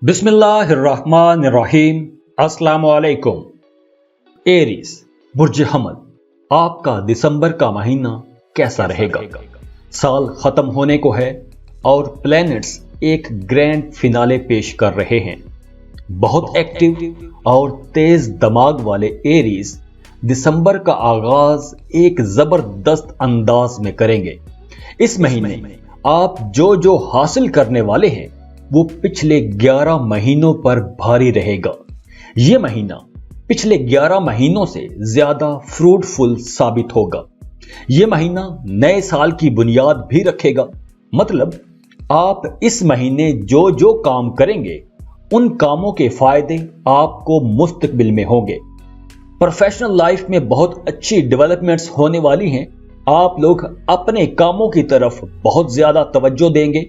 बिस्मिल्लाहिर्रहमानिर्रहीम। अस्सलाम वालेकुम। एरीज बुर्ज हमल, आपका दिसंबर का महीना कैसा रहेगा? साल खत्म होने को है और प्लैनेट्स एक ग्रैंड फिनाले पेश कर रहे हैं। बहुत एक्टिव और तेज दिमाग वाले एरीज दिसंबर का आगाज एक जबरदस्त अंदाज में करेंगे। इस महीने आप जो हासिल करने वाले हैं वो पिछले 11 महीनों पर भारी रहेगा। यह महीना पिछले 11 महीनों से ज्यादा फ्रूटफुल साबित होगा। यह महीना नए साल की बुनियाद भी रखेगा। मतलब आप इस महीने जो काम करेंगे उन कामों के फायदे आपको मुस्तकबिल में होंगे। प्रोफेशनल लाइफ में बहुत अच्छी डेवलपमेंट्स होने वाली हैं। आप लोग अपने कामों की तरफ बहुत ज्यादा तवज्जो देंगे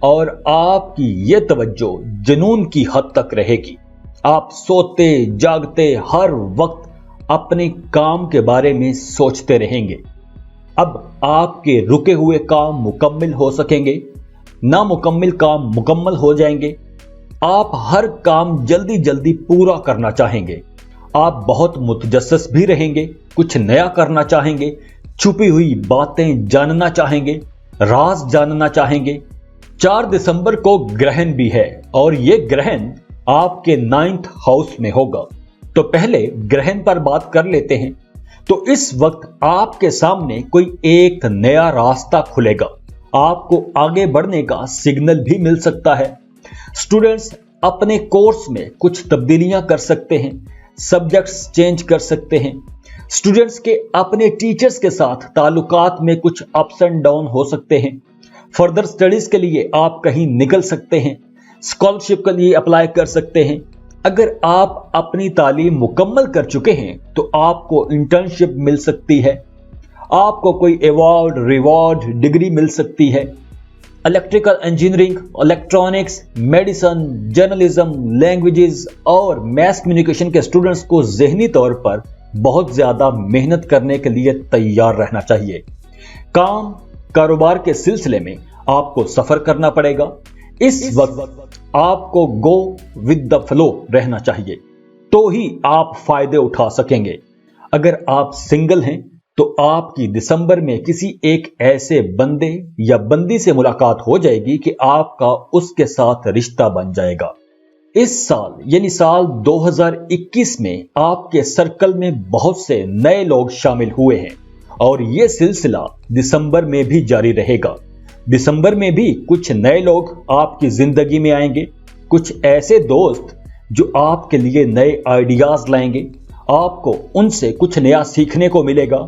और आपकी यह तवज्जो जुनून की हद तक रहेगी। आप सोते जागते हर वक्त अपने काम के बारे में सोचते रहेंगे। अब आपके रुके हुए काम मुकम्मल हो सकेंगे, नामुकम्मल काम मुकम्मल हो जाएंगे। आप हर काम जल्दी जल्दी पूरा करना चाहेंगे। आप बहुत मुतजस्सिस भी रहेंगे, कुछ नया करना चाहेंगे, छुपी हुई बातें जानना चाहेंगे, राज जानना चाहेंगे। 4 दिसंबर को ग्रहण भी है और यह ग्रहण आपके 9th हाउस में होगा। तो पहले ग्रहण पर बात कर लेते हैं। तो इस वक्त आपके सामने कोई एक नया रास्ता खुलेगा। आपको आगे बढ़ने का सिग्नल भी मिल सकता है। स्टूडेंट्स अपने कोर्स में कुछ तब्दीलियां कर सकते हैं, सब्जेक्ट्स चेंज कर सकते हैं। स्टूडेंट्स के अपने टीचर्स के साथ ताल्लुकात में कुछ अप्स एंड डाउन हो सकते हैं। फर्दर स्टडीज के लिए आप कहीं निकल सकते हैं, स्कॉलरशिप के लिए अप्लाई कर सकते हैं। अगर आप अपनी तालीम मुकम्मल कर चुके हैं तो आपको इंटर्नशिप मिल सकती है, आपको कोई अवार्ड रिवॉर्ड डिग्री मिल सकती है। Electrical engineering, electronics, medicine, journalism, languages और मैस कम्युनिकेशन के स्टूडेंट्स को ज़हनी तौर पर बहुत ज्यादा मेहनत करने के लिए तैयार रहना चाहिए। काम कारोबार के सिलसिले में आपको सफर करना पड़ेगा। इस वक्त आपको गो विद द फ्लो रहना चाहिए, तो ही आप फायदे उठा सकेंगे। अगर आप सिंगल हैं तो आपकी दिसंबर में किसी एक ऐसे बंदे या बंदी से मुलाकात हो जाएगी कि आपका उसके साथ रिश्ता बन जाएगा। इस साल यानी साल 2021 में आपके सर्कल में बहुत से नए लोग शामिल हुए हैं और यह सिलसिला दिसंबर में भी जारी रहेगा। दिसंबर में भी कुछ नए लोग आपकी जिंदगी में आएंगे, कुछ ऐसे दोस्त जो आपके लिए नए आइडियाज लाएंगे। आपको उनसे कुछ नया सीखने को मिलेगा।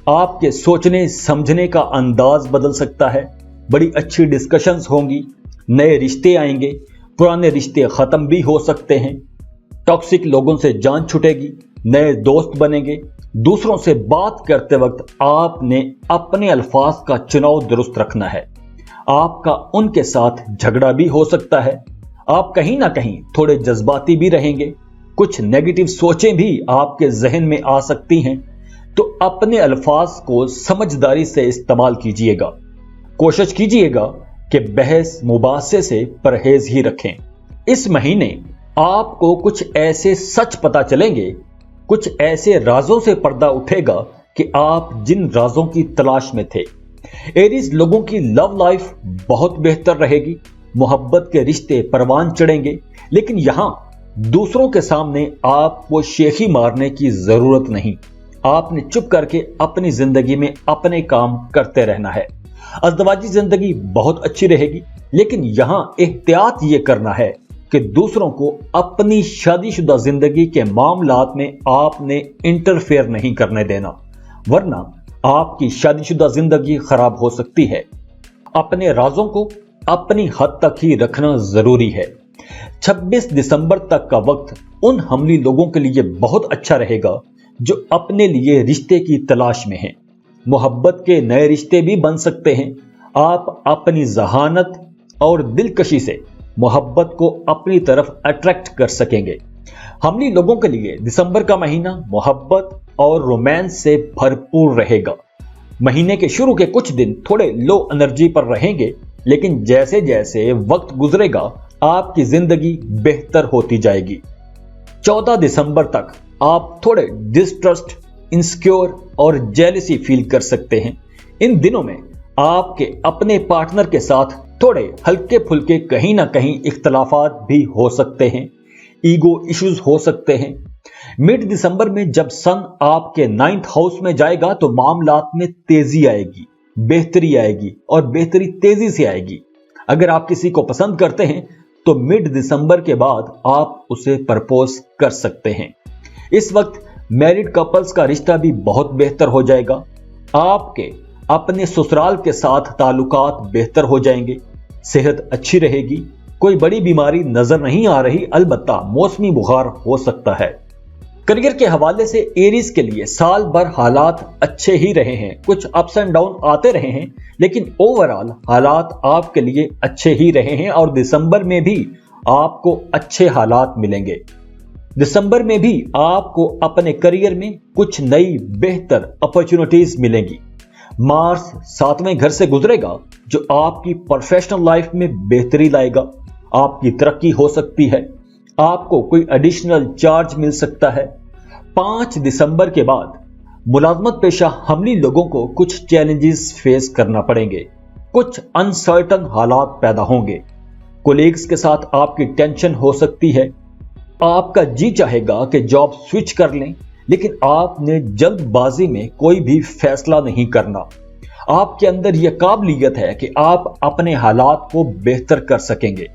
आपके सोचने समझने का अंदाज बदल सकता है। बड़ी अच्छी डिस्कशंस होंगी, नए रिश्ते आएंगे, पुराने रिश्ते खत्म भी हो सकते हैं। टॉक्सिक लोगों से जान छूटेगी, नए दोस्त बनेंगे। दूसरों से बात करते वक्त आपने अपने अल्फाज का चुनाव दुरुस्त रखना है। आपका उनके साथ झगड़ा भी हो सकता है। आप कहीं ना कहीं थोड़े जज्बाती भी रहेंगे। कुछ नेगेटिव सोचें भी आपके जहन में आ सकती हैं। तो अपने अल्फाज को समझदारी से इस्तेमाल कीजिएगा। कोशिश कीजिएगा कि बहस मुबासे से परहेज ही रखें। इस महीने आपको कुछ ऐसे सच पता चलेंगे, कुछ ऐसे राजों से पर्दा उठेगा कि आप जिन राजों की तलाश में थे। एरीज लोगों की लव लाइफ बहुत बेहतर रहेगी। मोहब्बत के रिश्ते परवान चढ़ेंगे। लेकिन यहां दूसरों के सामने आपको शेखी मारने की जरूरत नहीं। आपने चुप करके अपनी जिंदगी में अपने काम करते रहना है। अज़दवाजी जिंदगी बहुत अच्छी रहेगी, लेकिन यहां एहतियात यह करना है कि दूसरों को अपनी शादीशुदा जिंदगी के मामलात में आपने इंटरफेयर नहीं करने देना, वरना आपकी शादीशुदा जिंदगी खराब हो सकती है। अपने राजों को अपनी हद तक ही रखना जरूरी है। 26 दिसंबर तक का वक्त उन हमली लोगों के लिए बहुत अच्छा रहेगा जो अपने लिए रिश्ते की तलाश में हैं। मोहब्बत के नए रिश्ते भी बन सकते हैं। आप अपनी जहानत और दिलकशी से मोहब्बत को अपनी तरफ अट्रैक्ट कर सकेंगे। हमली लोगों के लिए दिसंबर का महीना मोहब्बत और रोमांस से भरपूर रहेगा। महीने के शुरू के कुछ दिन थोड़े लो एनर्जी पर रहेंगे, लेकिन जैसे जैसे वक्त गुजरेगा आपकी जिंदगी बेहतर होती जाएगी। 14 दिसंबर तक आप थोड़े डिस्ट्रस्ट, इनसिक्योर और जेलसी फील कर सकते हैं। इन दिनों में आपके अपने पार्टनर के साथ थोड़े हल्के फुल्के कहीं ना कहीं इख्तलाफात भी हो सकते हैं, ईगो इश्यूज हो सकते हैं। मिड दिसंबर में जब सन आपके 9th हाउस में जाएगा तो मामलात में तेजी आएगी, बेहतरी आएगी और बेहतरी तेजी से आएगी। अगर आप किसी को पसंद करते हैं तो मिड दिसंबर के बाद आप उसे प्रपोज कर सकते हैं। इस वक्त मैरिड कपल्स का रिश्ता भी बहुत बेहतर हो जाएगा। आपके अपने ससुराल के साथ ताल्लुकात बेहतर हो जाएंगे, सेहत अच्छी रहेगी, कोई बड़ी बीमारी नजर नहीं आ रही, अलबत्ता मौसमी बुखार हो सकता है। करियर के हवाले से एरीज के लिए साल भर हालात अच्छे ही रहे हैं, कुछ अप्स एंड डाउन आते रहे हैं, लेकिन ओवरऑल हालात आपके लिए अच्छे ही रहे हैं और दिसंबर में भी आपको अच्छे हालात मिलेंगे। दिसंबर में भी आपको अपने करियर में कुछ नई बेहतर अपॉर्चुनिटीज मिलेंगी। मार्स 7वें घर से गुजरेगा जो आपकी प्रोफेशनल लाइफ में बेहतरी लाएगा। आपकी तरक्की हो सकती है, आपको कोई एडिशनल चार्ज मिल सकता है। 5 दिसंबर के बाद मुलाजमत पेशा हमली लोगों को कुछ चैलेंजेस फेस करना पड़ेंगे, कुछ अनसर्टन हालात पैदा होंगे। कोलीग्स के साथ आपकी टेंशन हो सकती है। आपका जी चाहेगा कि जॉब स्विच कर लें, लेकिन आपने जल्दबाजी में कोई भी फैसला नहीं करना। आपके अंदर यह काबिलियत है कि आप अपने हालात को बेहतर कर सकेंगे,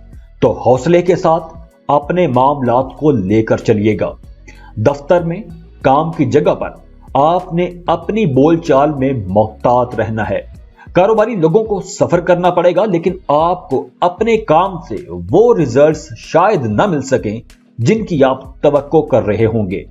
तो हौसले के साथ अपने मामलात को लेकर चलिएगा। दफ्तर में, काम की जगह पर आपने अपनी बोलचाल में मोहतात रहना है। कारोबारी लोगों को सफर करना पड़ेगा, लेकिन आपको अपने काम से वो रिजल्ट्स शायद न मिल सकें जिनकी आप तवक्को कर रहे होंगे।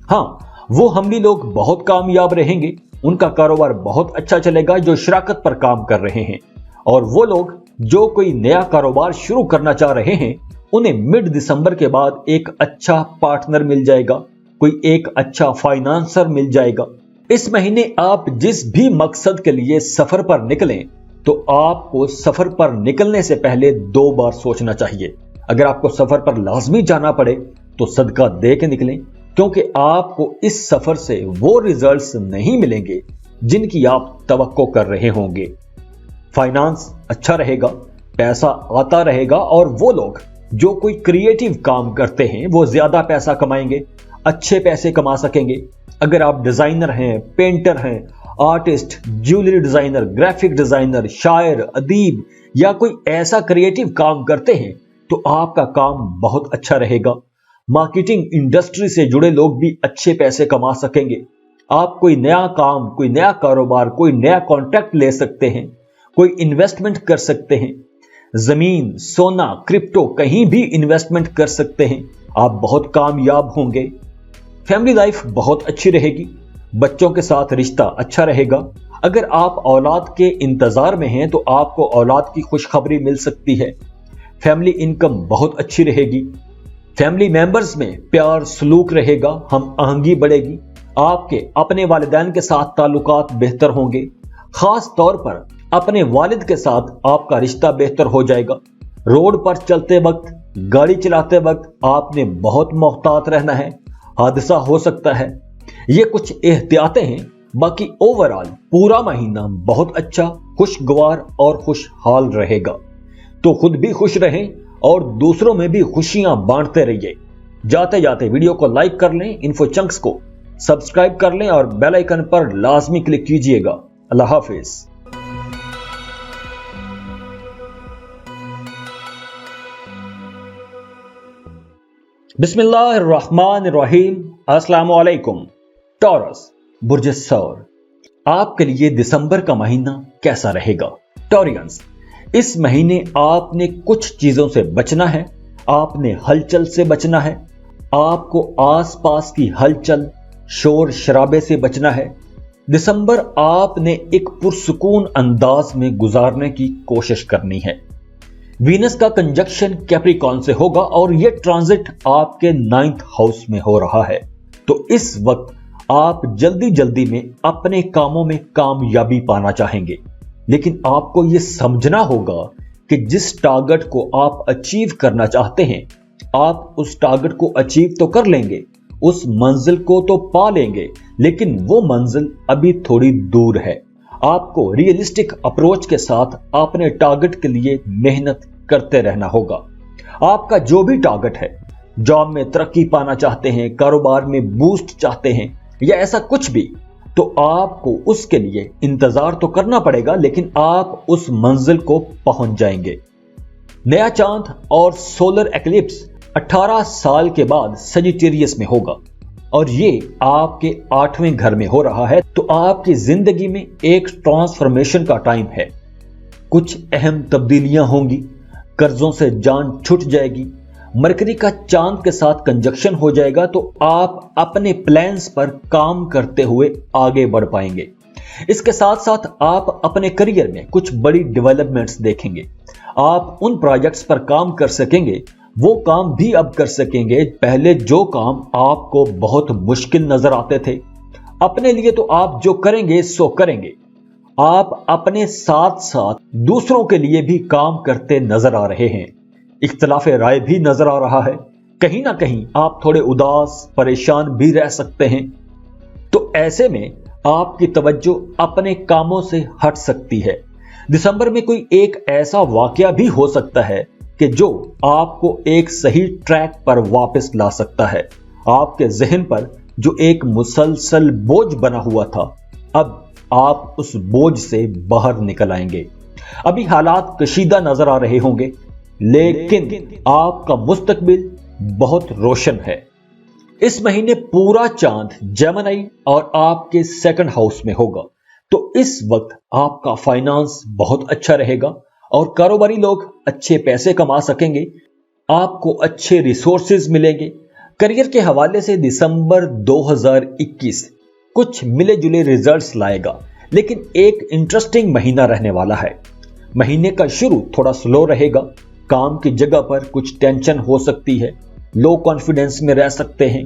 हाँ, वो हमली लोग बहुत कामयाब रहेंगे, उनका कारोबार बहुत अच्छा चलेगा जो शराकत पर काम कर रहे हैं, और वो लोग जो कोई नया कारोबार शुरू करना चाह रहे हैं उन्हें मिड दिसंबर के बाद एक अच्छा पार्टनर मिल जाएगा, कोई एक अच्छा फाइनेंसर मिल जाएगा। इस महीने आप जिस भी मकसद के लिए सफर पर निकलें तो आपको सफर पर निकलने से पहले 2 बार सोचना चाहिए। अगर आपको सफर पर लाजमी जाना पड़े तो सदका दे के निकलें, क्योंकि आपको इस सफर से वो रिजल्ट्स नहीं मिलेंगे जिनकी आप तवक्को कर रहे होंगे। फाइनेंस अच्छा रहेगा, पैसा आता रहेगा, और वो लोग जो कोई क्रिएटिव काम करते हैं वो ज्यादा पैसा कमाएंगे, अच्छे पैसे कमा सकेंगे। अगर आप डिजाइनर हैं, पेंटर हैं, artist, jewellery designer, graphic designer, शायर, अदीब या कोई ऐसा क्रिएटिव काम करते हैं तो आपका काम बहुत अच्छा रहेगा। मार्केटिंग इंडस्ट्री से जुड़े लोग भी अच्छे पैसे कमा सकेंगे। आप कोई नया काम, कोई नया कारोबार, कोई नया कॉन्ट्रैक्ट ले सकते हैं, कोई इन्वेस्टमेंट कर सकते हैं। जमीन, सोना, क्रिप्टो, कहीं भी इन्वेस्टमेंट कर सकते हैं। आप बहुत कामयाब होंगे। फैमिली लाइफ बहुत अच्छी रहेगी, बच्चों के साथ रिश्ता अच्छा रहेगा। अगर आप औलाद के इंतजार में हैं तो आपको औलाद की खुशखबरी मिल सकती है। फैमिली इनकम बहुत अच्छी रहेगी। फैमिली मेंबर्स में प्यार सलूक रहेगा, हम आहंगी बढ़ेगी। आपके अपने वालिदैन के साथ ताल्लुकात बेहतर होंगे। खास तौर पर अपने वालिद के साथ आपका रिश्ता बेहतर हो जाएगा। रोड पर चलते वक्त, गाड़ी चलाते वक्त आपने बहुत मोहतात रहना है, हादसा हो सकता है। ये कुछ एहतियातें हैं। बाकी ओवरऑल पूरा महीना बहुत अच्छा, खुशगवार और खुशहाल रहेगा। तो खुद भी खुश रहें और दूसरों में भी खुशियां बांटते रहिए। जाते जाते वीडियो को लाइक कर लें, इन्फो चंक्स को सब्सक्राइब कर लें और बेल आइकन पर लाजमी क्लिक कीजिएगा। अल्लाह हाफिज। बिस्मिल्लाहिर्रहमानिर्रहीम। अस्सलाम वालेकुम। टॉरस, बुर्ज सौर, आपके लिए दिसंबर का महीना कैसा रहेगा? टॉरियंस, इस महीने आपने कुछ चीजों से बचना है। आपने हलचल से बचना है। आपको आसपास की हलचल, शोर शराबे से बचना है। दिसंबर आपने एक पुरसुकून अंदाज में गुजारने की कोशिश करनी है। वीनस का कंजक्शन कैप्रिकॉर्न से होगा और यह ट्रांजिट आपके 9th हाउस में हो रहा है। तो इस वक्त आप जल्दी जल्दी में अपने कामों में कामयाबी पाना चाहेंगे, लेकिन आपको यह समझना होगा कि जिस टारगेट को आप अचीव करना चाहते हैं, आप उस टारगेट को अचीव तो कर लेंगे, उस मंजिल को तो पा लेंगे, लेकिन वो मंजिल अभी थोड़ी दूर है। आपको रियलिस्टिक अप्रोच के साथ अपने टारगेट के लिए मेहनत करते रहना होगा। आपका जो भी टारगेट है, जॉब में तरक्की पाना चाहते हैं, कारोबार में बूस्ट चाहते हैं या ऐसा कुछ भी, तो आपको उसके लिए इंतजार तो करना पड़ेगा, लेकिन आप उस मंजिल को पहुंच जाएंगे। नया चांद और सोलर एक्लिप्स 18 साल के बाद सजिटेरियस में होगा और ये आपके 8वें घर में हो रहा है, तो आपकी जिंदगी में एक ट्रांसफॉर्मेशन का टाइम है। कुछ अहम तब्दीलियां होंगी, कर्जों से जान छूट जाएगी, मरकरी का चांद के साथ कंजक्शन हो जाएगा, तो आप अपने प्लान्स पर काम करते हुए आगे बढ़ पाएंगे। इसके साथ साथ आप अपने करियर में कुछ बड़ी डेवलपमेंट्स देखेंगे। आप उन प्रोजेक्ट्स पर काम कर सकेंगे, वो काम भी अब कर सकेंगे पहले जो काम आपको बहुत मुश्किल नजर आते थे। अपने लिए तो आप जो करेंगे सो करेंगे, आप अपने साथ साथ दूसरों के लिए भी काम करते नजर आ रहे हैं। इख्तिलाफ राय भी नजर आ रहा है, कहीं ना कहीं आप थोड़े उदास परेशान भी रह सकते हैं। तो ऐसे में आपकी तवज्जो अपने कामों से हट सकती है। दिसंबर में कोई एक ऐसा वाकया भी हो सकता है कि जो आपको एक सही ट्रैक पर वापस ला सकता है। आपके जहन पर जो एक मुसलसल बोझ बना हुआ था, अब आप उस बोझ से बाहर निकल आएंगे। अभी हालात कशीदा नजर आ रहे होंगे, लेकिन आपका मुस्तकबिल बहुत रोशन है। इस महीने पूरा चांद जेमिनी और आपके सेकंड हाउस में होगा, तो इस वक्त आपका फाइनेंस बहुत अच्छा रहेगा और कारोबारी लोग अच्छे पैसे कमा सकेंगे, आपको अच्छे रिसोर्सेज मिलेंगे। करियर के हवाले से दिसंबर 2021 कुछ मिले जुले रिजल्ट्स लाएगा, लेकिन एक इंटरेस्टिंग महीना रहने वाला है। महीने का शुरू थोड़ा स्लो रहेगा, काम की जगह पर कुछ टेंशन हो सकती है, लो कॉन्फिडेंस में रह सकते हैं,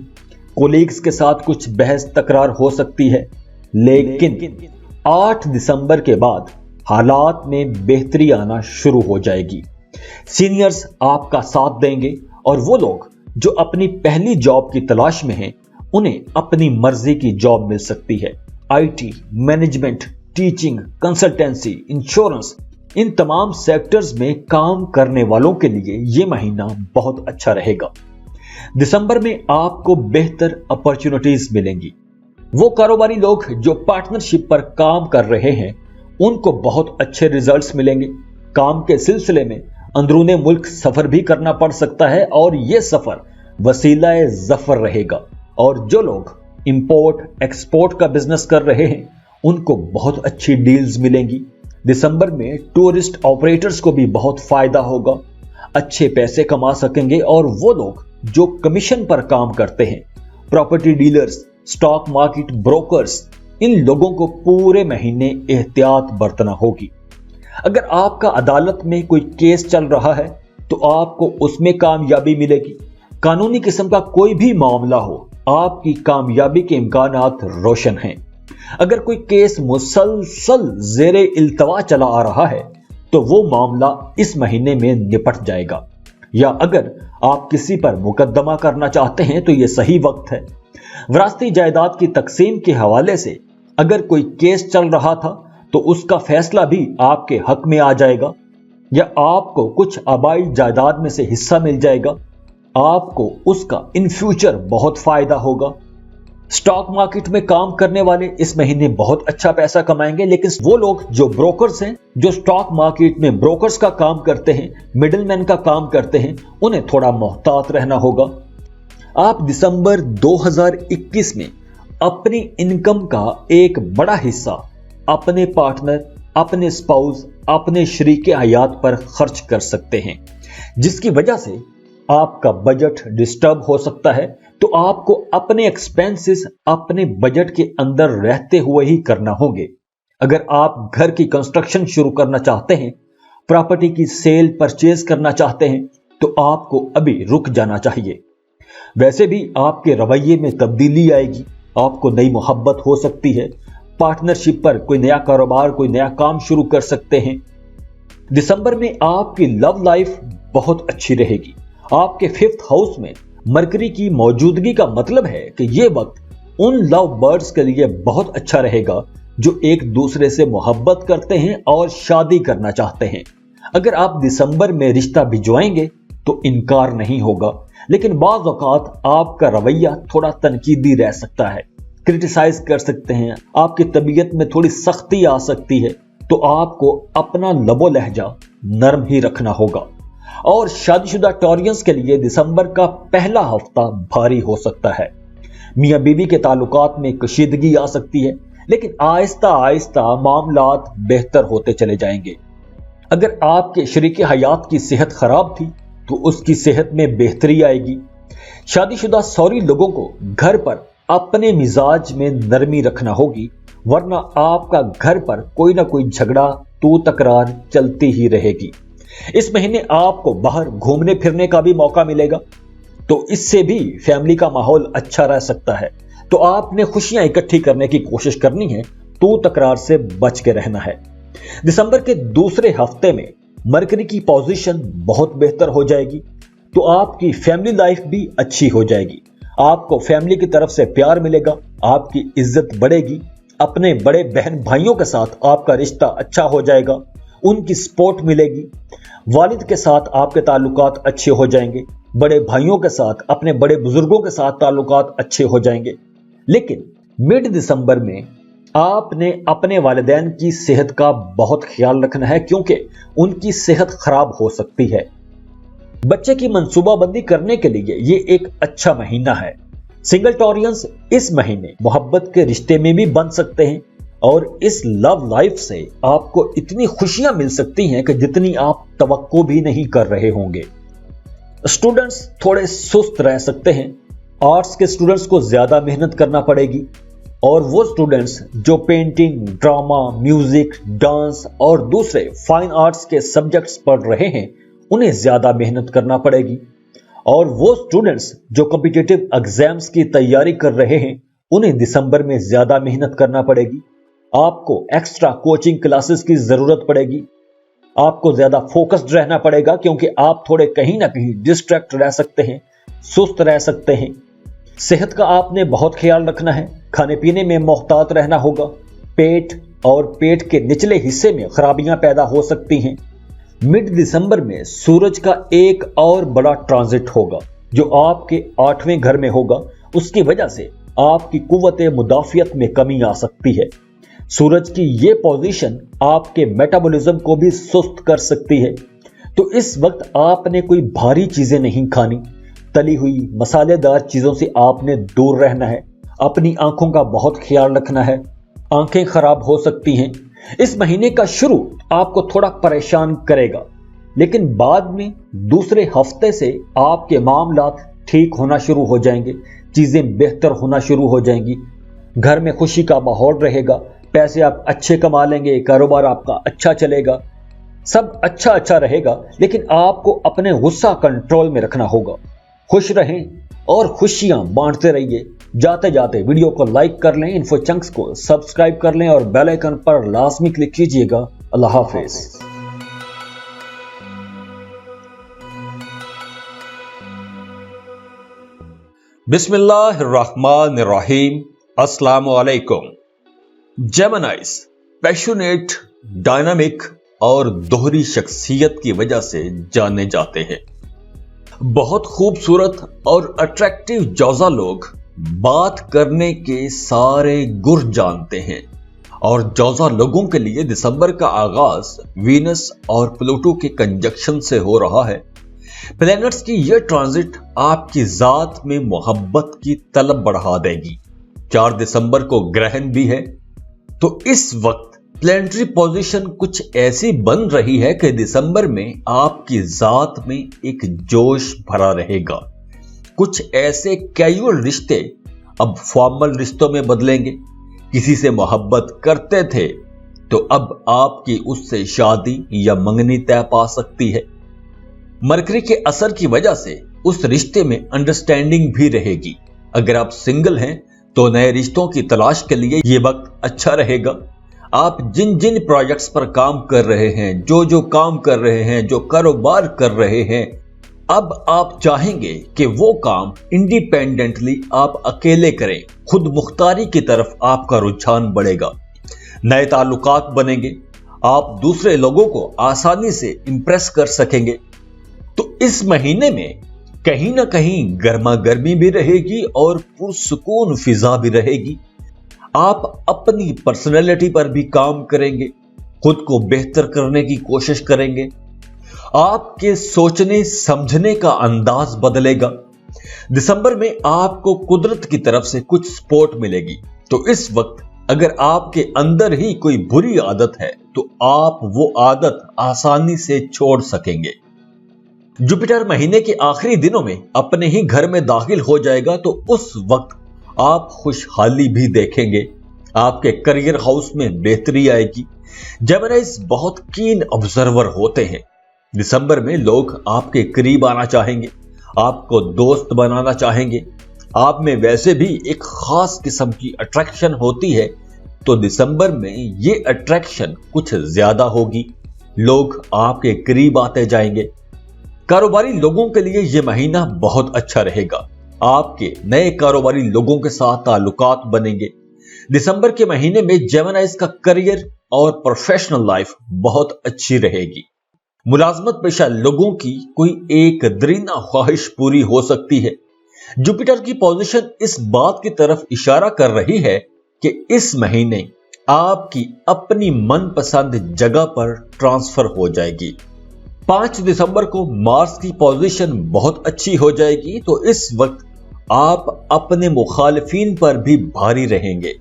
कोलीग्स के साथ कुछ बहस तकरार हो सकती है, लेकिन 8 दिसंबर के बाद हालात में बेहतरी आना शुरू हो जाएगी। सीनियर्स आपका साथ देंगे और वो लोग जो अपनी पहली जॉब की तलाश में हैं, उन्हें अपनी मर्जी की जॉब मिल सकती है। IT, management, teaching, consultancy, insurance, इन तमाम सेक्टर्स में काम करने वालों के लिए ये महीना बहुत अच्छा रहेगा। दिसंबर में आपको बेहतर अपॉर्चुनिटीज मिलेंगी। वो कारोबारी लोग जो पार्टनरशिप पर काम कर रहे हैं, उनको बहुत अच्छे रिजल्ट्स मिलेंगे। काम के सिलसिले में अंदरूने मुल्क सफर भी करना पड़ सकता है और यह सफर वसीलाए जफर रहेगा। और जो लोग इंपोर्ट एक्सपोर्ट का बिजनेस कर रहे हैं, उनको बहुत अच्छी डील्स मिलेंगी। दिसंबर में टूरिस्ट ऑपरेटर्स को भी बहुत फायदा होगा, अच्छे पैसे कमा सकेंगे। और वो लोग जो कमीशन पर काम करते हैं, property dealers, stock market brokers, इन लोगों को पूरे महीने एहतियात बरतना होगी। अगर आपका अदालत में कोई केस चल रहा है, तो आपको उसमें कामयाबी मिलेगी। कानूनी किस्म का कोई भी मामला हो, आपकी कामयाबी के इम्कानात रोशन हैं। अगर कोई केस मुसलसल जेरे इल्तवा चला आ रहा है, तो वो मामला इस महीने में निपट जाएगा। या अगर आप किसी पर मुकदमा करना चाहते हैं, तो यह सही वक्त है। विरासती जायदाद की तकसीम के हवाले से अगर कोई केस चल रहा था, तो उसका फैसला भी आपके हक में आ जाएगा, या आपको कुछ आबाई जायदाद में से हिस्सा मिल जाएगा। आपको उसका इन फ्यूचर बहुत फायदा होगा। स्टॉक मार्केट में काम करने वाले इस महीने बहुत अच्छा पैसा कमाएंगे, लेकिन वो लोग जो ब्रोकर्स हैं, जो स्टॉक मार्केट में ब्रोकर्स का काम करते हैं, मिडलमैन का काम करते हैं, उन्हें थोड़ा मोहतात रहना होगा। आप दिसंबर 2021 में अपनी इनकम का एक बड़ा हिस्सा अपने पार्टनर, अपने स्पाउस, अपने शरीके हयात पर खर्च कर सकते हैं, जिसकी वजह से आपका बजट डिस्टर्ब हो सकता है। तो आपको अपने एक्सपेंसेस अपने बजट के अंदर रहते हुए ही करना होंगे। अगर आप घर की कंस्ट्रक्शन शुरू करना चाहते हैं, प्रॉपर्टी की सेल परचेज करना चाहते हैं, तो आपको अभी रुक जाना चाहिए। वैसे भी आपके रवैये में तब्दीली आएगी, आपको नई मोहब्बत हो सकती है, पार्टनरशिप पर कोई नया कारोबार, कोई नया काम शुरू कर सकते हैं। दिसंबर में आपकी लव लाइफ बहुत अच्छी रहेगी। आपके 5th हाउस में मरकरी की मौजूदगी का मतलब है कि यह वक्त उन लव बर्ड्स के लिए बहुत अच्छा रहेगा जो एक दूसरे से मोहब्बत करते हैं और शादी करना चाहते हैं। अगर आप दिसंबर में रिश्ता भिजवाएंगे तो इनकार नहीं होगा, लेकिन बाज़ औक़ात आपका रवैया थोड़ा तनकीदी रह सकता है, क्रिटिसाइज कर सकते हैं, आपकी तबीयत में थोड़ी सख्ती आ सकती है, तो आपको अपना लबो लहजा नरम ही रखना होगा। और शादीशुदा टॉरियंस के लिए दिसंबर का पहला हफ्ता भारी हो सकता है। मियां बीवी के ताल्लुकात में कशीदगी आ सकती है, लेकिन आहिस्ता आहिस्ता मामलात बेहतर होते चले जाएंगे। अगर आपके शरीक हयात की सेहत खराब थी तो उसकी सेहत में बेहतरी आएगी। शादीशुदा सौरी लोगों को घर पर अपने मिजाज में नरमी रखना होगी, वरना आपका घर पर कोई ना कोई झगड़ा तू तकरार चलती ही रहेगी। इस महीने आपको बाहर घूमने फिरने का भी मौका मिलेगा, तो इससे भी फैमिली का माहौल अच्छा रह सकता है। तो आपने खुशियां इकट्ठी करने की कोशिश करनी है, तू तकरार से बच के रहना है। दिसंबर के दूसरे हफ्ते में मरकरी की पोजीशन बहुत बेहतर हो जाएगी, तो आपकी फैमिली लाइफ भी अच्छी हो जाएगी। आपको फैमिली की तरफ से प्यार मिलेगा, आपकी इज्जत बढ़ेगी, अपने बड़े बहन भाइयों के साथ आपका रिश्ता अच्छा हो जाएगा, उनकी सपोर्ट मिलेगी, वालिद के साथ आपके ताल्लुकात अच्छे हो जाएंगे, बड़े भाइयों के साथ, अपने बड़े बुजुर्गों के साथ ताल्लुकात अच्छे हो जाएंगे। लेकिन मिड दिसंबर में आपने अपने वालिदैन की सेहत का बहुत ख्याल रखना है, क्योंकि उनकी सेहत खराब हो सकती है। बच्चे की मंसूबाबंदी करने के लिए ये एक अच्छा महीना है। सिंगल टॉरियंस इस महीने मोहब्बत के रिश्ते में भी बन सकते हैं और इस लव लाइफ से आपको इतनी खुशियां मिल सकती हैं कि जितनी आप तवक्को भी नहीं कर रहे होंगे। स्टूडेंट्स थोड़े सुस्त रह सकते हैं। आर्ट्स के स्टूडेंट्स को ज्यादा मेहनत करना पड़ेगी, और वो स्टूडेंट्स जो पेंटिंग, ड्रामा, म्यूजिक, डांस और दूसरे फाइन आर्ट्स के सब्जेक्ट्स पढ़ रहे हैं उन्हें ज्यादा मेहनत करना पड़ेगी। और वो स्टूडेंट्स जो कॉम्पिटिटिव एग्जाम्स की तैयारी कर रहे हैं उन्हें दिसंबर में ज्यादा मेहनत करना पड़ेगी। आपको एक्स्ट्रा कोचिंग क्लासेस की जरूरत पड़ेगी। आपको ज्यादा फोकस्ड रहना पड़ेगा, क्योंकि आप थोड़े कहीं ना कहीं डिस्ट्रैक्ट रह सकते हैं, सुस्त रह सकते हैं। सेहत का आपने बहुत ख्याल रखना है, खाने पीने में मोहतात रहना होगा। पेट और पेट के निचले हिस्से में खराबियां पैदा हो सकती हैं। मिड दिसंबर में सूरज का एक और बड़ा ट्रांजिट होगा जो आपके 8वें घर में होगा। उसकी वजह से आपकी कुव्वत मुदाफियत में कमी आ सकती है। सूरज की ये पोजीशन आपके मेटाबॉलिज्म को भी सुस्त कर सकती है, तो इस वक्त आपने कोई भारी चीजें नहीं खानी। तली हुई मसालेदार चीजों से आपने दूर रहना है। अपनी आंखों का बहुत ख्याल रखना है, आंखें खराब हो सकती हैं। इस महीने का शुरू आपको थोड़ा परेशान करेगा, लेकिन बाद में दूसरे हफ्ते से आपके मामलात ठीक होना शुरू हो जाएंगे, चीजें बेहतर होना शुरू हो जाएंगी। घर में खुशी का माहौल रहेगा, पैसे आप अच्छे कमा लेंगे, कारोबार आपका अच्छा चलेगा, सब अच्छा रहेगा। लेकिन आपको अपने गुस्सा कंट्रोल में रखना होगा। खुश रहें और खुशियां बांटते रहिए। जाते जाते वीडियो को लाइक कर लें, इन्फो चंक्स को सब्सक्राइब कर लें और बेल आइकन पर लाजमी क्लिक कीजिएगा। अल्लाह हाफिज। बिस्मिल्लाहिर्रहमानिर्रहीम। अस्सलाम वालेकुम। जेमिनाइज पैशनेट, डायनामिक और दोहरी शख्सियत की वजह से जाने जाते हैं। बहुत खूबसूरत और अट्रैक्टिव जौजा लोग बात करने के सारे गुर जानते हैं, और जौजा लोगों के लिए दिसंबर का आगाज वीनस और प्लूटो के कंजक्शन से हो रहा है। प्लैनेट्स की यह ट्रांजिट आपकी जात में मोहब्बत की तलब बढ़ा देगी। 4 दिसंबर को ग्रहण भी है, तो इस वक्त प्लैनेटरी पोजीशन कुछ ऐसी बन रही है कि दिसंबर में आपकी जात में एक जोश भरा रहेगा। कुछ ऐसे कैजुअल रिश्ते अब फॉर्मल रिश्तों में बदलेंगे। किसी से मोहब्बत करते थे तो अब आपकी उससे शादी या मंगनी तय पा सकती है। मरकरी के असर की वजह से उस रिश्ते में अंडरस्टैंडिंग भी रहेगी। अगर आप सिंगल हैं तो नए रिश्तों की तलाश के लिए यह वक्त अच्छा रहेगा। آپ جن جن پروجیکٹس پر کام کر رہے ہیں، جو کام کر رہے ہیں، جو کاروبار کر رہے ہیں، اب آپ چاہیں گے کہ وہ کام انڈیپینڈنٹلی آپ اکیلے کریں. خود مختاری کی طرف آپ کا رجحان بڑھے گا. نئے تعلقات بنیں گے. آپ دوسرے لوگوں کو آسانی سے امپریس کر سکیں گے. تو اس مہینے میں کہیں نہ کہیں گرما گرمی بھی رہے گی اور پرسکون فضا بھی رہے گی. آپ اپنی پرسنالٹی پر بھی کام کریں گے. خود کو بہتر کرنے کی کوشش کریں گے. آپ کے سوچنے سمجھنے کا انداز بدلے گا. دسمبر میں آپ کو قدرت کی طرف سے کچھ سپورٹ ملے گی. تو اس وقت اگر آپ کے اندر ہی کوئی بری عادت ہے تو آپ وہ عادت آسانی سے چھوڑ سکیں گے. جوپیٹر مہینے کے آخری دنوں میں اپنے ہی گھر میں داخل ہو جائے گا تو اس وقت آپ خوشحالی بھی دیکھیں گے. آپ کے کریئر ہاؤس میں بہتری آئے گی. جیمنائز بہت کین آبزرور ہوتے ہیں. دسمبر میں لوگ آپ کے قریب آنا چاہیں گے، آپ کو دوست بنانا چاہیں گے. آپ میں ویسے بھی ایک خاص قسم کی اٹریکشن ہوتی ہے، تو دسمبر میں یہ اٹریکشن کچھ زیادہ ہوگی. لوگ آپ کے قریب آتے جائیں گے. کاروباری لوگوں کے لیے یہ مہینہ بہت اچھا رہے گا. آپ کے نئے کاروباری لوگوں کے ساتھ تعلقات بنیں گے. دسمبر کے مہینے میں جیمنائز کا کریئر اور پروفیشنل لائف بہت اچھی رہے گی. ملازمت پیشہ لوگوں کی کوئی ایک درینہ خواہش پوری ہو سکتی ہے. جوپیٹر کی پوزیشن اس بات کی طرف اشارہ کر رہی ہے کہ اس مہینے آپ کی اپنی من پسند جگہ پر ٹرانسفر ہو جائے گی. 5 دسمبر کو مارس کی پوزیشن بہت اچھی ہو جائے گی. تو اس وقت آپ اپنے مخالفین پر بھی بھاری رہیں گے.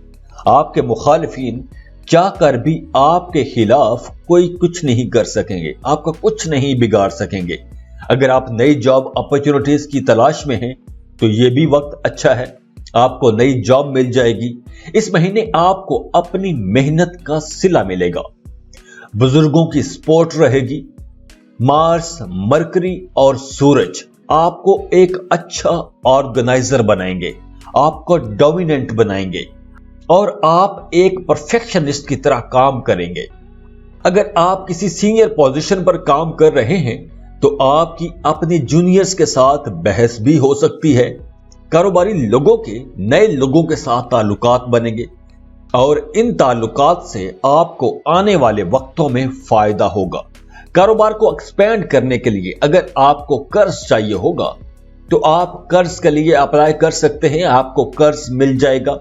آپ کے مخالفین چاہ کر بھی آپ کے خلاف کوئی کچھ نہیں کر سکیں گے. آپ کا کچھ نہیں بگاڑ سکیں گے. اگر آپ نئی جاب اپرچونٹیز کی تلاش میں ہیں تو یہ بھی وقت اچھا ہے. آپ کو نئی جاب مل جائے گی. اس مہینے آپ کو اپنی محنت کا صلہ ملے گا. بزرگوں کی سپورٹ رہے گی. مارس، مرکری اور سورج آپ کو ایک اچھا آرگنائزر بنائیں گے، آپ کو ڈومیننٹ بنائیں گے اور آپ ایک پرفیکشنسٹ کی طرح کام کریں گے. اگر آپ کسی سینئر پوزیشن پر کام کر رہے ہیں تو آپ کی اپنی جونیئرز کے ساتھ بحث بھی ہو سکتی ہے. کاروباری لوگوں کے نئے لوگوں کے ساتھ تعلقات بنیں گے اور ان تعلقات سے آپ کو آنے والے وقتوں میں فائدہ ہوگا. کاروبار کو ایکسپینڈ کرنے کے لیے اگر آپ کو قرض چاہیے ہوگا تو آپ قرض کے لیے اپلائی کر سکتے ہیں. آپ کو قرض مل جائے گا.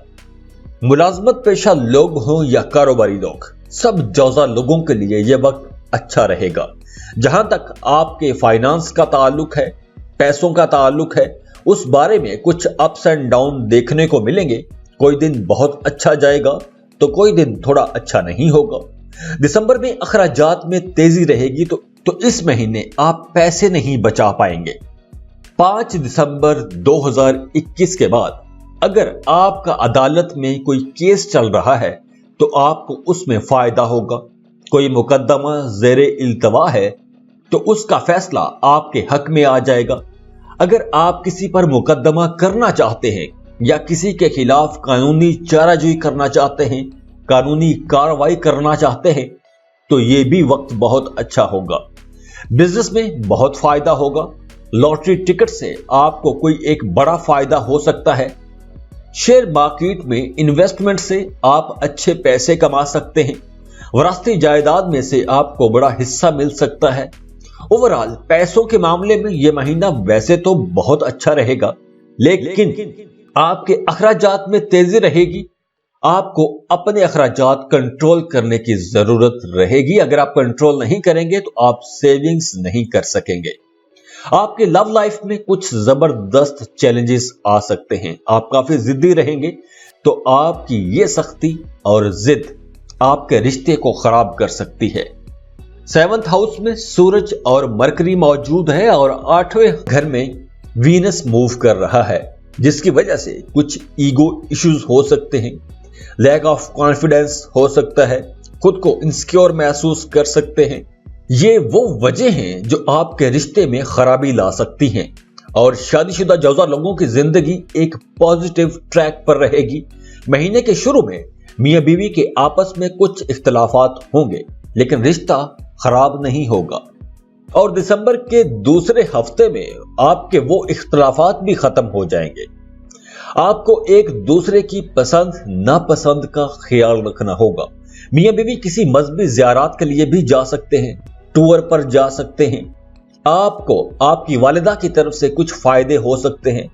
ملازمت پیشہ لوگ ہوں یا کاروباری لوگ، سب جوزا لوگوں کے لیے یہ وقت اچھا رہے گا. جہاں تک آپ کے فائنانس کا تعلق ہے، پیسوں کا تعلق ہے، اس بارے میں کچھ اپس اینڈ ڈاؤن دیکھنے کو ملیں گے. کوئی دن بہت اچھا جائے گا تو کوئی دن تھوڑا اچھا نہیں ہوگا. دسمبر میں اخراجات میں تیزی رہے گی تو اس مہینے آپ پیسے نہیں بچا پائیں گے. 5 دسمبر 2021 کے بعد اگر آپ کا عدالت میں کوئی کیس چل رہا ہے تو آپ کو اس میں فائدہ ہوگا. کوئی مقدمہ زیر التوا ہے تو اس کا فیصلہ آپ کے حق میں آ جائے گا. اگر آپ کسی پر مقدمہ کرنا چاہتے ہیں یا کسی کے خلاف قانونی چارہ جوئی کرنا چاہتے ہیں، قانونی کارروائی کرنا چاہتے ہیں تو یہ بھی وقت بہت اچھا ہوگا. بزنس میں بہت فائدہ ہوگا. لاٹری ٹکٹ سے آپ کو کوئی ایک بڑا فائدہ ہو سکتا ہے. شیئر مارکیٹ میں انویسٹمنٹ سے آپ اچھے پیسے کما سکتے ہیں. وراثتی جائیداد میں سے آپ کو بڑا حصہ مل سکتا ہے. اوورآل پیسوں کے معاملے میں یہ مہینہ ویسے تو بہت اچھا رہے گا، لیکن آپ کے اخراجات میں تیزی رہے گی. آپ کو اپنے اخراجات کنٹرول کرنے کی ضرورت رہے گی. اگر آپ کنٹرول نہیں کریں گے تو آپ سیونگز نہیں کر سکیں گے. آپ کے لو لائف میں کچھ زبردست چیلنجز آ سکتے ہیں. آپ کافی ضدی رہیں گے تو آپ کی یہ سختی اور ضد آپ کے رشتے کو خراب کر سکتی ہے. 7th ہاؤس میں سورج اور مرکری موجود ہے اور 8ویں گھر میں وینس موو کر رہا ہے، جس کی وجہ سے کچھ ایگو ایشوز ہو سکتے ہیں. لیک آف کانفیڈنس ہو سکتا ہے. خود کو انسیکیور محسوس کر سکتے ہیں. یہ وہ وجہ ہیں جو آپ کے رشتے میں خرابی لا سکتی ہیں. اور شادی شدہ جوزا لوگوں کی زندگی ایک پازیٹیو ٹریک پر رہے گی. مہینے کے شروع میں मियां बीवी के आपस में कुछ इख्तलाफात होंगे लेकिन रिश्ता खराब नहीं होगा। और दिसंबर के दूसरे हफ्ते में आपके वो इख्तलाफात भी खत्म हो जाएंगे। आपको एक दूसरे की पसंद नापसंद का ख्याल रखना होगा। मियां बीवी किसी मजहबी ज़ियारत के लिए भी जा सकते हैं, टूर पर जा सकते हैं। आपको आपकी वालिदा की तरफ से कुछ फायदे हो सकते हैं,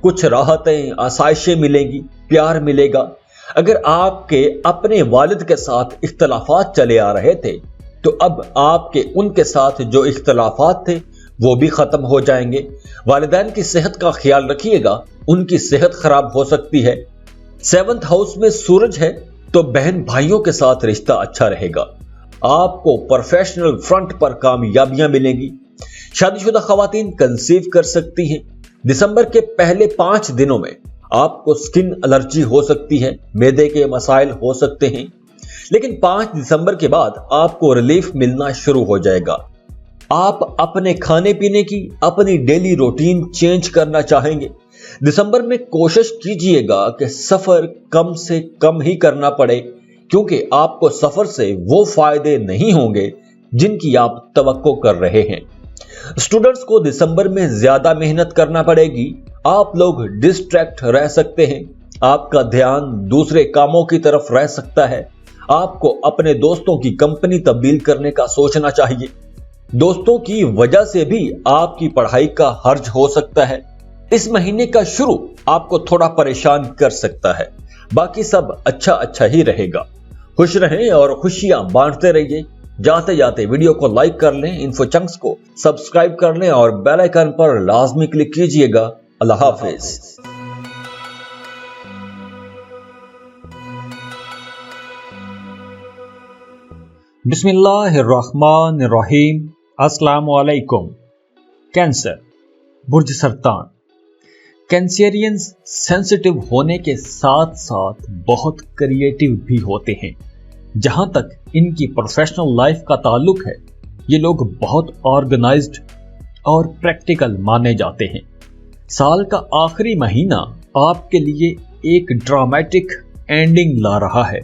कुछ राहतें आसाइशें मिलेंगी, प्यार मिलेगा। अगर आपके अपने वालिद के साथ इख्तलाफात चले आ रहे थे तो अब आपके उनके साथ जो इख्तलाफात थे वो भी खत्म हो जाएंगे। वालिदैन की सेहत का ख्याल रखिएगा, उनकी सेहत खराब हो सकती है। 7th हाउस में सूरज है तो बहन भाइयों के साथ रिश्ता अच्छा रहेगा। आपको प्रोफेशनल फ्रंट पर कामयाबियां मिलेंगी। शादीशुदा खवातीन कंसीव कर सकती हैं। दिसंबर के पहले 5 दिनों में आपको स्किन एलर्जी हो सकती है, मैदे के मसाइल हो सकते हैं, लेकिन 5 दिसंबर के बाद आपको रिलीफ मिलना शुरू हो जाएगा। आप अपने खाने पीने की अपनी डेली रूटीन चेंज करना चाहेंगे। दिसंबर में कोशिश कीजिएगा कि सफर कम से कम ही करना पड़े, क्योंकि आपको सफर से वो फायदे नहीं होंगे जिनकी आप तवक्को कर रहे हैं। स्टूडेंट्स को दिसंबर में ज्यादा मेहनत करना पड़ेगी। आप लोग डिस्ट्रैक्ट रह सकते हैं, आपका ध्यान दूसरे कामों की तरफ रह सकता है। आपको अपने दोस्तों की कंपनी तब्दील करने का सोचना चाहिए। दोस्तों की वजह से भी आपकी पढ़ाई का हर्ज हो सकता है। इस महीने का शुरू आपको थोड़ा परेशान कर सकता है, बाकी सब अच्छा ही रहेगा। खुश रहें और खुशियां बांटते रहिए। जाते जाते वीडियो को लाइक कर लें, इन्फो चंक्स को सब्सक्राइब कर लें और बेल आइकन पर लाजमी क्लिक कीजिएगा। अल्लाह हाफिज। बिस्मिल्लाहिर्रहमानिर्रहीम। अस्सलामु अलैकुम। कैंसर, बुर्ज सरतान। कैंसेरियंस सेंसिटिव होने के साथ साथ बहुत क्रिएटिव भी होते हैं। जहां तक इनकी प्रोफेशनल लाइफ का ताल्लुक है, ये लोग बहुत ऑर्गेनाइज्ड और प्रैक्टिकल माने जाते हैं। साल का आखिरी महीना आपके लिए एक ड्रामेटिक एंडिंग ला रहा है।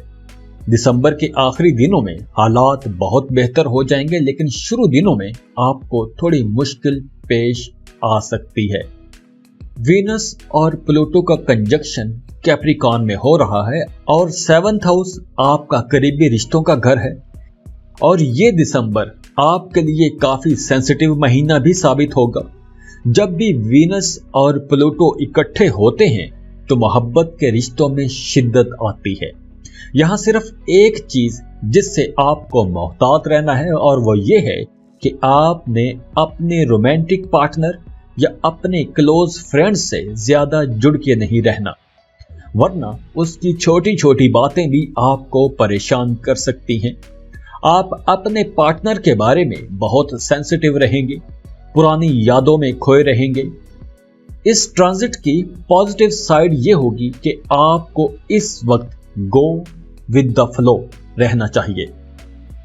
दिसंबर के आखिरी दिनों में हालात बहुत बेहतर हो जाएंगे, लेकिन शुरू दिनों में आपको थोड़ी मुश्किल पेश आ सकती है। वीनस और प्लूटो का कंजक्शन कैप्रिकॉर्न में हो रहा है और 7th हाउस आपका करीबी रिश्तों का घर है। और ये दिसंबर आपके लिए काफी सेंसिटिव महीना भी साबित होगा। जब भी वीनस और प्लूटो इकट्ठे होते हैं तो मोहब्बत के रिश्तों में शिद्दत आती है। यहां सिर्फ एक चीज जिससे आपको मोहतात रहना है, और वो ये है कि आपने अपने रोमांटिक पार्टनर या अपने क्लोज फ्रेंड्स से ज्यादा जुड़ के नहीं रहना, वरना उसकी छोटी छोटी बातें भी आपको परेशान कर सकती हैं। आप अपने पार्टनर के बारे में बहुत सेंसिटिव रहेंगे, पुरानी यादों में खोए रहेंगे। इस ट्रांजिट की पॉजिटिव साइड ये होगी कि आपको इस वक्त गो विद द फ्लो रहना चाहिए।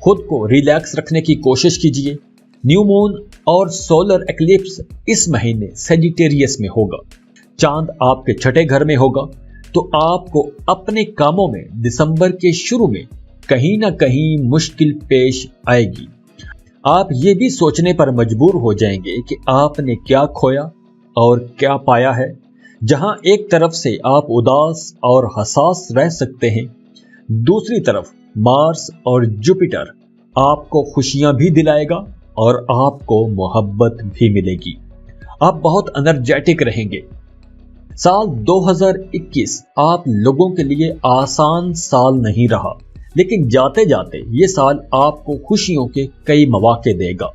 खुद को रिलैक्स रखने की कोशिश कीजिए। न्यू मून और सोलर एक्लिप्स इस महीने सेजिटेरियस में होगा। चांद आपके छठे घर में होगा, तो आपको अपने कामों में दिसंबर के शुरू में कहीं ना कहीं मुश्किल पेश आएगी। आप ये भी सोचने पर मजबूर हो जाएंगे कि आपने क्या खोया और क्या पाया है। जहां एक तरफ से आप उदास और हसास रह सकते हैं, दूसरी तरफ मार्स और जुपिटर आपको खुशियां भी दिलाएगा और आपको मोहब्बत भी मिलेगी। आप बहुत एनर्जेटिक रहेंगे। साल 2021 आप लोगों के लिए आसान साल नहीं रहा, लेकिन जाते जाते ये साल आपको खुशियों के कई मौके देगा।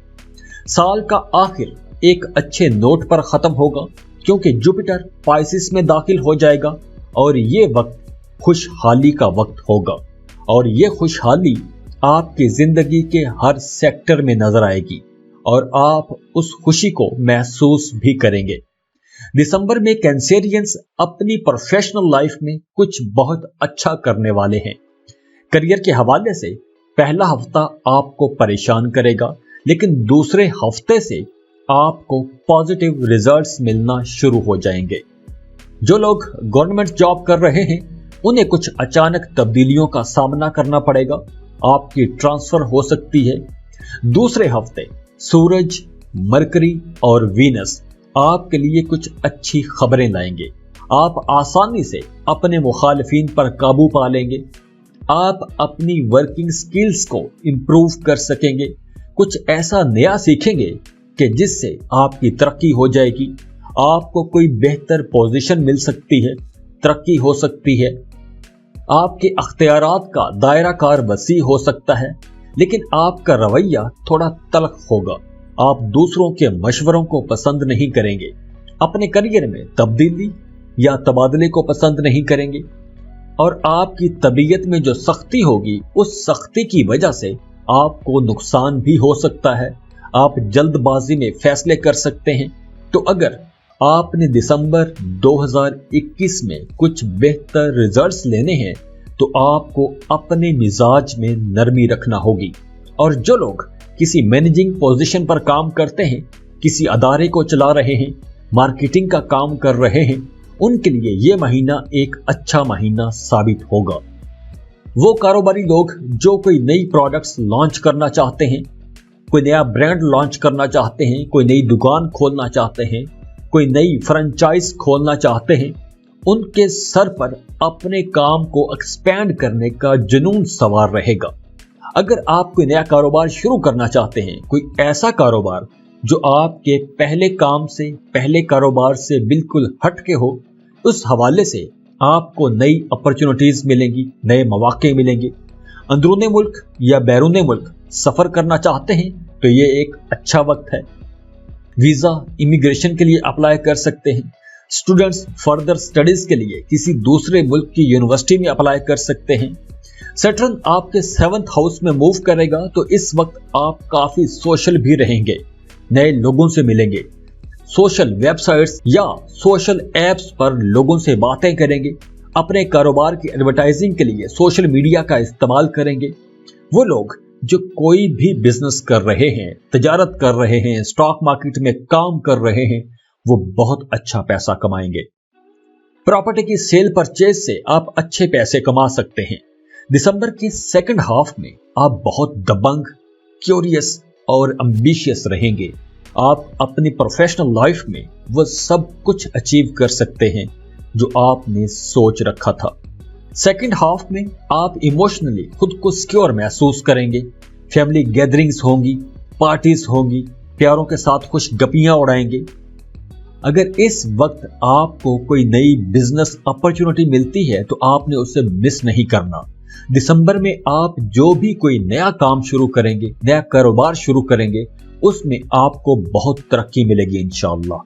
साल का आखिर एक अच्छे नोट पर खत्म होगा, क्योंकि जुपिटर पाइसिस में दाखिल हो जाएगा और ये वक्त खुशहाली का वक्त होगा। और ये खुशहाली आपकी जिंदगी के हर सेक्टर में नजर आएगी और आप उस खुशी को महसूस भी करेंगे। दिसंबर में कैंसेरियंस अपनी प्रोफेशनल लाइफ में कुछ बहुत अच्छा करने वाले हैं। करियर के हवाले से पहला हफ्ता आपको परेशान करेगा, लेकिन दूसरे हफ्ते से आपको पॉजिटिव रिजल्ट्स मिलना शुरू हो जाएंगे। जो लोग गवर्नमेंट जॉब कर रहे हैं उन्हें कुछ अचानक तब्दीलियों का सामना करना पड़ेगा। आपकी ट्रांसफर हो सकती है। दूसरे हफ्ते सूरज, मरकरी और वीनस आपके लिए कुछ अच्छी खबरें लाएंगे। आप आसानी से अपने मुखालिफिन पर काबू पा लेंगे। आप अपनी वर्किंग स्किल्स को इंप्रूव कर सकेंगे। कुछ ऐसा नया सीखेंगे कि जिससे आपकी तरक्की हो जाएगी। आपको कोई बेहतर पोजीशन मिल सकती है, तरक्की हो सकती है। आपके अख्तियारात का दायरा कार वसी हो सकता है, लेकिन आपका रवैया थोड़ा तल्ख होगा। आप दूसरों के मशवरों को पसंद नहीं करेंगे। अपने करियर में तब्दीली या तबादले को पसंद नहीं करेंगे और आपकी तबीयत में जो सख्ती होगी, उस सख्ती की वजह से आपको नुकसान भी हो सकता है। आप जल्दबाजी में फैसले कर सकते हैं। तो अगर आपने दिसंबर 2021 में कुछ बेहतर रिजल्ट्स लेने हैं तो आपको अपने मिजाज में नरमी रखना होगी। और जो लोग किसी मैनेजिंग पोजीशन पर काम करते हैं, किसी अदारे को चला रहे हैं, मार्केटिंग का काम कर रहे हैं, उनके लिए यह महीना एक अच्छा महीना साबित होगा। वो कारोबारी लोग जो कोई नई प्रोडक्ट्स लॉन्च करना चाहते हैं, कोई नया ब्रांड लॉन्च करना चाहते हैं, कोई नई दुकान खोलना चाहते हैं, कोई नई फ्रेंचाइज खोलना चाहते हैं, उनके सर पर अपने काम को एक्सपैंड करने का जुनून सवार रहेगा। अगर आप कोई नया कारोबार शुरू करना चाहते हैं, कोई ऐसा कारोबार जो आपके पहले काम से, पहले कारोबार से बिल्कुल हटके हो, उस हवाले से आपको नई अपॉर्चुनिटीज मिलेंगी, नए मौके मिलेंगे। अंदरूनी मुल्क या बैरूनी मुल्क सफर करना चाहते हैं तो ये एक अच्छा वक्त है। वीजा, इमिग्रेशन के लिए अप्लाई कर सकते हैं। स्टूडेंट्स फर्दर स्टडीज के लिए किसी दूसरे मुल्क की यूनिवर्सिटी में अप्लाई कर सकते हैं। सैटर्न आपके 7th हाउस में मूव करेगा तो इस वक्त आप काफी सोशल भी रहेंगे, नए लोगों से मिलेंगे, सोशल वेबसाइट्स या सोशल एप्स पर लोगों से बातें करेंगे, अपने कारोबार की एडवर्टाइजिंग के लिए सोशल मीडिया का इस्तेमाल करेंगे। वो लोग जो कोई भी बिजनेस कर रहे हैं, तजारत कर रहे हैं, स्टॉक मार्केट में काम कर रहे हैं, वो बहुत अच्छा पैसा कमाएंगे। प्रॉपर्टी की सेल परचेज से आप अच्छे पैसे कमा सकते हैं। दिसंबर के सेकंड हाफ में आप बहुत दबंग, क्यूरियस और एम्बिशियस रहेंगे। आप अपनी प्रोफेशनल लाइफ में वो सब कुछ अचीव कर सकते हैं जो आपने सोच रखा था। सेकंड हाफ में आप इमोशनली खुद को सिक्योर महसूस करेंगे। फैमिली गैदरिंग्स होंगी, पार्टीज होंगी, प्यारों के साथ कुछ गपियां उड़ाएंगे। अगर इस वक्त आपको कोई नई बिजनेस अपॉर्चुनिटी मिलती है तो आपने उसे मिस नहीं करना। दिसंबर में आप जो भी कोई नया काम शुरू करेंगे, नया कारोबार शुरू करेंगे, उसमें आपको बहुत तरक्की मिलेगी इंशाअल्लाह।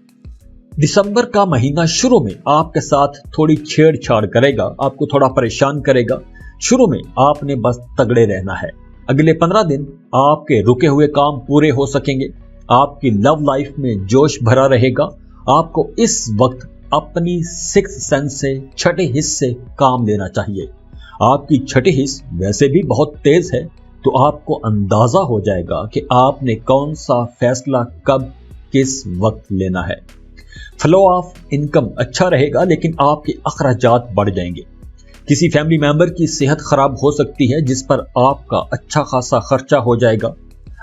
दिसंबर का महीना शुरू में आपके साथ थोड़ी छेड़छाड़ करेगा, आपको थोड़ा परेशान करेगा। शुरू में आपने बस तगड़े रहना है। अगले 15 दिन आपके रुके हुए काम पूरे हो सकेंगे। आपकी लव लाइफ में जोश भरा रहेगा। आपको इस वक्त अपनी 6th सेंस से, छठे हिस्से से काम लेना चाहिए। आपकी छठी हिस्स वैसे भी बहुत तेज है, तो आपको अंदाजा हो जाएगा कि आपने कौन सा फैसला कब किस वक्त लेना है। फ्लो ऑफ इनकम अच्छा रहेगा, लेकिन आपके अखराजात बढ़ जाएंगे। किसी फैमिली मेंबर की सेहत खराब हो सकती है, जिस पर आपका अच्छा खासा खर्चा हो जाएगा।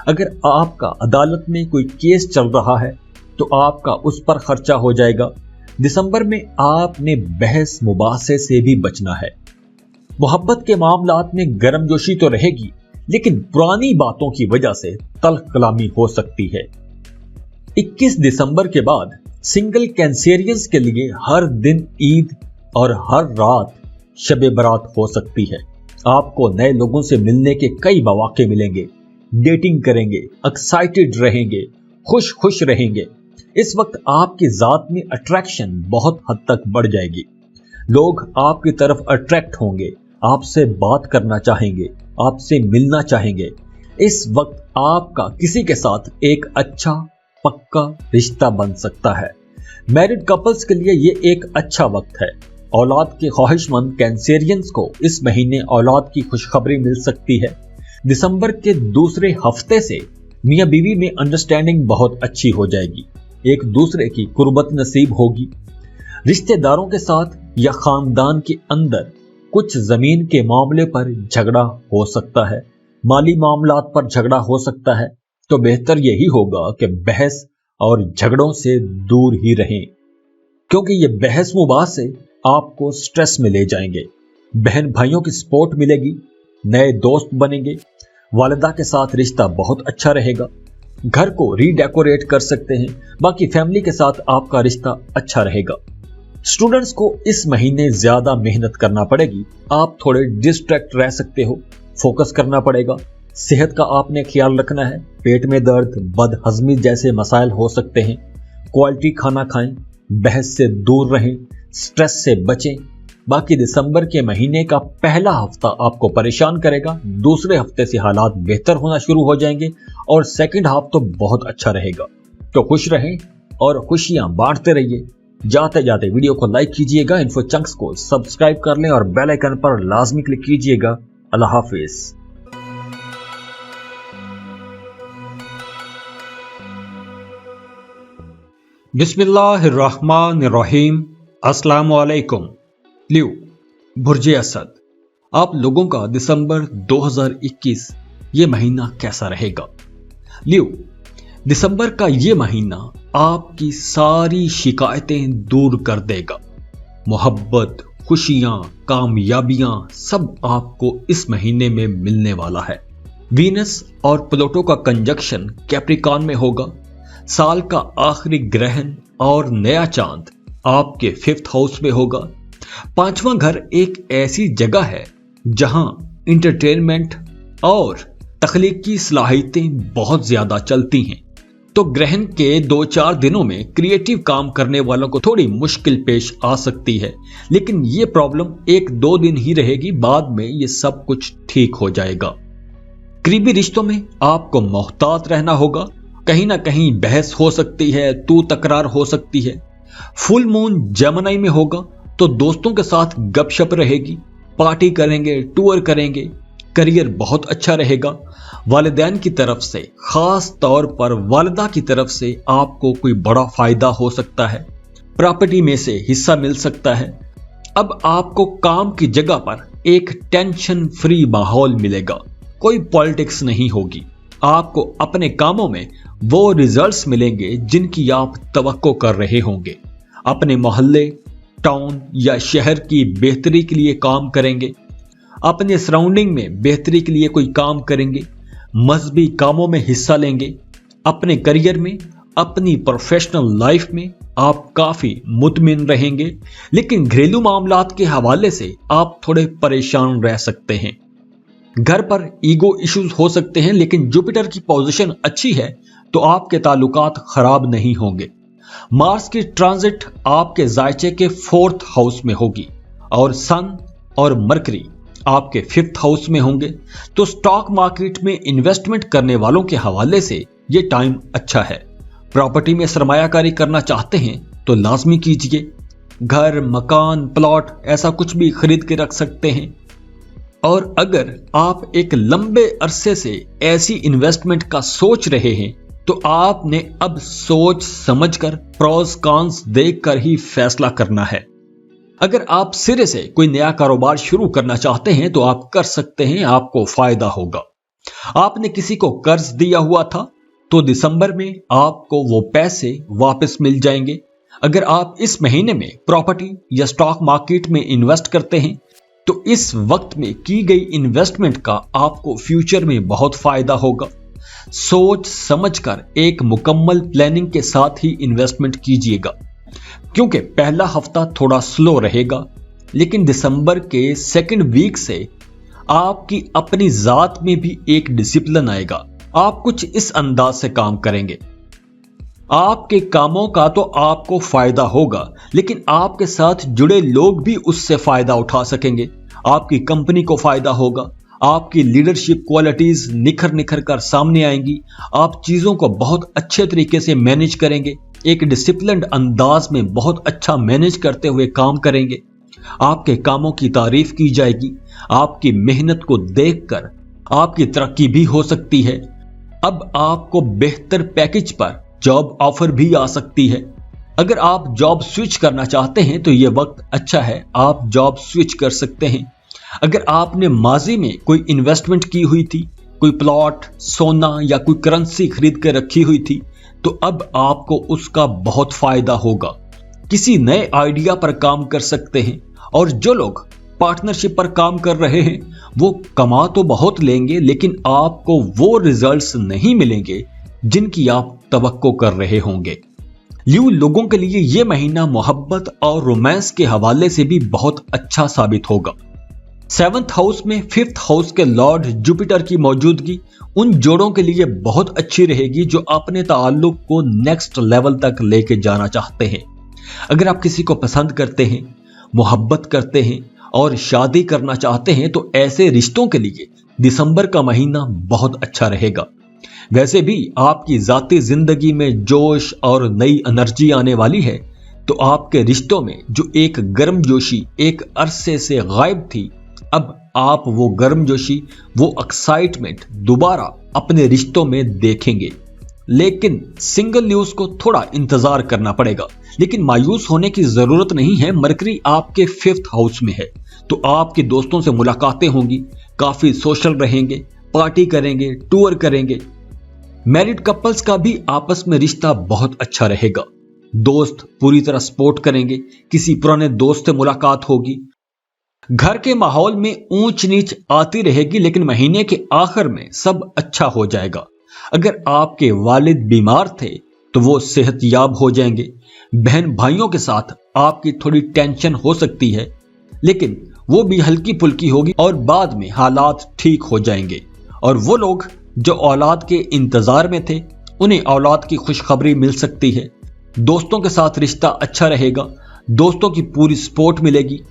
अगर आपका अदालत में कोई केस चल रहा है तो आपका उस पर खर्चा हो जाएगा। दिसंबर में आपने बहस मुबासे से भी बचना है। मोहब्बत के मामलात में गर्मजोशी तो रहेगी, लेकिन पुरानी बातों की वजह से तल्ख कलामी हो सकती है। 21 दिसंबर के बाद सिंगल कैंसेरियंस के लिए हर दिन ईद और हर रात शब बरात हो सकती है। आपको नए लोगों से मिलने के कई मौके मिलेंगे, डेटिंग करेंगे, एक्साइटेड रहेंगे, खुश रहेंगे। इस वक्त आपकी जात में अट्रैक्शन बहुत हद तक बढ़ जाएगी। लोग आपकी तरफ अट्रैक्ट होंगे, आपसे बात करना चाहेंगे, आपसे मिलना चाहेंगे। इस वक्त आपका किसी के साथ एक अच्छा पक्का रिश्ता बन सकता है। मैरिड कपल्स के लिए ये एक अच्छा वक्त है। औलाद के ख्वाहिशमंद कैंसेरियंस को इस महीने औलाद की खुशखबरी मिल सकती है। दिसंबर के दूसरे हफ्ते से मियां बीवी में अंडरस्टैंडिंग बहुत अच्छी हो जाएगी। एक दूसरे की कुर्बत नसीब होगी। रिश्तेदारों के साथ या खानदान के अंदर कुछ जमीन के मामले पर झगड़ा हो सकता है, माली मामलात पर झगड़ा हो सकता है, तो बेहतर यही होगा कि बहस और झगड़ों से दूर ही रहें, क्योंकि ये बहस मुबास से आपको स्ट्रेस में ले जाएंगे। बहन भाइयों की सपोर्ट मिलेगी, नए दोस्त बनेंगे, वालिदा के साथ रिश्ता बहुत अच्छा रहेगा, घर को रीडेकोरेट कर सकते हैं, बाकी फैमिली के साथ आपका रिश्ता अच्छा रहेगा। स्टूडेंट्स को इस महीने ज्यादा मेहनत करना पड़ेगी, आप थोड़े डिस्ट्रैक्ट रह सकते हो, फोकस करना पड़ेगा। सेहत का आपने ख्याल रखना है, पेट में दर्द, बदहजमी जैसे मसाइल हो सकते हैं। क्वालिटी खाना खाएं, बहस से दूर रहें, स्ट्रेस से बचें। बाकी दिसंबर के महीने का पहला हफ्ता आपको परेशान करेगा, दूसरे हफ्ते से हालात बेहतर होना शुरू हो जाएंगे और सेकंड हाफ तो बहुत अच्छा रहेगा। तो खुश रहें और खुशियां बांटते रहिए। जाते जाते वीडियो को लाइक कीजिएगा, इन्फो चंक्स को सब्सक्राइब कर लें और बेल आइकन पर लाजमी क्लिक कीजिएगा। अल्लाह हाफिज। बिस्मिल्लाहिर्रहमानिर्रहीम। अस्सलाम वालेकुम। लियो बुर्ज असद, आप लोगों का दिसंबर 2021 ये महीना कैसा रहेगा? लियो, दिसंबर का ये महीना आपकी सारी शिकायतें दूर कर देगा। मोहब्बत, खुशियां, कामयाबियां सब आपको इस महीने में मिलने वाला है। वीनस और प्लूटो का कंजक्शन कैप्रिकॉर्न में होगा। साल का आखिरी ग्रहण और नया चांद आपके 5th हाउस में होगा। 5वां घर एक ऐसी जगह है जहां इंटरटेनमेंट और तख्लीकी सलाहियतें बहुत ज्यादा चलती हैं, तो ग्रहण के 2-4 दिनों में क्रिएटिव काम करने वालों को थोड़ी मुश्किल पेश आ सकती है, लेकिन ये प्रॉब्लम 1-2 दिन ही रहेगी, बाद में ये सब कुछ ठीक हो जाएगा। करीबी रिश्तों में आपको मोहतात रहना होगा, कहीं ना कहीं बहस हो सकती है, तू तकरार हो सकती है। फुल मून जेमिनी में होगा तो दोस्तों के साथ गपशप रहेगी, पार्टी करेंगे, टूर करेंगे, करियर बहुत अच्छा रहेगा। वालिदैन की तरफ से, खास तौर पर वालिदा की तरफ से आपको कोई बड़ा फायदा हो सकता है, प्रॉपर्टी में से हिस्सा मिल सकता है। अब आपको काम की जगह पर एक टेंशन फ्री माहौल मिलेगा, कोई पॉलिटिक्स नहीं होगी। आपको अपने कामों में वो रिजल्ट्स मिलेंगे जिनकी आप तवक्को कर रहे होंगे। अपने मोहल्ले, टाउन या शहर की बेहतरी के लिए काम करेंगे, अपने सराउंडिंग में बेहतरी के लिए कोई काम करेंगे, मजहबी कामों में हिस्सा लेंगे। अपने करियर में, अपनी प्रोफेशनल लाइफ में आप काफी मुतमिन रहेंगे, लेकिन घरेलू मामलात के हवाले से आप थोड़े परेशान रह सकते हैं। घर पर ईगो इश्यूज हो सकते हैं, लेकिन जुपिटर की पोजीशन अच्छी है तो आपके ताल्लुकात खराब नहीं होंगे। मार्स की ट्रांजिट आपके जायचे के 4th हाउस में होगी और सन और मरकरी आपके 5th हाउस में होंगे, तो स्टॉक मार्केट में इन्वेस्टमेंट करने वालों के हवाले से ये टाइम अच्छा है। प्रॉपर्टी में सरमायाकारी करना चाहते हैं तो लाजमी कीजिए। घर, मकान, प्लॉट ऐसा कुछ भी खरीद के रख सकते हैं। और अगर आप एक लंबे अरसे से ऐसी इन्वेस्टमेंट का सोच रहे हैं तो आपने अब सोच समझकर प्रोस कॉन्स देखकर ही फैसला करना है। अगर आप सिरे से कोई नया कारोबार शुरू करना चाहते हैं तो आप कर सकते हैं, आपको फायदा होगा। आपने किसी को कर्ज दिया हुआ था तो दिसंबर में आपको वो पैसे वापस मिल जाएंगे। अगर आप इस महीने में प्रॉपर्टी या स्टॉक मार्केट में इन्वेस्ट करते हैं तो इस वक्त में की गई इन्वेस्टमेंट का आपको फ्यूचर में बहुत फायदा होगा। सोच समझकर एक मुकम्मल प्लानिंग के साथ ही इन्वेस्टमेंट कीजिएगा, क्योंकि पहला हफ्ता थोड़ा स्लो रहेगा, लेकिन दिसंबर के 2nd वीक से आपकी अपनी जात में भी एक डिसिप्लिन आएगा। आप कुछ इस अंदाज से काम करेंगे। आपके कामों का तो आपको फायदा होगा, लेकिन आपके साथ जुड़े लोग भी उससे फायदा उठा सकेंगे। आपकी कंपनी को फायदा होगा, आपकी लीडरशिप क्वालिटीज निखर कर सामने आएंगी। आप चीजों को बहुत अच्छे तरीके से मैनेज करेंगे, एक डिसिप्लिन्ड अंदाज में बहुत अच्छा मैनेज करते हुए काम करेंगे। आपके कामों की तारीफ की जाएगी। आपकी मेहनत को देखकर आपकी तरक्की भी हो सकती है। अब आपको बेहतर पैकेज पर जॉब ऑफर भी आ सकती है। अगर आप जॉब स्विच करना चाहते हैं तो यह वक्त अच्छा है, आप जॉब स्विच कर सकते हैं। अगर आपने माजी में कोई इन्वेस्टमेंट की हुई थी, कोई प्लॉट, सोना या कोई करेंसी खरीद कर रखी हुई थी, तो अब आपको उसका बहुत फायदा होगा। किसी नए आइडिया पर काम कर सकते हैं, और जो लोग पार्टनरशिप पर काम कर रहे हैं वो कमा तो बहुत लेंगे, लेकिन आपको वो रिजल्ट्स नहीं मिलेंगे जिनकी आप तवक्को कर रहे होंगे। ल्यू लोगों के लिए यह महीना मोहब्बत और रोमांस के हवाले से भी बहुत अच्छा साबित होगा। 7th हाउस में 5th हाउस के लॉर्ड जुपिटर की मौजूदगी उन जोड़ों के लिए बहुत अच्छी रहेगी जो अपने ताल्लुक को नेक्स्ट लेवल तक लेके जाना चाहते हैं। अगर आप किसी को पसंद करते हैं, मोहब्बत करते हैं और शादी करना चाहते हैं तो ऐसे रिश्तों के लिए दिसंबर का महीना बहुत अच्छा रहेगा। वैसे भी आपकी जाती जिंदगी में जोश और नई एनर्जी आने वाली है, तो आपके रिश्तों में जो एक गर्मजोशी एक अरसे से गायब थी, अब आप वो गर्मजोशी, वो एक्साइटमेंट दोबारा अपने रिश्तों में देखेंगे। लेकिन सिंगल न्यूज को थोड़ा इंतजार करना पड़ेगा, लेकिन मायूस होने की जरूरत नहीं है। मरकरी आपके 5th हाउस में है, तो आपके दोस्तों से मुलाकातें होंगी, काफी सोशल रहेंगे, पार्टी करेंगे, टूर करेंगे। मैरिड कपल्स का भी आपस में रिश्ता बहुत अच्छा रहेगा। दोस्त पूरी तरह सपोर्ट करेंगे, किसी पुराने दोस्त से मुलाकात होगी। घर के माहौल में ऊंच नीच आती रहेगी, लेकिन महीने के आखिर में सब अच्छा हो जाएगा। अगर आपके वालिद बीमार थे तो वो सेहतयाब हो जाएंगे। बहन भाइयों के साथ आपकी थोड़ी टेंशन हो सकती है, लेकिन वो भी हल्की फुल्की होगी और बाद में हालात ठीक हो जाएंगे। और वो लोग जो औलाद के इंतजार में थे, उन्हें औलाद की खुशखबरी मिल सकती है। दोस्तों के साथ रिश्ता अच्छा रहेगा, दोस्तों की पूरी सपोर्ट मिलेगी।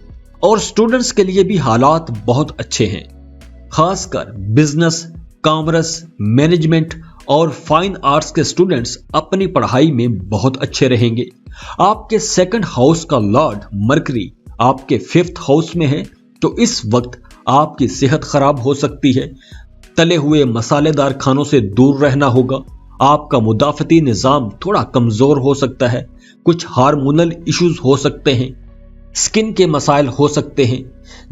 और स्टूडेंट्स के लिए भी हालात बहुत अच्छे हैं। खासकर बिजनेस, कॉमर्स, मैनेजमेंट और फाइन आर्ट्स के स्टूडेंट्स अपनी पढ़ाई में बहुत अच्छे रहेंगे। आपके 2nd हाउस का लॉर्ड मरकरी आपके 5th हाउस में है, तो इस वक्त आपकी सेहत खराब हो सकती है। तले हुए मसालेदार खानों से दूर रहना होगा। आपका मुदाफती निजाम थोड़ा कमजोर हो सकता है। कुछ हार्मोनल इश्यूज हो सकते हैं, स्किन के मसाइल हो सकते हैं।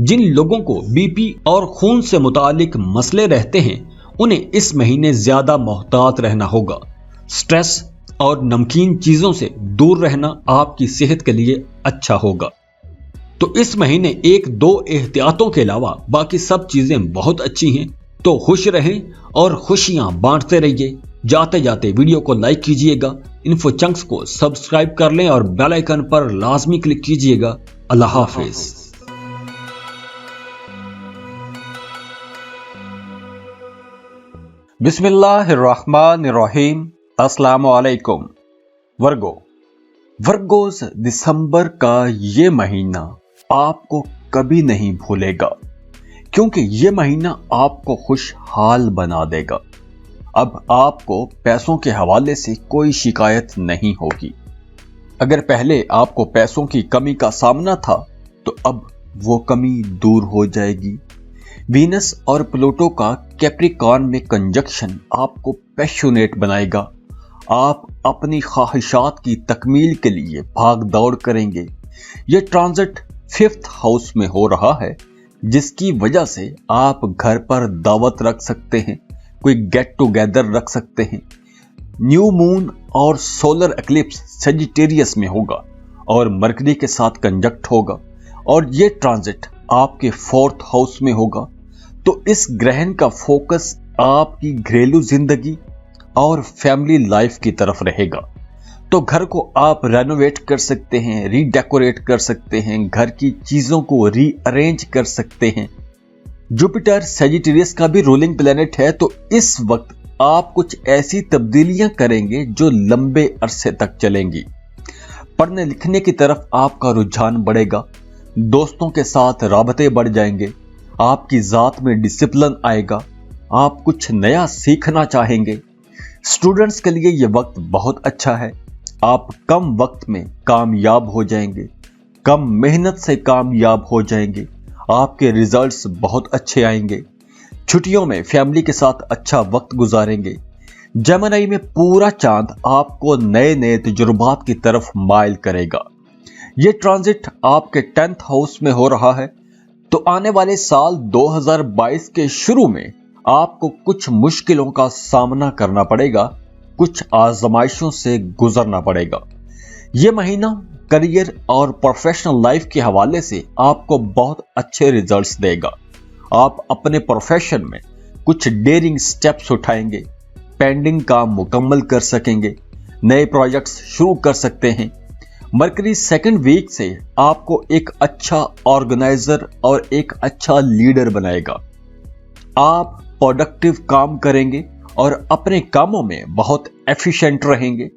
जिन लोगों को बीपी और खून से मुतालिक मसले रहते हैं, उन्हें इस महीने ज्यादा मोहतात रहना होगा। स्ट्रेस और नमकीन चीजों से दूर रहना आपकी सेहत के लिए अच्छा होगा। तो इस महीने 1-2 एहतियातों के अलावा बाकी सब चीजें बहुत अच्छी हैं। तो खुश रहें और खुशियां बांटते रहिए। जाते जाते वीडियो को लाइक कीजिएगा, इन्फो चंक्स को सब्सक्राइब कर लें और बेल आइकन पर लाजमी क्लिक कीजिएगा। अल्लाह हाफिज। बिस्मिल्लाहिर्रहमानिर्रहीम। अस्सलाम वालेकुम। वर्गोस, दिसंबर का ये महीना आपको कभी नहीं भूलेगा, क्योंकि ये महीना आपको खुशहाल बना देगा। अब आपको पैसों के हवाले से कोई शिकायत नहीं होगी। अगर पहले आपको पैसों की कमी का सामना था, तो अब वो कमी दूर हो जाएगी। वीनस और प्लूटो का कैप्रिकॉर्न में कंजक्शन आपको पैशनेट बनाएगा। आप अपनी ख्वाहिशात की तकमील के लिए भाग दौड़ करेंगे। यह ट्रांजिट 5th हाउस में हो रहा है, जिसकी वजह से आप घर पर दावत रख सकते हैं, कोई गेट टुगेदर रख सकते हैं। न्यू मून और सोलर एक्लिप्स सेजिटेरियस में होगा और मरकरी के साथ कंजक्ट होगा, और ये ट्रांजिट आपके 4th हाउस में होगा। तो इस ग्रहण का फोकस आपकी घरेलू जिंदगी और फैमिली लाइफ की तरफ रहेगा। तो घर को आप रेनोवेट कर सकते हैं, रीडेकोरेट कर सकते हैं, घर की चीजों को रीअरेंज कर सकते हैं। जुपिटर सेजिटेरियस का भी रूलिंग प्लेनेट है, तो इस वक्त आप कुछ ऐसी तब्दीलियां करेंगे जो लंबे अरसे तक चलेंगी। पढ़ने लिखने की तरफ आपका रुझान बढ़ेगा, दोस्तों के साथ राबते बढ़ जाएंगे, आपकी जात में डिसिप्लिन आएगा, आप कुछ नया सीखना चाहेंगे। स्टूडेंट्स के लिए यह वक्त बहुत अच्छा है। आप कम वक्त में कामयाब हो जाएंगे, कम मेहनत से कामयाब हो जाएंगे। आपके रिजल्ट्स बहुत अच्छे आएंगे। छुट्टियों में फैमिली के साथ अच्छा वक्त गुजारेंगे। जेमिनी में पूरा चांद आपको नए नए तजुर्बात की तरफ माइल करेगा। यह ट्रांजिट आपके 10th हाउस में हो रहा है, तो आने वाले साल 2022 के शुरू में आपको कुछ मुश्किलों का सामना करना पड़ेगा, कुछ आजमाइशों से गुजरना पड़ेगा। यह महीना करियर और प्रोफेशनल लाइफ के हवाले से आपको बहुत अच्छे रिजल्ट्स देगा। आप अपने प्रोफेशन में कुछ डेयरिंग स्टेप्स उठाएंगे, पेंडिंग काम मुकम्मल कर सकेंगे, नए प्रोजेक्ट्स शुरू कर सकते हैं। मरकरी सेकंड वीक से आपको एक अच्छा ऑर्गेनाइजर और एक अच्छा लीडर बनाएगा। आप प्रोडक्टिव काम करेंगे और अपने कामों में बहुत एफिशिएंट रहेंगे।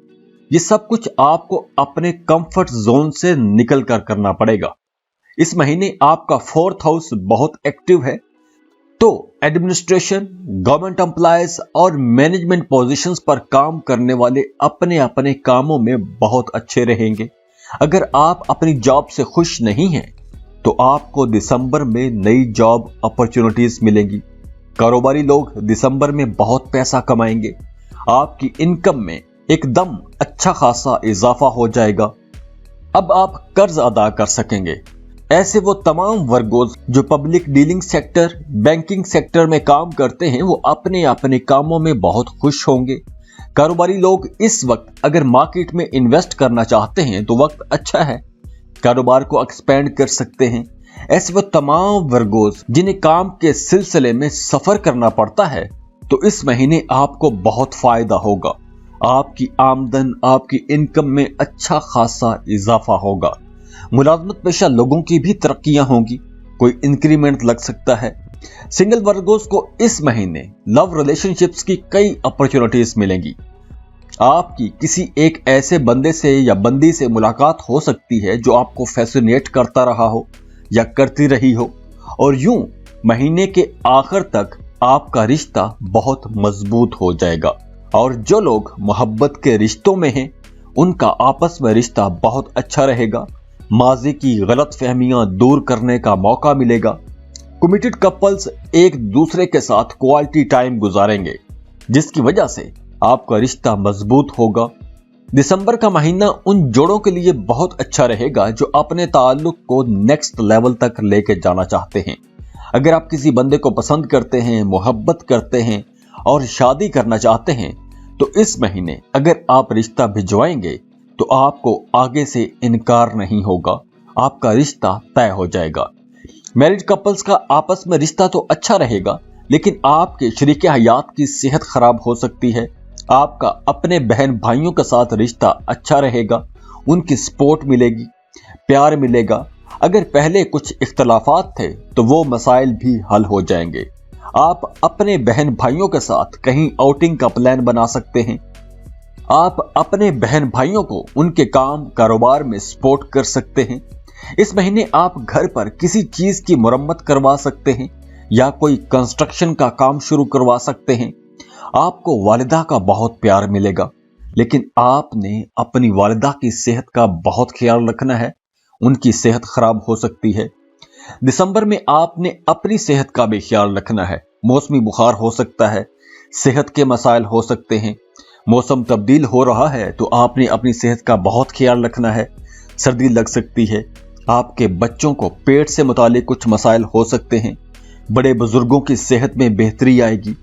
ये सब कुछ आपको अपने कंफर्ट जोन से निकल कर करना पड़ेगा। इस महीने आपका 4th हाउस बहुत एक्टिव है, तो एडमिनिस्ट्रेशन, गवर्नमेंट एम्प्लॉयज और मैनेजमेंट पोजीशंस पर काम करने वाले अपने अपने कामों में बहुत अच्छे रहेंगे। अगर आप अपनी जॉब से खुश नहीं हैं, तो आपको दिसंबर में नई जॉब अपॉर्चुनिटीज मिलेंगी। कारोबारी लोग दिसंबर में बहुत पैसा कमाएंगे। आपकी इनकम में एकदम अच्छा खासा इजाफा हो जाएगा। अब आप कर्ज अदा कर सकेंगे। ऐसे वो तमाम वर्गों जो public dealing sector, banking sector में काम करते हैं, वो अपने अपने कामों में बहुत खुश होंगे। कारोबारी लोग इस वक्त अगर मार्केट में इन्वेस्ट करना चाहते हैं तो वक्त अच्छा है, कारोबार को एक्सपेंड कर सकते हैं। ऐसे वो तमाम वर्गों जिन्हें काम के सिलसिले में सफर करना पड़ता है, तो इस महीने आपको बहुत फायदा होगा। आपकी आमदन, आपकी इनकम में अच्छा खासा इजाफा होगा। मुलाजमत पेशा लोगों की भी तरक्कियां होंगी, कोई इंक्रीमेंट लग सकता है। सिंगल वर्गों को इस महीने लव रिलेशनशिप्स की कई अपॉर्चुनिटीज मिलेंगी। आपकी किसी एक ऐसे बंदे से या बंदी से मुलाकात हो सकती है जो आपको फैसिनेट करता रहा हो या करती रही हो, और यूं महीने के आखिर तक आपका रिश्ता बहुत मजबूत हो जाएगा। और जो लोग मोहब्बत के रिश्तों में हैं, उनका आपस में रिश्ता बहुत अच्छा रहेगा। माजी की गलत फहमियां दूर करने का मौका मिलेगा। कमिटेड कपल्स एक दूसरे के साथ क्वालिटी टाइम गुजारेंगे, जिसकी वजह से आपका रिश्ता मजबूत होगा। दिसंबर का महीना उन जोड़ों के लिए बहुत अच्छा रहेगा जो अपने ताल्लुक को नेक्स्ट लेवल तक लेके जाना चाहते हैं। अगर आप किसी बंदे को पसंद करते हैं, मोहब्बत करते हैं और शादी करना चाहते हैं, तो इस महीने अगर आप रिश्ता भिजवाएंगे तो आपको आगे से इनकार नहीं होगा, आपका रिश्ता तय हो जाएगा। मैरिड कपल्स का आपस में रिश्ता तो अच्छा रहेगा, लेकिन आपके शरीके हयात की सेहत खराब हो सकती है। आपका अपने बहन भाइयों के साथ रिश्ता अच्छा रहेगा, उनकी सपोर्ट मिलेगी, प्यार मिलेगा। अगर पहले कुछ इख्तलाफात थे तो वो मसाइल भी हल हो जाएंगे। आप अपने बहन भाइयों के साथ कहीं आउटिंग का प्लान बना सकते हैं। आप अपने बहन भाइयों को उनके काम कारोबार में सपोर्ट कर सकते हैं। इस महीने आप घर पर किसी चीज की मुरम्मत करवा सकते हैं या कोई कंस्ट्रक्शन का काम शुरू करवा सकते हैं। आपको वालिदा का बहुत प्यार मिलेगा, लेकिन आपने अपनी वालिदा की सेहत का बहुत ख्याल रखना है, उनकी सेहत खराब हो सकती है। दिसंबर में आपने अपनी सेहत का भी ख्याल रखना है। मौसमी बुखार हो सकता है, सेहत के मसाइल हो सकते हैं। मौसम तब्दील हो रहा है तो आपने अपनी सेहत का बहुत ख्याल रखना है। सर्दी लग सकती है। आपके बच्चों को पेट से मुतालिक कुछ मसाइल हो सकते हैं। बड़े बुजुर्गों की सेहत में बेहतरी आएगी,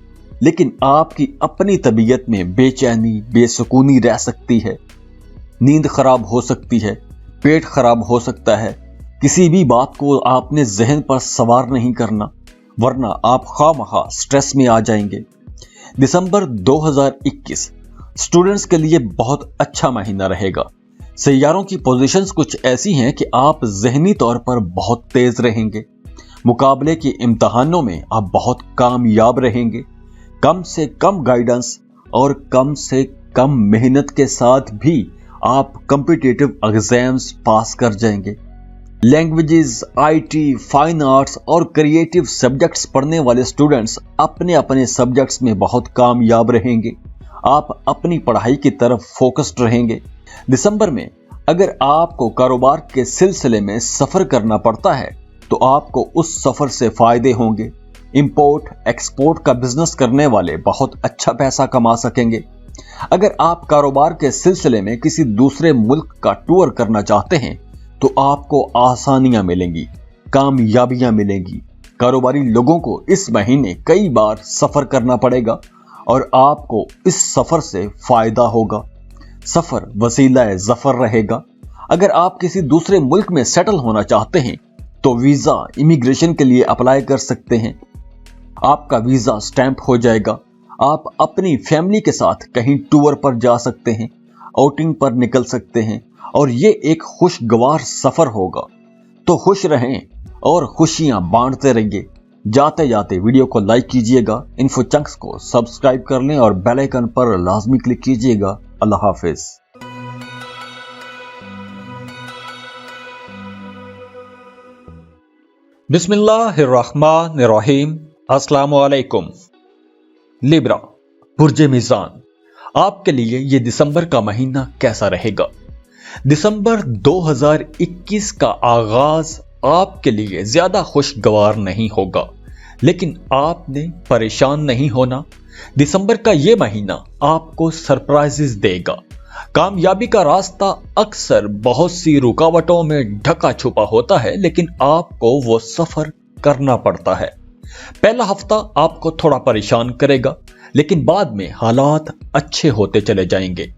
लेकिन आपकी अपनी तबीयत में बेचैनी, बेसुकूनी रह सकती है। नींद खराब हो सकती है, पेट खराब हो सकता है। किसी भी बात को आपने जहन पर सवार नहीं करना, वरना आप खामखा स्ट्रेस में आ जाएंगे। दिसंबर 2021 स्टूडेंट्स के लिए बहुत अच्छा महीना रहेगा। सैयारों की पोजीशंस कुछ ऐसी हैं कि आप ज़हनी तौर पर बहुत तेज रहेंगे। मुकाबले के इम्तहानों में आप बहुत कामयाब रहेंगे। कम से कम गाइडेंस और कम से कम मेहनत के साथ भी आप कॉम्पिटिटिव एग्जाम्स पास कर जाएंगे। लैंग्वेजेस, आईटी, फाइन आर्ट्स और क्रिएटिव सब्जेक्ट्स पढ़ने वाले स्टूडेंट्स अपने अपने सब्जेक्ट्स में बहुत कामयाब रहेंगे। आप अपनी पढ़ाई की तरफ फोकस्ड रहेंगे। दिसंबर में अगर आपको कारोबार के सिलसिले में सफर करना पड़ता है तो आपको उस सफर से फायदे होंगे। इंपोर्ट एक्सपोर्ट का बिजनेस करने वाले बहुत अच्छा पैसा कमा सकेंगे। अगर आप कारोबार के सिलसिले में किसी दूसरे मुल्क का टूर करना चाहते हैं तो आपको आसानियां मिलेंगी। कामयाबियां मिलेंगी। कारोबारी लोगों को इस महीने कई बार सफर करना पड़ेगा और आपको इस सफर से फायदा होगा। सफर वसीला ज़फर रहेगा। अगर आप किसी दूसरे मुल्क में सेटल होना चाहते हैं तो वीजा इमिग्रेशन के लिए अप्लाई कर सकते हैं। आपका वीजा स्टैंप हो जाएगा। आप अपनी फैमिली के साथ कहीं टूर पर जा सकते हैं, आउटिंग पर निकल सकते हैं और ये एक खुशगवार सफर होगा। तो खुश रहें और खुशियां बांटते रहिए। जाते जाते वीडियो को लाइक कीजिएगा, इन्फो चंक्स को सब्सक्राइब कर लें और बेल आइकन पर लाजमी क्लिक कीजिएगा। अल्लाह हाफिज। बिस्मिल्लाहिर्रहमानिर्रहीम। अस्सलामु अलैकुम। लिब्रा, बुर्जे मीज़ान, आपके लिए ये दिसंबर का महीना कैसा रहेगा? दिसंबर 2021 का आगाज आपके लिए ज्यादा खुशगवार नहीं होगा, लेकिन आपने परेशान नहीं होना। दिसंबर का ये महीना आपको सरप्राइजेस देगा। कामयाबी का रास्ता अक्सर बहुत सी रुकावटों में ढका छुपा होता है, लेकिन आपको वो सफर करना पड़ता है। पहला हफ्ता आपको थोड़ा परेशान करेगा, लेकिन बाद में हालात अच्छे होते चले जाएंगे।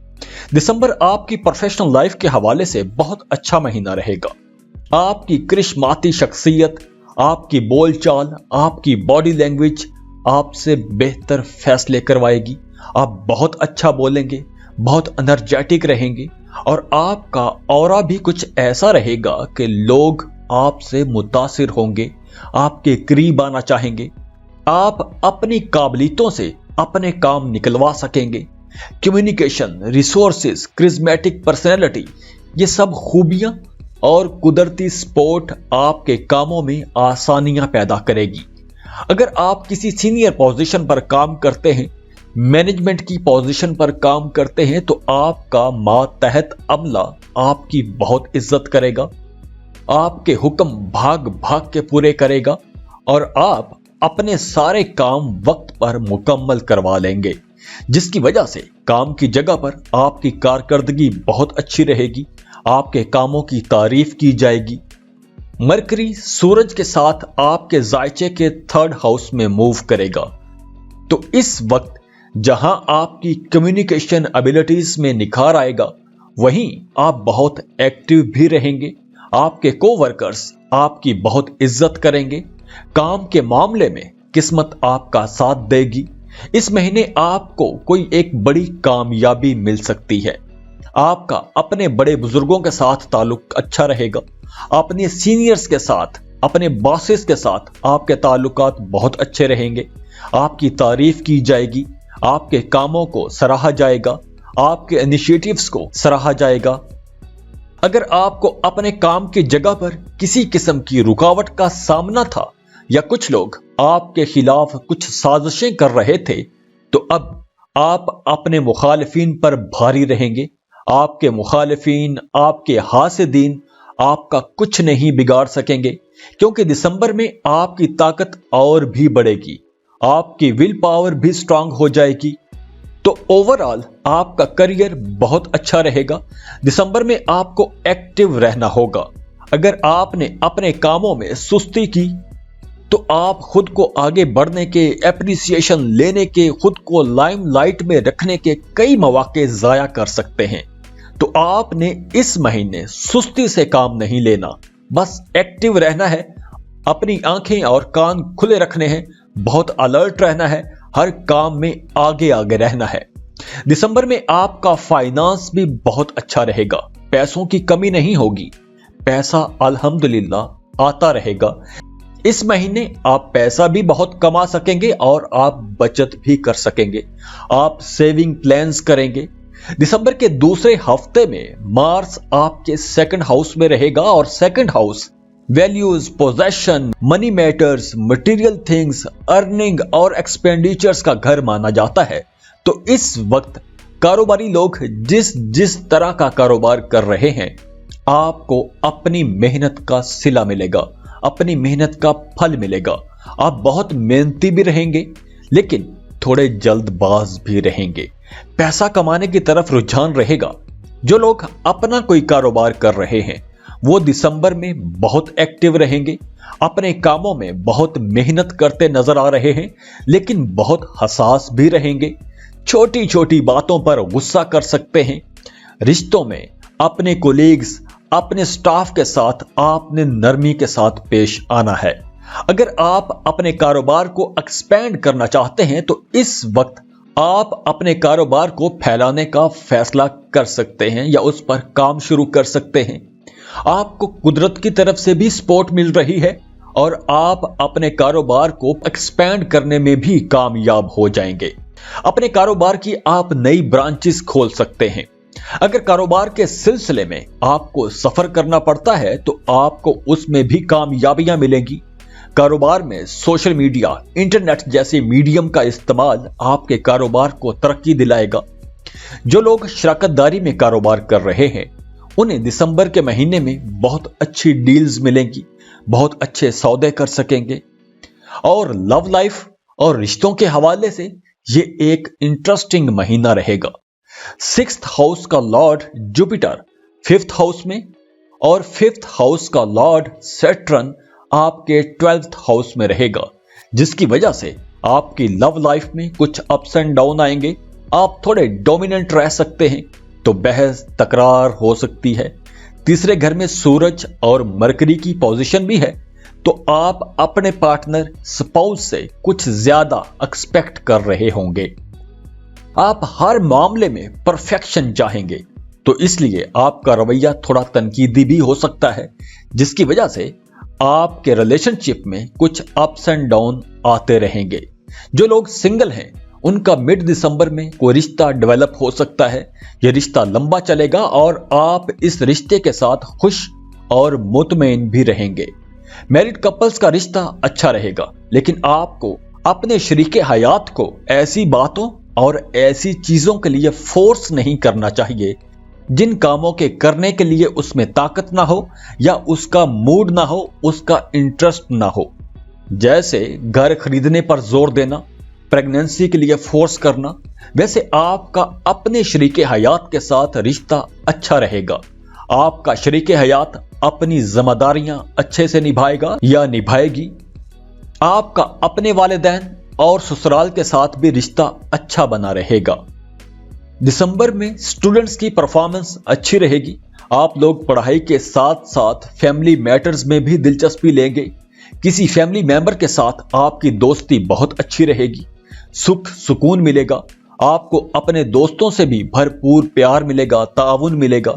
दिसंबर आपकी प्रोफेशनल लाइफ के हवाले से बहुत अच्छा महीना रहेगा। आपकी करिश्माती शख्सियत, आपकी बोलचाल, आपकी बॉडी लैंग्वेज आपसे बेहतर फैसले करवाएगी। आप बहुत अच्छा बोलेंगे, बहुत एनर्जेटिक रहेंगे और आपका ऑरा भी कुछ ऐसा रहेगा कि लोग आपसे मुतासिर होंगे, आपके करीब आना चाहेंगे। आप अपनी काबिलियतों से अपने काम निकलवा सकेंगे। कम्युनिकेशन, रिसोर्सेज, क्रिज्मेटिक पर्सनैलिटी, ये सब खूबियां और कुदरती सपोर्ट आपके कामों में आसानियां पैदा करेगी। अगर आप किसी सीनियर पोजीशन पर काम करते हैं, मैनेजमेंट की पोजीशन पर काम करते हैं, तो आपका मातहत अमला आपकी बहुत इज्जत करेगा, आपके हुक्म भाग भाग के पूरे करेगा और आप अपने सारे काम वक्त पर मुकम्मल करवा लेंगे, जिसकी वजह से काम की जगह पर आपकी कारकर्दगी बहुत अच्छी रहेगी। आपके कामों की तारीफ की जाएगी। मरकरी सूरज के साथ आपके जायचे के 3rd हाउस में मूव करेगा, तो इस वक्त जहां आपकी कम्युनिकेशन एबिलिटीज में निखार आएगा, वहीं आप बहुत एक्टिव भी रहेंगे। आपके कोवर्कर्स आपकी बहुत इज्जत करेंगे। काम के मामले में किस्मत आपका साथ देगी। इस महीने आपको कोई एक बड़ी कामयाबी मिल सकती है। आपका अपने बड़े बुजुर्गों के साथ ताल्लुक अच्छा रहेगा। अपने सीनियर्स के साथ, अपने बॉसेस के साथ आपके ताल्लुकात बहुत अच्छे रहेंगे। आपकी तारीफ की जाएगी, आपके कामों को सराहा जाएगा, आपके इनिशिएटिव्स को सराहा जाएगा। अगर आपको अपने काम की जगह पर किसी किस्म की रुकावट का सामना था या कुछ लोग आपके खिलाफ कुछ साजिशें कर रहे थे, तो अब आप अपने मुखालिफिन पर भारी रहेंगे। आपके मुखालिफिन, आपके हासिदीन आपका कुछ नहीं बिगाड़ सकेंगे, क्योंकि दिसंबर में आपकी ताकत और भी बढ़ेगी, आपकी विल पावर भी स्ट्रांग हो जाएगी। तो ओवरऑल आपका करियर बहुत अच्छा रहेगा। दिसंबर में आपको एक्टिव रहना होगा। अगर आपने अपने कामों में सुस्ती की तो आप खुद को आगे बढ़ने के, एप्रिसिएशन लेने के, खुद को लाइमलाइट में रखने के कई मौके जाया कर सकते हैं। तो आपने इस महीने सुस्ती से काम नहीं लेना, बस एक्टिव रहना है। अपनी आंखें और कान खुले रखने हैं, बहुत अलर्ट रहना है, हर काम में आगे आगे रहना है। दिसंबर में आपका फाइनेंस भी बहुत अच्छा रहेगा। पैसों की कमी नहीं होगी, पैसा अल्हम्दुलिल्लाह आता रहेगा। इस महीने आप पैसा भी बहुत कमा सकेंगे और आप बचत भी कर सकेंगे। आप सेविंग प्लान्स करेंगे। दिसंबर के दूसरे हफ्ते में मार्स आपके 2nd हाउस में रहेगा और 2nd house values, possession, money matters, material things, earning और एक्सपेंडिचर्स का घर माना जाता है। तो इस वक्त कारोबारी लोग जिस तरह का कारोबार कर रहे हैं, आपको अपनी मेहनत का सिला मिलेगा, अपनी मेहनत का फल मिलेगा। आप बहुत मेहनती भी रहेंगे, लेकिन थोड़े जल्दबाज भी रहेंगे। पैसा कमाने की तरफ रुझान रहेगा। जो लोग अपना कोई कारोबार कर रहे हैं, वो दिसंबर में बहुत एक्टिव रहेंगे, अपने कामों में बहुत मेहनत करते नजर आ रहे हैं, लेकिन बहुत हसास भी रहेंगे। छोटी छोटी बातों पर गुस्सा कर सकते हैं। रिश्तों में अपने कोलीग्स, अपने स्टाफ के साथ आपने नरमी के साथ पेश आना है। अगर आप अपने कारोबार को एक्सपेंड करना चाहते हैं तो इस वक्त आप अपने कारोबार को फैलाने का फैसला कर सकते हैं या उस पर काम शुरू कर सकते हैं। आपको कुदरत की तरफ से भी सपोर्ट मिल रही है और आप अपने कारोबार को एक्सपेंड करने में भी कामयाब हो जाएंगे। अपने कारोबार की आप नई ब्रांचेस खोल सकते हैं। अगर कारोबार के सिलसिले में आपको सफर करना पड़ता है तो आपको उसमें भी कामयाबियां मिलेंगी। कारोबार में सोशल मीडिया, इंटरनेट जैसे मीडियम का इस्तेमाल आपके कारोबार को तरक्की दिलाएगा। जो लोग शराकतदारी में कारोबार कर रहे हैं उन्हें दिसंबर के महीने में बहुत अच्छी डील्स मिलेंगी, बहुत अच्छे सौदे कर सकेंगे। और लव लाइफ और रिश्तों के हवाले से ये एक इंटरेस्टिंग महीना रहेगा। 6th हाउस का लॉर्ड जुपिटर 5th हाउस में और 5th हाउस का लॉर्ड सैटर्न आपके 12th हाउस में रहेगा, जिसकी वजह से आपकी लव लाइफ में कुछ अप्स एंड डाउन आएंगे। आप थोड़े डोमिनेंट रह सकते हैं तो बहस तकरार हो सकती है। तीसरे घर में सूरज और मरकरी की पोजीशन भी है तो आप अपने पार्टनर स्पाउस से कुछ ज्यादा एक्सपेक्ट कर रहे होंगे। आप हर मामले में परफेक्शन चाहेंगे तो इसलिए आपका रवैया थोड़ा तनकीदी भी हो सकता है, जिसकी वजह से आपके रिलेशनशिप में कुछ अप्स एंड डाउन आते रहेंगे। जो लोग सिंगल हैं उनका मिड दिसंबर में कोई रिश्ता डेवलप हो सकता है। यह रिश्ता लंबा चलेगा और आप इस रिश्ते के साथ खुश और मुतमईन भी रहेंगे। मैरिड कपल्स का रिश्ता अच्छा रहेगा, लेकिन आपको अपने शरीके हयात को ऐसी बातों और ऐसी चीजों के लिए फोर्स नहीं करना चाहिए जिन कामों के करने के लिए उसमें ताकत ना हो या उसका मूड ना हो, उसका इंटरेस्ट ना हो। जैसे घर खरीदने पर जोर देना, प्रेगनेंसी के लिए फोर्स करना। वैसे आपका अपने शरीके हयात के साथ रिश्ता अच्छा रहेगा। आपका शरीके हयात अपनी जिम्मेदारियां अच्छे से निभाएगा या निभाएगी। आपका अपने वालिदैन और ससुराल के साथ भी रिश्ता अच्छा बना रहेगा। दिसंबर में स्टूडेंट्स की परफॉर्मेंस अच्छी रहेगी। आप लोग पढ़ाई के साथ साथ फैमिली मैटर्स में भी दिलचस्पी लेंगे। किसी फैमिली मेंबर के साथ आपकी दोस्ती बहुत अच्छी रहेगी। सुख सुकून मिलेगा। आपको अपने दोस्तों से भी भरपूर प्यार मिलेगा, ताउन मिलेगा।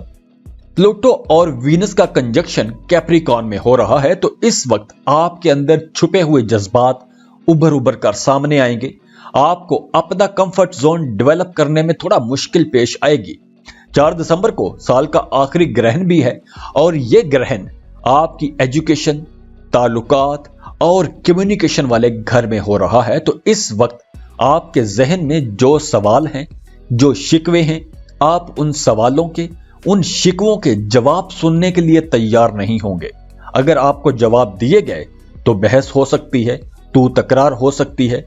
प्लूटो और वीनस का कंजक्शन कैप्रिकॉर्न में हो रहा है तो इस वक्त आपके अंदर छुपे हुए जज्बात उभर कर सामने आएंगे। आपको अपना कंफर्ट जोन डेवलप करने में थोड़ा मुश्किल पेश आएगी। 4 दिसंबर को साल का आखिरी ग्रहण भी है और यह ग्रहण आपकी एजुकेशन, ताल्लुकात और कम्युनिकेशन वाले घर में हो रहा है तो इस वक्त आपके जहन में जो सवाल हैं, जो शिकवे हैं, आप उन सवालों के, उन शिकवों के जवाब सुनने के लिए तैयार नहीं होंगे। अगर आपको जवाब दिए गए तो बहस हो सकती है, तू तकरार हो सकती है।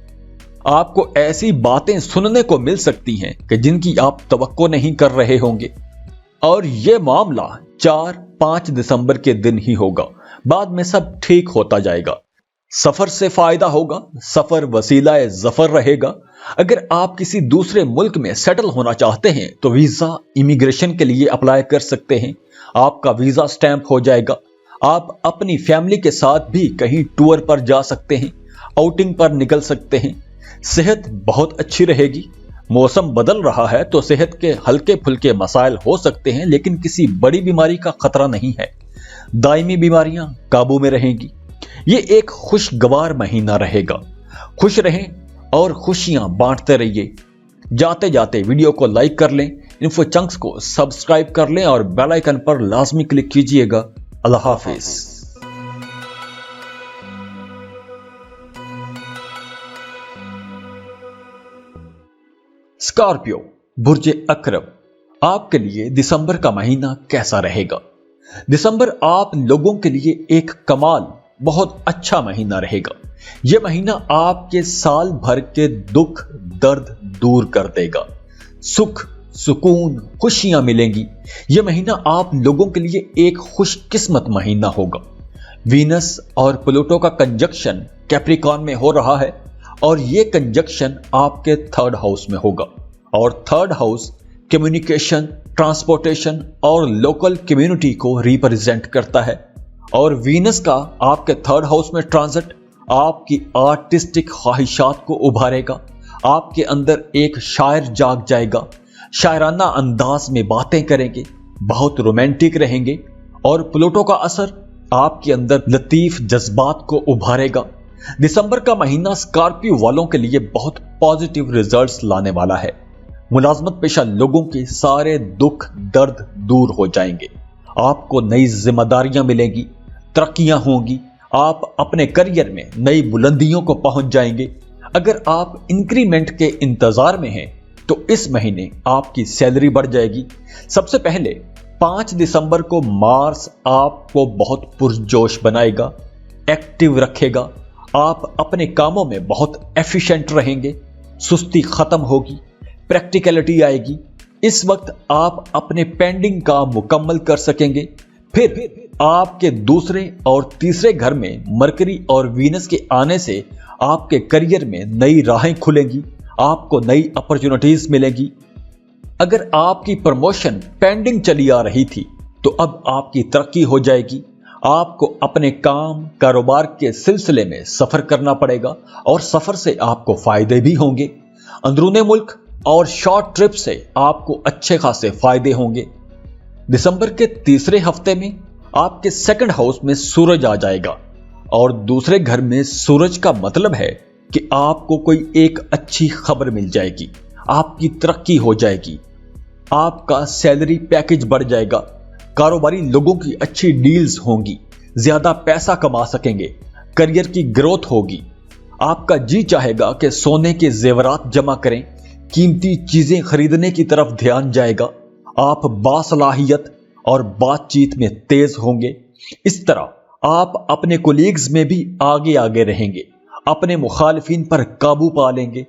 आपको ऐसी बातें सुनने को मिल सकती हैं कि जिनकी आप तवक्को नहीं कर रहे होंगे। और यह मामला 4-5 दिसंबर के दिन ही होगा, बाद में सब ठीक होता जाएगा। सफर से फायदा होगा, सफर वसीलाए जफर रहेगा। अगर आप किसी दूसरे मुल्क में सेटल होना चाहते हैं तो वीजा इमिग्रेशन के लिए अप्लाई कर सकते हैं। आपका वीजा स्टैंप हो जाएगा। आप अपनी फैमिली के साथ भी कहीं टूर पर जा सकते हैं, आउटिंग पर निकल सकते हैं। सेहत बहुत अच्छी रहेगी। मौसम बदल रहा है तो सेहत के हल्के फुल्के मसाइल हो सकते हैं, लेकिन किसी बड़ी बीमारी का खतरा नहीं है। दायमी बीमारियां काबू में रहेंगी। ये एक खुशगवार महीना रहेगा। खुश रहें और खुशियां बांटते रहिए। जाते जाते वीडियो को लाइक कर लें, इन्फो चंक्स को सब्सक्राइब कर लें और बेल आइकन पर लाजमी क्लिक कीजिएगा। अल्लाह हाफिज। स्कॉर्पियो बुर्ज अकरब, आपके लिए दिसंबर का महीना कैसा रहेगा? दिसंबर आप लोगों के लिए एक कमाल, बहुत अच्छा महीना रहेगा। यह महीना आपके साल भर के दुख दर्द दूर कर देगा। सुख सुकून, खुशियां मिलेंगी। यह महीना आप लोगों के लिए एक खुश किस्मत महीना होगा। वीनस और प्लूटो का कंजक्शन कैप्रिकॉर्न में हो रहा है और यह कंजक्शन आपके थर्ड हाउस में होगा। और थर्ड हाउस कम्युनिकेशन, ट्रांसपोर्टेशन और लोकल कम्युनिटी को रिप्रेजेंट करता है। और वीनस का आपके थर्ड हाउस में ट्रांजिट आपकी आर्टिस्टिक ख्वाहिशात को उभारेगा। आपके अंदर एक शायर जाग जाएगा, शायराना अंदाज में बातें करेंगे, बहुत रोमांटिक रहेंगे। और प्लूटो का असर आपके अंदर लतीफ जज्बात को उभारेगा। दिसंबर का महीना स्कॉर्पियो वालों के लिए बहुत पॉजिटिव रिजल्ट्स लाने वाला है। मुलाजमत पेशा लोगों के सारे दुख दर्द दूर हो जाएंगे। आपको नई जिम्मेदारियां मिलेंगी, तरक्कियां होंगी। आप अपने करियर में नई बुलंदियों को पहुंच जाएंगे। अगर आप इंक्रीमेंट के इंतजार में हैं तो इस महीने आपकी सैलरी बढ़ जाएगी। सबसे पहले 5 दिसंबर को मार्स आपको बहुत पुरजोश बनाएगा, एक्टिव रखेगा। आप अपने कामों में बहुत एफिशिएंट रहेंगे, सुस्ती खत्म होगी, प्रैक्टिकलिटी आएगी। इस वक्त आप अपने पेंडिंग काम मुकम्मल कर सकेंगे। फिर आपके दूसरे और तीसरे घर में मरकरी और वीनस के आने से आपके करियर में नई राहें खुलेंगी, आपको नई अपॉर्चुनिटीज मिलेंगी। अगर आपकी प्रमोशन पेंडिंग चली आ रही थी तो अब आपकी तरक्की हो जाएगी। आपको अपने काम कारोबार के सिलसिले में सफर करना पड़ेगा और सफर से आपको फायदे भी होंगे। अंदरूने मुल्क और शॉर्ट ट्रिप से आपको अच्छे खासे फायदे होंगे। दिसंबर के तीसरे हफ्ते में आपके सेकंड हाउस में सूरज आ जाएगा और दूसरे घर में सूरज का मतलब है कि आपको कोई एक अच्छी खबर मिल जाएगी, आपकी तरक्की हो जाएगी, आपका सैलरी पैकेज बढ़ जाएगा, कारोबारी लोगों की अच्छी डील्स होंगी, ज्यादा पैसा कमा सकेंगे, करियर की ग्रोथ होगी। आपका जी चाहेगा कि सोने के जेवरात जमा करें, कीमती चीजें खरीदने की तरफ ध्यान जाएगा। आप बासलाहियत और बातचीत में तेज होंगे। इस तरह आप अपने कोलीग्स में भी आगे आगे रहेंगे, अपने मुखालिफिन पर काबू पा लेंगे।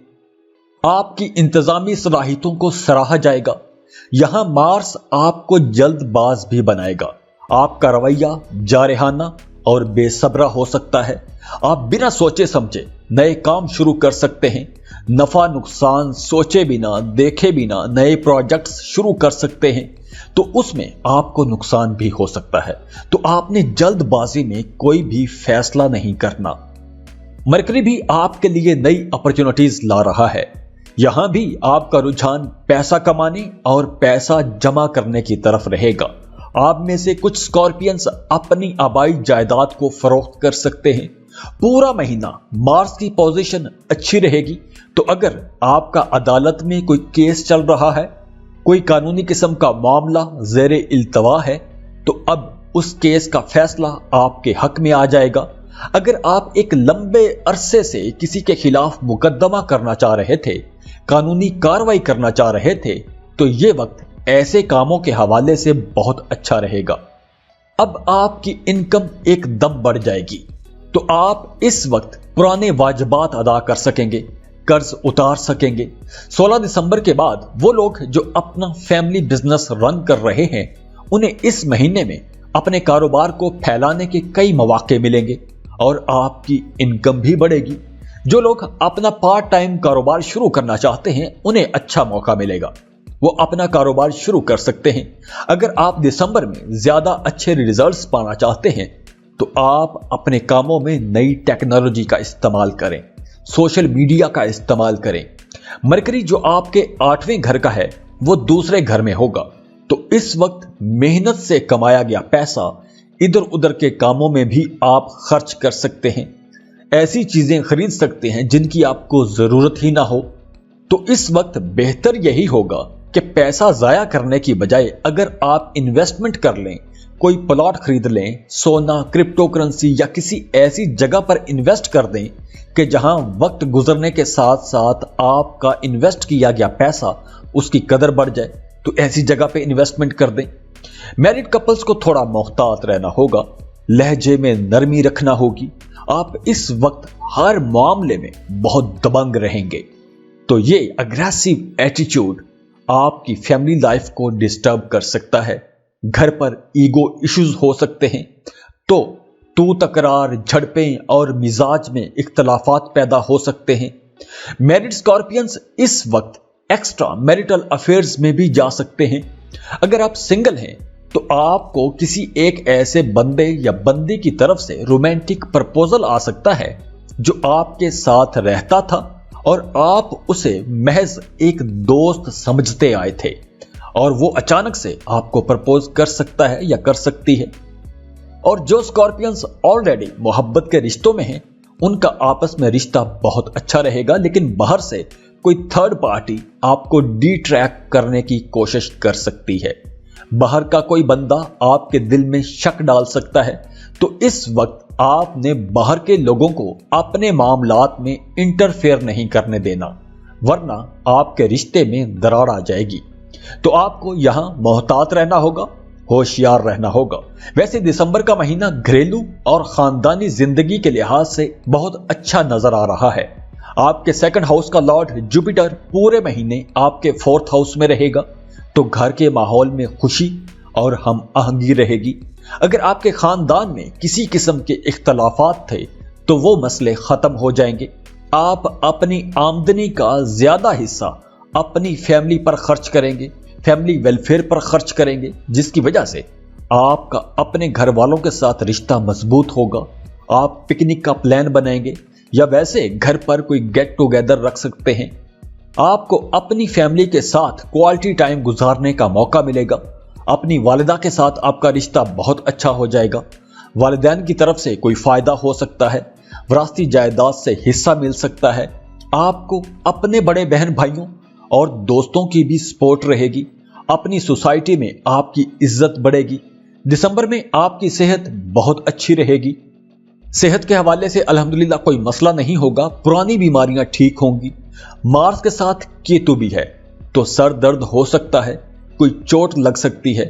आपकी इंतजामी सलाहियतों को सराहा जाएगा। यहां मार्स आपको जल्दबाज भी बनाएगा। आपका रवैया जारहाना और बेसब्रा हो सकता है। आप बिना सोचे समझे नए काम शुरू कर सकते हैं। नफा नुकसान सोचे बिना देखे बिना नए प्रोजेक्ट्स शुरू कर सकते हैं, तो उसमें आपको नुकसान भी हो सकता है। तो आपने जल्दबाजी में कोई भी फैसला नहीं करना। मरकरी भी आपके लिए नई अपॉर्चुनिटीज ला रहा है। यहां भी आपका रुझान पैसा कमाने और पैसा जमा करने की तरफ रहेगा। आप में से कुछ स्कॉर्पियंस अपनी आबाई जायदाद को फरोख्त कर सकते हैं। पूरा महीना मार्स की पोजीशन अच्छी रहेगी। तो अगर आपका अदालत में कोई केस चल रहा है, कोई कानूनी किस्म का मामला ज़ेरे इल्तवा है, तो अब उस केस का फैसला आपके हक में आ जाएगा। अगर आप एक लंबे अरसे से किसी के खिलाफ मुकदमा करना चाह रहे थे, कानूनी कार्रवाई करना चाह रहे थे, तो ये वक्त ऐसे कामों के हवाले से बहुत अच्छा रहेगा। अब आपकी इनकम एकदम बढ़ जाएगी, तो आप इस वक्त पुराने वाजिबात अदा कर सकेंगे, कर्ज उतार सकेंगे। 16 दिसंबर के बाद वो लोग जो अपना फैमिली बिजनेस रन कर रहे हैं, उन्हें इस महीने में अपने कारोबार को फैलाने के कई मौके मिलेंगे और आपकी इनकम भी बढ़ेगी। जो लोग अपना पार्ट टाइम कारोबार शुरू करना चाहते हैं, उन्हें अच्छा मौका मिलेगा, वो अपना कारोबार शुरू कर सकते हैं। अगर आप दिसंबर में ज्यादा अच्छे रिजल्ट्स पाना चाहते हैं तो आप अपने कामों में नई टेक्नोलॉजी का इस्तेमाल करें, सोशल मीडिया का इस्तेमाल करें। मरकरी जो आपके 8वें घर का है वो दूसरे घर में होगा, तो इस वक्त मेहनत से कमाया गया पैसा इधर उधर के कामों में भी आप खर्च कर सकते हैं। ऐसी चीजें खरीद सकते हैं जिनकी आपको जरूरत ही ना हो। तो इस वक्त बेहतर यही होगा कि पैसा जाया करने की बजाय अगर आप इन्वेस्टमेंट कर लें, कोई प्लॉट खरीद लें, सोना, क्रिप्टो करेंसी या किसी ऐसी जगह पर इन्वेस्ट कर दें कि जहां वक्त गुजरने के साथ साथ आपका इन्वेस्ट किया गया पैसा उसकी कदर बढ़ जाए, तो ऐसी जगह पे इन्वेस्टमेंट कर दें। मैरिड कपल्स को थोड़ा मोहतात रहना होगा, लहजे में नरमी रखना होगी। आप इस वक्त हर मामले में बहुत दबंग रहेंगे, तो ये अग्रेसिव एटीट्यूड آپ کی فیملی لائف کو ڈسٹرب کر سکتا ہے۔ گھر پر ایگو ایشوز ہو سکتے ہیں، تو تکرار، جھڑپیں اور مزاج میں اختلافات پیدا ہو سکتے ہیں۔ میرڈ اسکارپینز اس وقت ایکسٹرا میریٹل افیئرز میں بھی جا سکتے ہیں۔ اگر آپ سنگل ہیں تو آپ کو کسی ایک ایسے بندے یا بندی کی طرف سے رومانٹک پرپوزل آ سکتا ہے جو آپ کے ساتھ رہتا تھا اور آپ اسے محض ایک دوست سمجھتے آئے تھے، اور وہ اچانک سے آپ کو پرپوز کر سکتا ہے یا کر سکتی ہے۔ اور جو اسکارپینز آلریڈی محبت کے رشتوں میں ہیں، ان کا آپس میں رشتہ بہت اچھا رہے گا، لیکن باہر سے کوئی تھرڈ پارٹی آپ کو ڈی ٹریک کرنے کی کوشش کر سکتی ہے۔ باہر کا کوئی بندہ آپ کے دل میں شک ڈال سکتا ہے، تو اس وقت آپ نے باہر کے لوگوں کو اپنے معاملات میں انٹرفیئر نہیں کرنے دینا، ورنہ آپ کے رشتے میں دراڑ آ جائے گی۔ تو آپ کو یہاں محتاط رہنا ہوگا، ہوشیار رہنا ہوگا۔ ویسے دسمبر کا مہینہ گھریلو اور خاندانی زندگی کے لحاظ سے بہت اچھا نظر آ رہا ہے۔ آپ کے سیکنڈ ہاؤس کا لارڈ جوپیٹر پورے مہینے آپ کے فورتھ ہاؤس میں رہے گا، تو گھر کے ماحول میں خوشی اور ہم آہنگی رہے گی۔ اگر آپ کے خاندان میں کسی قسم کے اختلافات تھے تو وہ مسئلے ختم ہو جائیں گے۔ آپ اپنی آمدنی کا زیادہ حصہ اپنی فیملی پر خرچ کریں گے، فیملی ویلفیئر پر خرچ کریں گے، جس کی وجہ سے آپ کا اپنے گھر والوں کے ساتھ رشتہ مضبوط ہوگا۔ آپ پکنک کا پلان بنائیں گے یا ویسے گھر پر کوئی گیٹ ٹوگیدر رکھ سکتے ہیں۔ آپ کو اپنی فیملی کے ساتھ کوالٹی ٹائم گزارنے کا موقع ملے گا۔ اپنی والدہ کے ساتھ آپ کا رشتہ بہت اچھا ہو جائے گا۔ والدین کی طرف سے کوئی فائدہ ہو سکتا ہے، وراثتی جائیداد سے حصہ مل سکتا ہے۔ آپ کو اپنے بڑے بہن بھائیوں اور دوستوں کی بھی سپورٹ رہے گی۔ اپنی سوسائٹی میں آپ کی عزت بڑھے گی۔ دسمبر میں آپ کی صحت بہت اچھی رہے گی۔ صحت کے حوالے سے الحمدللہ کوئی مسئلہ نہیں ہوگا، پرانی بیماریاں ٹھیک ہوں گی۔ مارس کے ساتھ کیتو بھی ہے، تو سر درد ہو سکتا ہے، کوئی چوٹ لگ سکتی ہے۔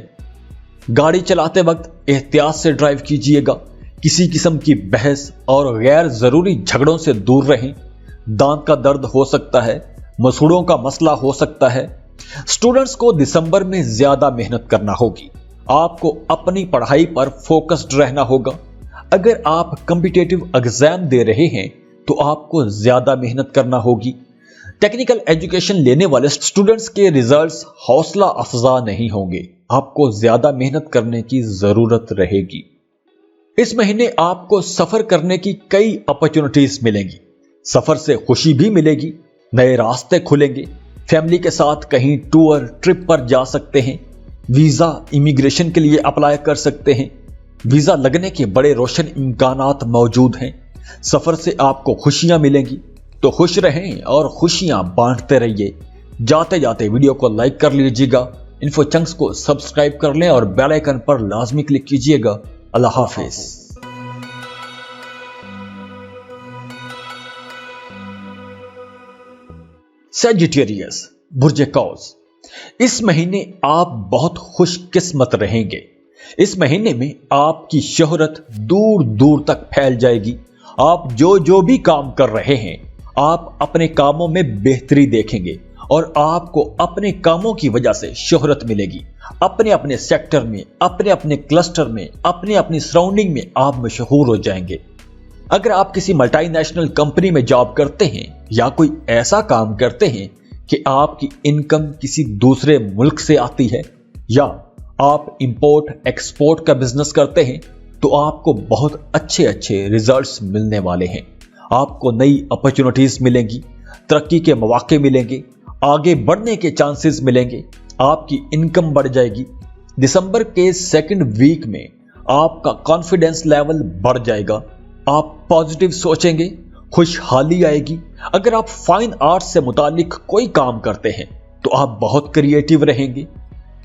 گاڑی چلاتے وقت احتیاط سے ڈرائیو کیجئے گا۔ کسی قسم کی بحث اور غیر ضروری جھگڑوں سے دور رہیں۔ دانت کا درد ہو سکتا ہے، مسوڑوں کا مسئلہ ہو سکتا ہے۔ اسٹوڈنٹس کو دسمبر میں زیادہ محنت کرنا ہوگی۔ آپ کو اپنی پڑھائی پر فوکسڈ رہنا ہوگا۔ اگر آپ کمپیٹیٹو ایگزام دے رہے ہیں تو آپ کو زیادہ محنت کرنا ہوگی۔ ٹیکنیکل ایجوکیشن لینے والے اسٹوڈنٹس کے ریزلٹس حوصلہ افزا نہیں ہوں گے۔ آپ کو زیادہ محنت کرنے کی ضرورت رہے گی۔ اس مہینے آپ کو سفر کرنے کی کئی اپرچونٹیز ملیں گی۔ سفر سے خوشی بھی ملے گی، نئے راستے کھلیں گے۔ فیملی کے ساتھ کہیں ٹور ٹرپ پر جا سکتے ہیں۔ ویزا امیگریشن کے لیے اپلائی کر سکتے ہیں۔ ویزا لگنے کے بڑے روشن امکانات موجود ہیں۔ سفر سے آپ کو خوشیاں ملیں گی، تو خوش رہیں اور خوشیاں بانٹتے رہیے۔ جاتے جاتے ویڈیو کو لائک کر لیجیے گا، انفو چنکس کو سبسکرائب کر لیں اور بیل آئیکن پر لازمی کلک کیجیے گا۔ اللہ حافظ۔ سیجیٹیریس، برج قوس، اس مہینے آپ بہت خوش قسمت رہیں گے۔ اس مہینے میں آپ کی شہرت دور دور تک پھیل جائے گی۔ آپ جو بھی کام کر رہے ہیں، آپ اپنے کاموں میں بہتری دیکھیں گے اور آپ کو اپنے کاموں کی وجہ سے شہرت ملے گی۔ اپنے اپنے سیکٹر میں، اپنے اپنے کلسٹر میں، اپنے اپنی سراؤنڈنگ میں آپ مشہور ہو جائیں گے۔ اگر آپ کسی ملٹی نیشنل کمپنی میں جاب کرتے ہیں یا کوئی ایسا کام کرتے ہیں کہ آپ کی انکم کسی دوسرے ملک سے آتی ہے، یا آپ امپورٹ ایکسپورٹ کا بزنس کرتے ہیں، تو آپ کو بہت اچھے ریزلٹس ملنے والے ہیں۔ آپ کو نئی اپرچونٹیز ملیں گی، ترقی کے مواقع ملیں گے، آگے بڑھنے کے چانسز ملیں گے، آپ کی انکم بڑھ جائے گی۔ دسمبر کے سیکنڈ ویک میں آپ کا کانفیڈنس لیول بڑھ جائے گا۔ آپ پازیٹیو سوچیں گے، خوشحالی آئے گی۔ اگر آپ فائن آرٹ سے متعلق کوئی کام کرتے ہیں تو آپ بہت کریٹیو رہیں گے۔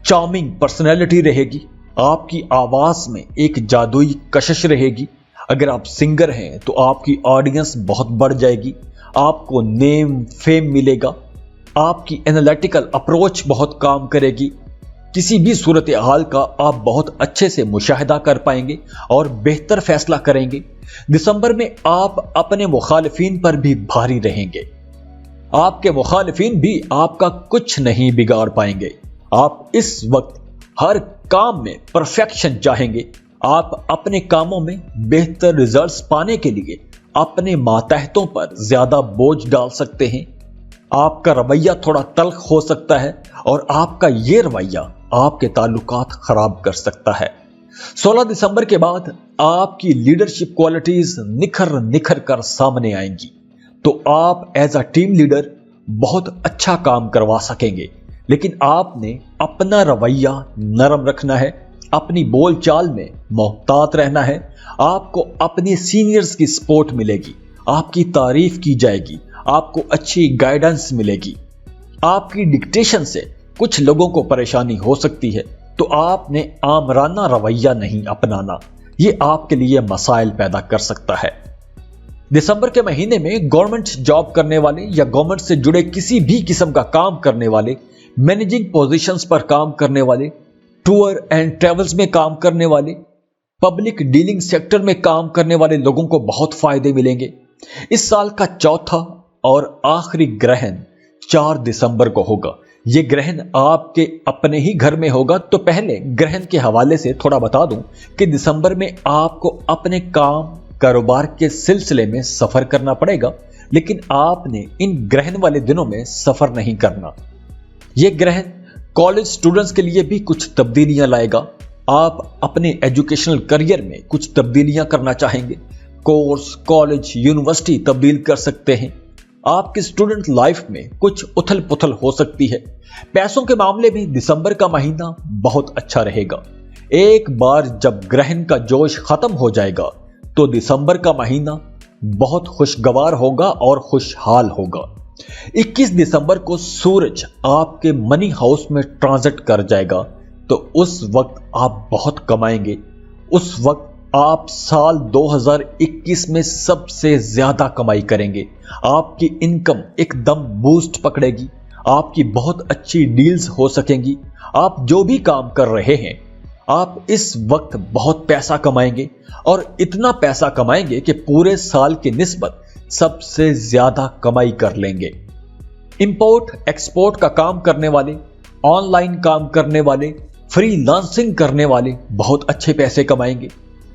چارمنگ پرسنالٹی رہے گی۔ آپ کی آواز میں ایک جادوئی کشش رہے گی۔ اگر آپ سنگر ہیں تو آپ کی آڈینس بہت بڑھ جائے گی۔ آپ کو نیم فیم ملے گا۔ آپ کی انالیٹیکل اپروچ بہت کام کرے گی۔ کسی بھی صورتحال کا آپ بہت اچھے سے مشاہدہ کر پائیں گے اور بہتر فیصلہ کریں گے۔ دسمبر میں آپ اپنے مخالفین پر بھی بھاری رہیں گے۔ آپ کے مخالفین بھی آپ کا کچھ نہیں بگاڑ پائیں گے۔ آپ اس وقت ہر کام میں پرفیکشن چاہیں گے۔ آپ اپنے کاموں میں بہتر ریزلٹس پانے کے لیے اپنے ماتحتوں پر زیادہ بوجھ ڈال سکتے ہیں۔ آپ کا رویہ تھوڑا تلخ ہو سکتا ہے اور آپ کا یہ رویہ آپ کے تعلقات خراب کر سکتا ہے۔ 16 دسمبر کے بعد آپ کی لیڈرشپ کوالٹیز نکھر کر سامنے آئیں گی، تو آپ ایز اے ٹیم لیڈر بہت اچھا کام کروا سکیں گے، لیکن آپ نے اپنا رویہ نرم رکھنا ہے، اپنی بول چال میں محتاط رہنا ہے۔ آپ کو اپنی سینئرز کی سپورٹ ملے گی، آپ کی تعریف کی جائے گی، آپ کو اچھی گائیڈنس ملے گی۔ آپ کی ڈکٹیشن سے کچھ لوگوں کو پریشانی ہو سکتی ہے، تو آپ نے آمرانہ رویہ نہیں اپنانا، یہ آپ کے لیے مسائل پیدا کر سکتا ہے۔ دسمبر کے مہینے میں گورنمنٹ جاب کرنے والے یا گورنمنٹ سے جڑے کسی بھی قسم کا کام کرنے والے، مینیجنگ پوزیشنز پر کام کرنے والے، ٹور اینڈ ٹریولز میں کام کرنے والے، پبلک ڈیلنگ سیکٹر میں کام کرنے والے لوگوں کو بہت فائدے ملیں گے۔ اس سال کا چوتھا اور آخری گرہن 4 دسمبر کو ہوگا۔ یہ گرہن آپ کے اپنے ہی گھر میں ہوگا، تو پہلے گرہن کے حوالے سے تھوڑا بتا دوں کہ دسمبر میں آپ کو اپنے کام کاروبار کے سلسلے میں سفر کرنا پڑے گا، لیکن آپ نے ان گرہن والے دنوں میں سفر نہیں کرنا۔ یہ گرہن کالج سٹوڈنٹس کے لیے بھی کچھ تبدیلیاں لائے گا۔ آپ اپنے ایجوکیشنل کریئر میں کچھ تبدیلیاں کرنا چاہیں گے، کورس، کالج، یونیورسٹی تبدیل کر سکتے ہیں۔ آپ کی اسٹوڈنٹ لائف میں کچھ اتھل پتھل ہو سکتی ہے۔ پیسوں کے معاملے میں دسمبر کا مہینہ بہت اچھا رہے گا۔ ایک بار جب گرہن کا جوش ختم ہو جائے گا تو دسمبر کا مہینہ بہت خوشگوار ہوگا اور خوشحال ہوگا۔ 21 دسمبر کو سورج آپ کے منی ہاؤس میں ٹرانزٹ کر جائے گا، تو اس وقت آپ بہت کمائیں گے۔ اس وقت آپ سال 2021 میں سب سے زیادہ کمائی کریں گے۔ آپ کی انکم ایک دم بوسٹ پکڑے گی، آپ کی بہت اچھی ڈیلز ہو سکیں گی۔ آپ جو بھی کام کر رہے ہیں، آپ اس وقت بہت پیسہ کمائیں گے، اور اتنا پیسہ کمائیں گے کہ پورے سال کی نسبت سب سے زیادہ کمائی کر لیں گے۔ امپورٹ ایکسپورٹ کا کام کرنے والے، آن لائن کام کرنے والے، فری لانسنگ کرنے والے بہت اچھے پیسے کمائیں گے۔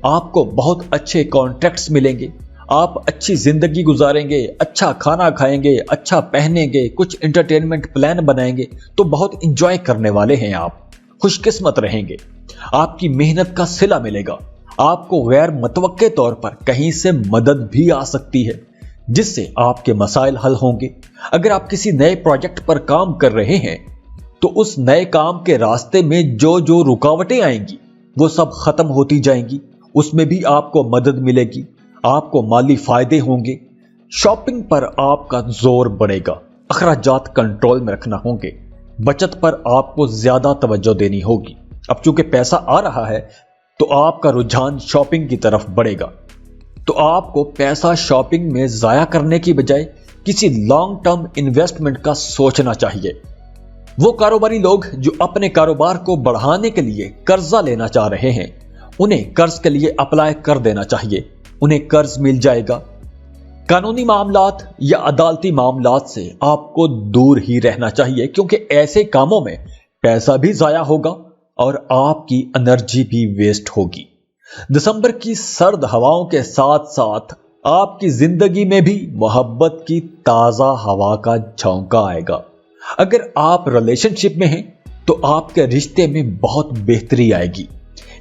آپ کو بہت اچھے کانٹریکٹس ملیں گے، آپ اچھی زندگی گزاریں گے، اچھا کھانا کھائیں گے، اچھا پہنیں گے، کچھ انٹرٹینمنٹ پلان بنائیں گے، تو بہت انجوائے کرنے والے ہیں آپ، خوش قسمت رہیں گے۔ آپ کی محنت کا صلہ ملے گا۔ آپ کو غیر متوقع طور پر کہیں سے مدد بھی آ سکتی ہے، جس سے آپ کے مسائل حل ہوں گے۔ اگر آپ کسی نئے پروجیکٹ پر کام کر رہے ہیں تو اس نئے کام کے راستے میں جو رکاوٹیں آئیں گی وہ سب ختم ہوتی جائیں گی، اس میں بھی آپ کو مدد ملے گی، آپ کو مالی فائدے ہوں گے۔ شاپنگ پر آپ کا زور بڑھے گا، اخراجات کنٹرول میں رکھنا ہوں گے، بچت پر آپ کو زیادہ توجہ دینی ہوگی۔ اب چونکہ پیسہ آ رہا ہے تو آپ کا رجحان شاپنگ کی طرف بڑھے گا، تو آپ کو پیسہ شاپنگ میں ضائع کرنے کی بجائے کسی لانگ ٹرم انویسٹمنٹ کا سوچنا چاہیے۔ وہ کاروباری لوگ جو اپنے کاروبار کو بڑھانے کے لیے قرضہ لینا چاہ رہے ہیں، انہیں قرض کے لیے اپلائی کر دینا چاہیے، انہیں قرض مل جائے گا۔ قانونی معاملات یا عدالتی معاملات سے آپ کو دور ہی رہنا چاہیے، کیونکہ ایسے کاموں میں پیسہ بھی ضائع ہوگا اور آپ کی انرجی بھی ویسٹ ہوگی۔ دسمبر کی سرد ہواؤں کے ساتھ ساتھ آپ کی زندگی میں بھی محبت کی تازہ ہوا کا جھونکا آئے گا۔ اگر آپ ریلیشن شپ میں ہیں تو آپ کے رشتے میں بہت بہتری آئے گی،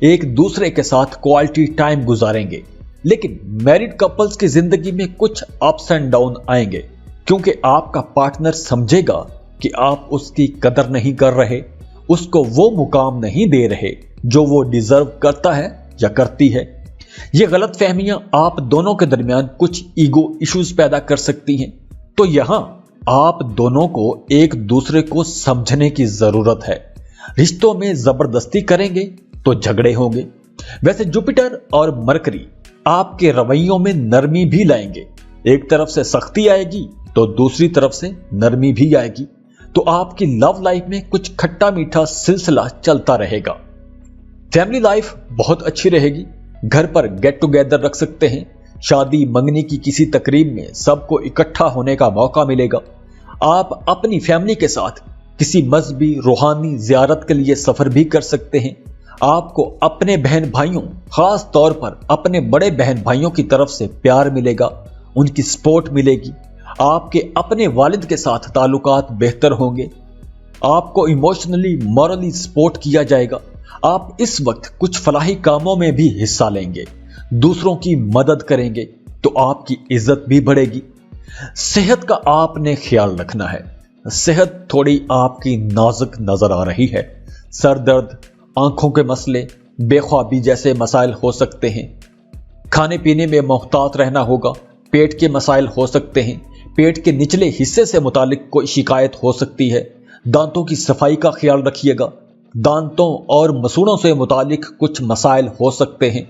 ایک دوسرے کے ساتھ کوالٹی ٹائم گزاریں گے۔ لیکن میرڈ کپلز کی زندگی میں کچھ اپس اینڈ ڈاؤن آئیں گے، کیونکہ آپ کا پارٹنر سمجھے گا کہ آپ اس کی قدر نہیں کر رہے، اس کو وہ مقام نہیں دے رہے جو وہ ڈیزرو کرتا ہے یا کرتی ہے۔ یہ غلط فہمیاں آپ دونوں کے درمیان کچھ ایگو ایشوز پیدا کر سکتی ہیں، تو یہاں آپ دونوں کو ایک دوسرے کو سمجھنے کی ضرورت ہے۔ رشتوں میں زبردستی کریں گے تو جھگڑے ہوں گے۔ ویسے جوپیٹر اور مرکری آپ کے رویوں میں نرمی بھی لائیں گے، ایک طرف سے سختی آئے گی تو دوسری طرف سے نرمی بھی آئے گی، تو آپ کی لو لائف میں کچھ کھٹا میٹھا سلسلہ چلتا رہے گا۔ فیملی لائف بہت اچھی رہے گی، گھر پر گیٹ ٹوگیدر رکھ سکتے ہیں، شادی منگنی کی کسی تقریب میں سب کو اکٹھا ہونے کا موقع ملے گا۔ آپ اپنی فیملی کے ساتھ کسی مذہبی روحانی زیارت کے لیے سفر بھی کر سکتے ہیں۔ آپ کو اپنے بہن بھائیوں، خاص طور پر اپنے بڑے بہن بھائیوں کی طرف سے پیار ملے گا، ان کی سپورٹ ملے گی۔ آپ کے اپنے والد کے ساتھ تعلقات بہتر ہوں گے۔ آپ کو ایموشنلی مورلی سپورٹ کیا جائے گا۔ آپ اس وقت کچھ فلاحی کاموں میں بھی حصہ لیں گے، دوسروں کی مدد کریں گے تو آپ کی عزت بھی بڑھے گی۔ صحت کا آپ نے خیال رکھنا ہے۔ صحت تھوڑی آپ کی نازک نظر آ رہی ہے۔ سر درد، آنکھوں کے مسئلے، بے خوابی جیسے مسائل ہو سکتے ہیں۔ کھانے پینے میں محتاط رہنا ہوگا۔ پیٹ کے مسائل ہو سکتے ہیں۔ پیٹ کے نچلے حصے سے متعلق کوئی شکایت ہو سکتی ہے۔ دانتوں کی صفائی کا خیال رکھیے گا۔ دانتوں اور مسوڑوں سے متعلق کچھ مسائل ہو سکتے ہیں۔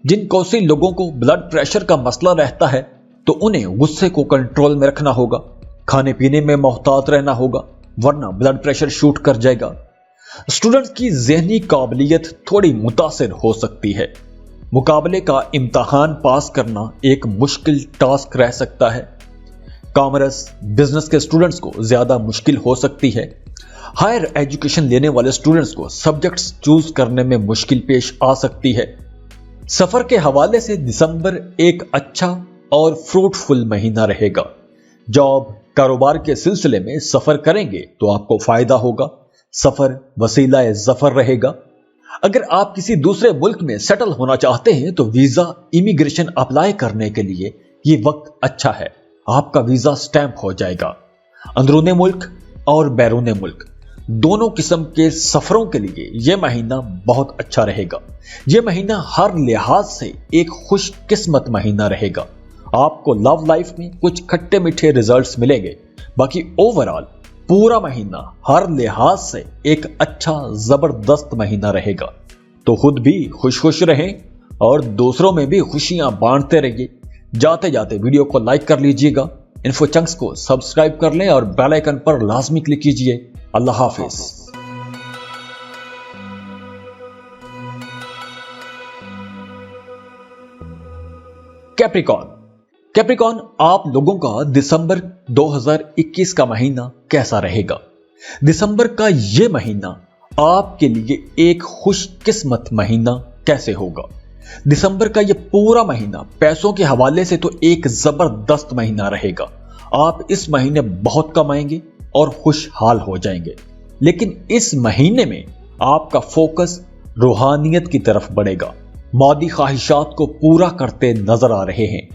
جن کوسی لوگوں کو بلڈ پریشر کا مسئلہ رہتا ہے تو انہیں غصے کو کنٹرول میں رکھنا ہوگا۔ کھانے پینے میں محتاط رہنا ہوگا ورنہ بلڈ پریشر شوٹ کر جائے گا۔ اسٹوڈنٹس کی ذہنی قابلیت تھوڑی متاثر ہو سکتی ہے۔ مقابلے کا امتحان پاس کرنا ایک مشکل ٹاسک رہ سکتا ہے۔ کامرس، بزنس کے اسٹوڈنٹس کو زیادہ مشکل ہو سکتی ہے۔ ہائر ایجوکیشن لینے والے اسٹوڈنٹس کو سبجیکٹس چوز کرنے میں مشکل پیش آ سکتی ہے۔ سفر کے حوالے سے دسمبر ایک اچھا اور فروٹفل مہینہ رہے گا۔ جاب، کاروبار کے سلسلے میں سفر کریں گے تو آپ کو فائدہ ہوگا۔ سفر وسیلہ ظفر رہے گا۔ اگر آپ کسی دوسرے ملک میں سیٹل ہونا چاہتے ہیں تو ویزا امیگریشن اپلائی کرنے کے لیے یہ وقت اچھا ہے۔ آپ کا ویزا سٹیمپ ہو جائے گا۔ اندرون ملک اور بیرون ملک دونوں قسم کے سفروں کے لیے یہ مہینہ بہت اچھا رہے گا۔ یہ مہینہ ہر لحاظ سے ایک خوش قسمت مہینہ رہے گا۔ آپ کو لو لائف میں کچھ کھٹے میٹھے ریزلٹس ملیں گے۔ باقی اوورآل پورا مہینہ ہر لحاظ سے ایک اچھا زبردست مہینہ رہے گا۔ تو خود بھی خوش رہیں اور دوسروں میں بھی خوشیاں بانٹتے رہیے۔ جاتے جاتے ویڈیو کو لائک کر لیجئے گا، انفو چنکس کو سبسکرائب کر لیں اور بیل آئیکن پر لازمی کلک کیجئے۔ اللہ حافظ۔ کیپریکون آپ لوگوں کا دسمبر 2021 کا مہینہ کیسا رہے گا؟ دسمبر کا یہ مہینہ آپ کے لیے ایک خوش قسمت مہینہ کیسے ہوگا؟ دسمبر کا یہ پورا مہینہ پیسوں کے حوالے سے تو ایک زبردست مہینہ رہے گا۔ آپ اس مہینے بہت کمائیں گے اور خوشحال ہو جائیں گے، لیکن اس مہینے میں آپ کا فوکس روحانیت کی طرف بڑھے گا۔ مادی خواہشات کو پورا کرتے نظر آ رہے ہیں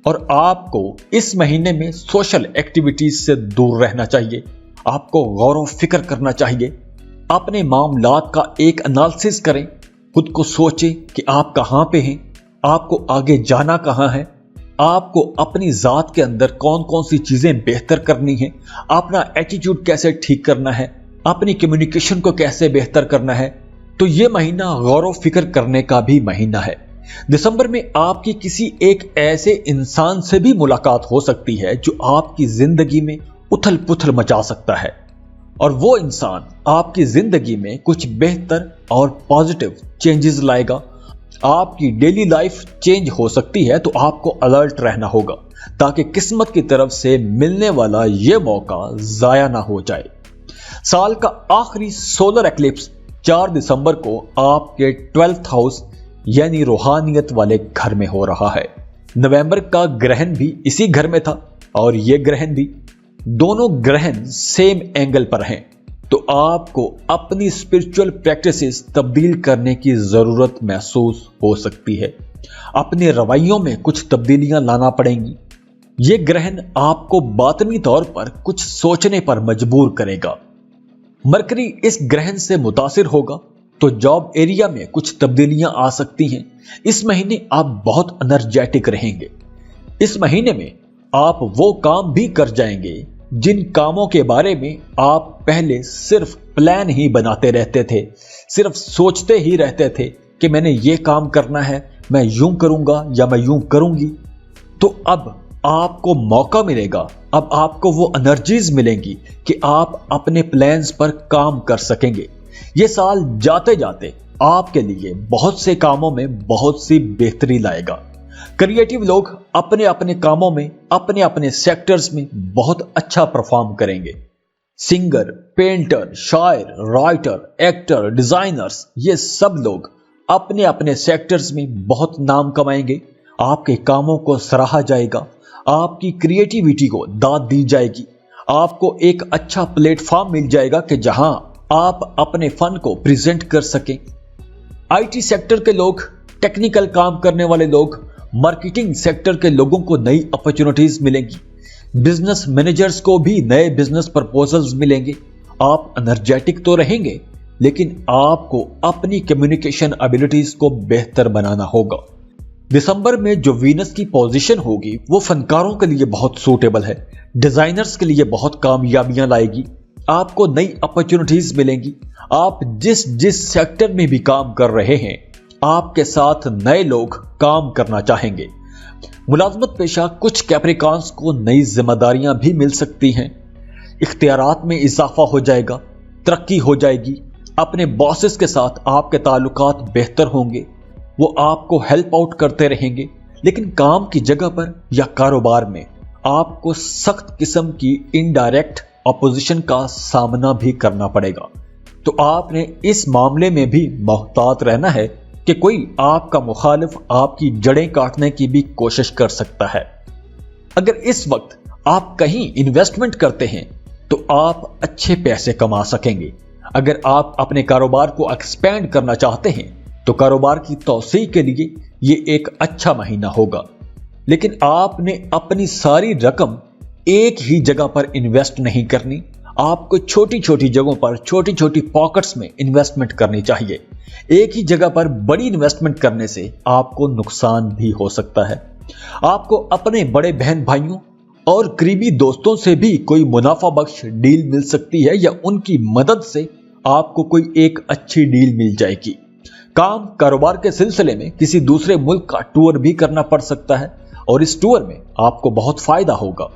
اور آپ کو اس مہینے میں سوشل ایکٹیویٹیز سے دور رہنا چاہیے۔ آپ کو غور و فکر کرنا چاہیے۔ اپنے معاملات کا ایک انالیسس کریں، خود کو سوچیں کہ آپ کہاں پہ ہیں، آپ کو آگے جانا کہاں ہے، آپ کو اپنی ذات کے اندر کون کون سی چیزیں بہتر کرنی ہیں، اپنا ایٹیٹیوڈ کیسے ٹھیک کرنا ہے، اپنی کمیونیکیشن کو کیسے بہتر کرنا ہے۔ تو یہ مہینہ غور و فکر کرنے کا بھی مہینہ ہے۔ دسمبر میں آپ کی کسی ایک ایسے انسان سے بھی ملاقات ہو سکتی ہے جو آپ کی زندگی میں اتھل پتھل مچا سکتا ہے، اور وہ انسان آپ کی زندگی میں کچھ بہتر اور پازیٹیو چینجز لائے گا۔ آپ کی ڈیلی لائف چینج ہو سکتی ہے، تو آپ کو الرٹ رہنا ہوگا تاکہ قسمت کی طرف سے ملنے والا یہ موقع ضائع نہ ہو جائے۔ سال کا آخری سولر ایکلپس 4 دسمبر کو آپ کے 12th ہاؤس یعنی روحانیت والے گھر میں ہو رہا ہے۔ نومبر کا گرہن بھی اسی گھر میں تھا اور یہ گرہن بھی، دونوں گرہن سیم اینگل پر ہیں، تو آپ کو اپنی اسپرچول پریکٹسز تبدیل کرنے کی ضرورت محسوس ہو سکتی ہے۔ اپنے رویوں میں کچھ تبدیلیاں لانا پڑیں گی۔ یہ گرہن آپ کو باطنی طور پر کچھ سوچنے پر مجبور کرے گا۔ مرکری اس گرہن سے متاثر ہوگا تو جاب ایریا میں کچھ تبدیلیاں آ سکتی ہیں۔ اس مہینے آپ بہت انرجیٹک رہیں گے۔ اس مہینے میں آپ وہ کام بھی کر جائیں گے جن کاموں کے بارے میں آپ پہلے صرف پلان ہی بناتے رہتے تھے، صرف سوچتے ہی رہتے تھے کہ میں نے یہ کام کرنا ہے، میں یوں کروں گا یا میں یوں کروں گی۔ تو اب آپ کو موقع ملے گا، اب آپ کو وہ انرجیز ملیں گی کہ آپ اپنے پلانز پر کام کر سکیں گے۔ یہ سال جاتے جاتے آپ کے لیے بہت سے کاموں میں بہت سی بہتری لائے گا۔ क्रिएटिव लोग अपने अपने कामों में, अपने अपने सेक्टर्स में बहुत अच्छा परफॉर्म करेंगे। सिंगर, पेंटर, शायर, राइटर, एक्टर, डिजाइनर्स, ये सब लोग अपने अपने सेक्टर्स में बहुत नाम कमाएंगे। आपके कामों को सराहा जाएगा, आपकी क्रिएटिविटी को दाद दी जाएगी, आपको एक अच्छा प्लेटफॉर्म मिल जाएगा कि जहां आप अपने फन को प्रेजेंट कर सकें। आईटी सेक्टर के लोग, टेक्निकल काम करने वाले लोग, मार्केटिंग सेक्टर के लोगों को नई अपॉर्चुनिटीज मिलेंगी। बिजनेस मैनेजर्स को भी नए बिजनेस प्रपोजल्स मिलेंगे। आप एनर्जेटिक तो रहेंगे, लेकिन आपको अपनी कम्युनिकेशन एबिलिटीज को बेहतर बनाना होगा। दिसंबर में जो वीनस की पोजीशन होगी वो फनकारों के लिए बहुत सूटेबल है, डिजाइनर्स के लिए बहुत कामयाबियां लाएगी। आपको नई अपॉर्चुनिटीज मिलेंगी। आप जिस जिस सेक्टर में भी काम कर रहे हैं, आपके साथ नए लोग काम करना चाहेंगे। मुलाजमत पेशा कुछ कैप्रिकॉन्स को नई जिम्मेदारियां भी मिल सकती हैं। इख्तियारात में इजाफा हो जाएगा, तरक्की हो जाएगी। अपने बॉसेस के साथ आपके ताल्लुकात बेहतर होंगे, वो आपको हेल्प आउट करते रहेंगे। लेकिन काम की जगह पर या कारोबार में आपको सख्त किस्म की इनडायरेक्ट अपोजिशन का सामना भी करना पड़ेगा। तो आपने इस मामले में भी मोहतात रहना है कि कोई आपका मुखालिफ आपकी जड़ें काटने की भी कोशिश कर सकता है। अगर इस वक्त आप कहीं इन्वेस्टमेंट करते हैं तो आप अच्छे पैसे कमा सकेंगे। अगर आप अपने कारोबार को एक्सपेंड करना चाहते हैं तो कारोबार की तौसीह के लिए ये एक अच्छा महीना होगा। लेकिन आपने अपनी सारी रकम एक ही जगह पर इन्वेस्ट नहीं करनी। आपको छोटी छोटी जगहों पर, छोटी छोटी पॉकेट्स में इन्वेस्टमेंट करनी चाहिए। एक ही जगह पर बड़ी इन्वेस्टमेंट करने से आपको नुकसान भी हो सकता है। आपको अपने बड़े बहन भाइयों और करीबी दोस्तों से भी कोई मुनाफा बख्श डील मिल सकती है, या उनकी मदद से आपको कोई एक अच्छी डील मिल जाएगी। काम कारोबार के सिलसिले में किसी दूसरे मुल्क का टूर भी करना पड़ सकता है और इस टूर में आपको बहुत फायदा होगा।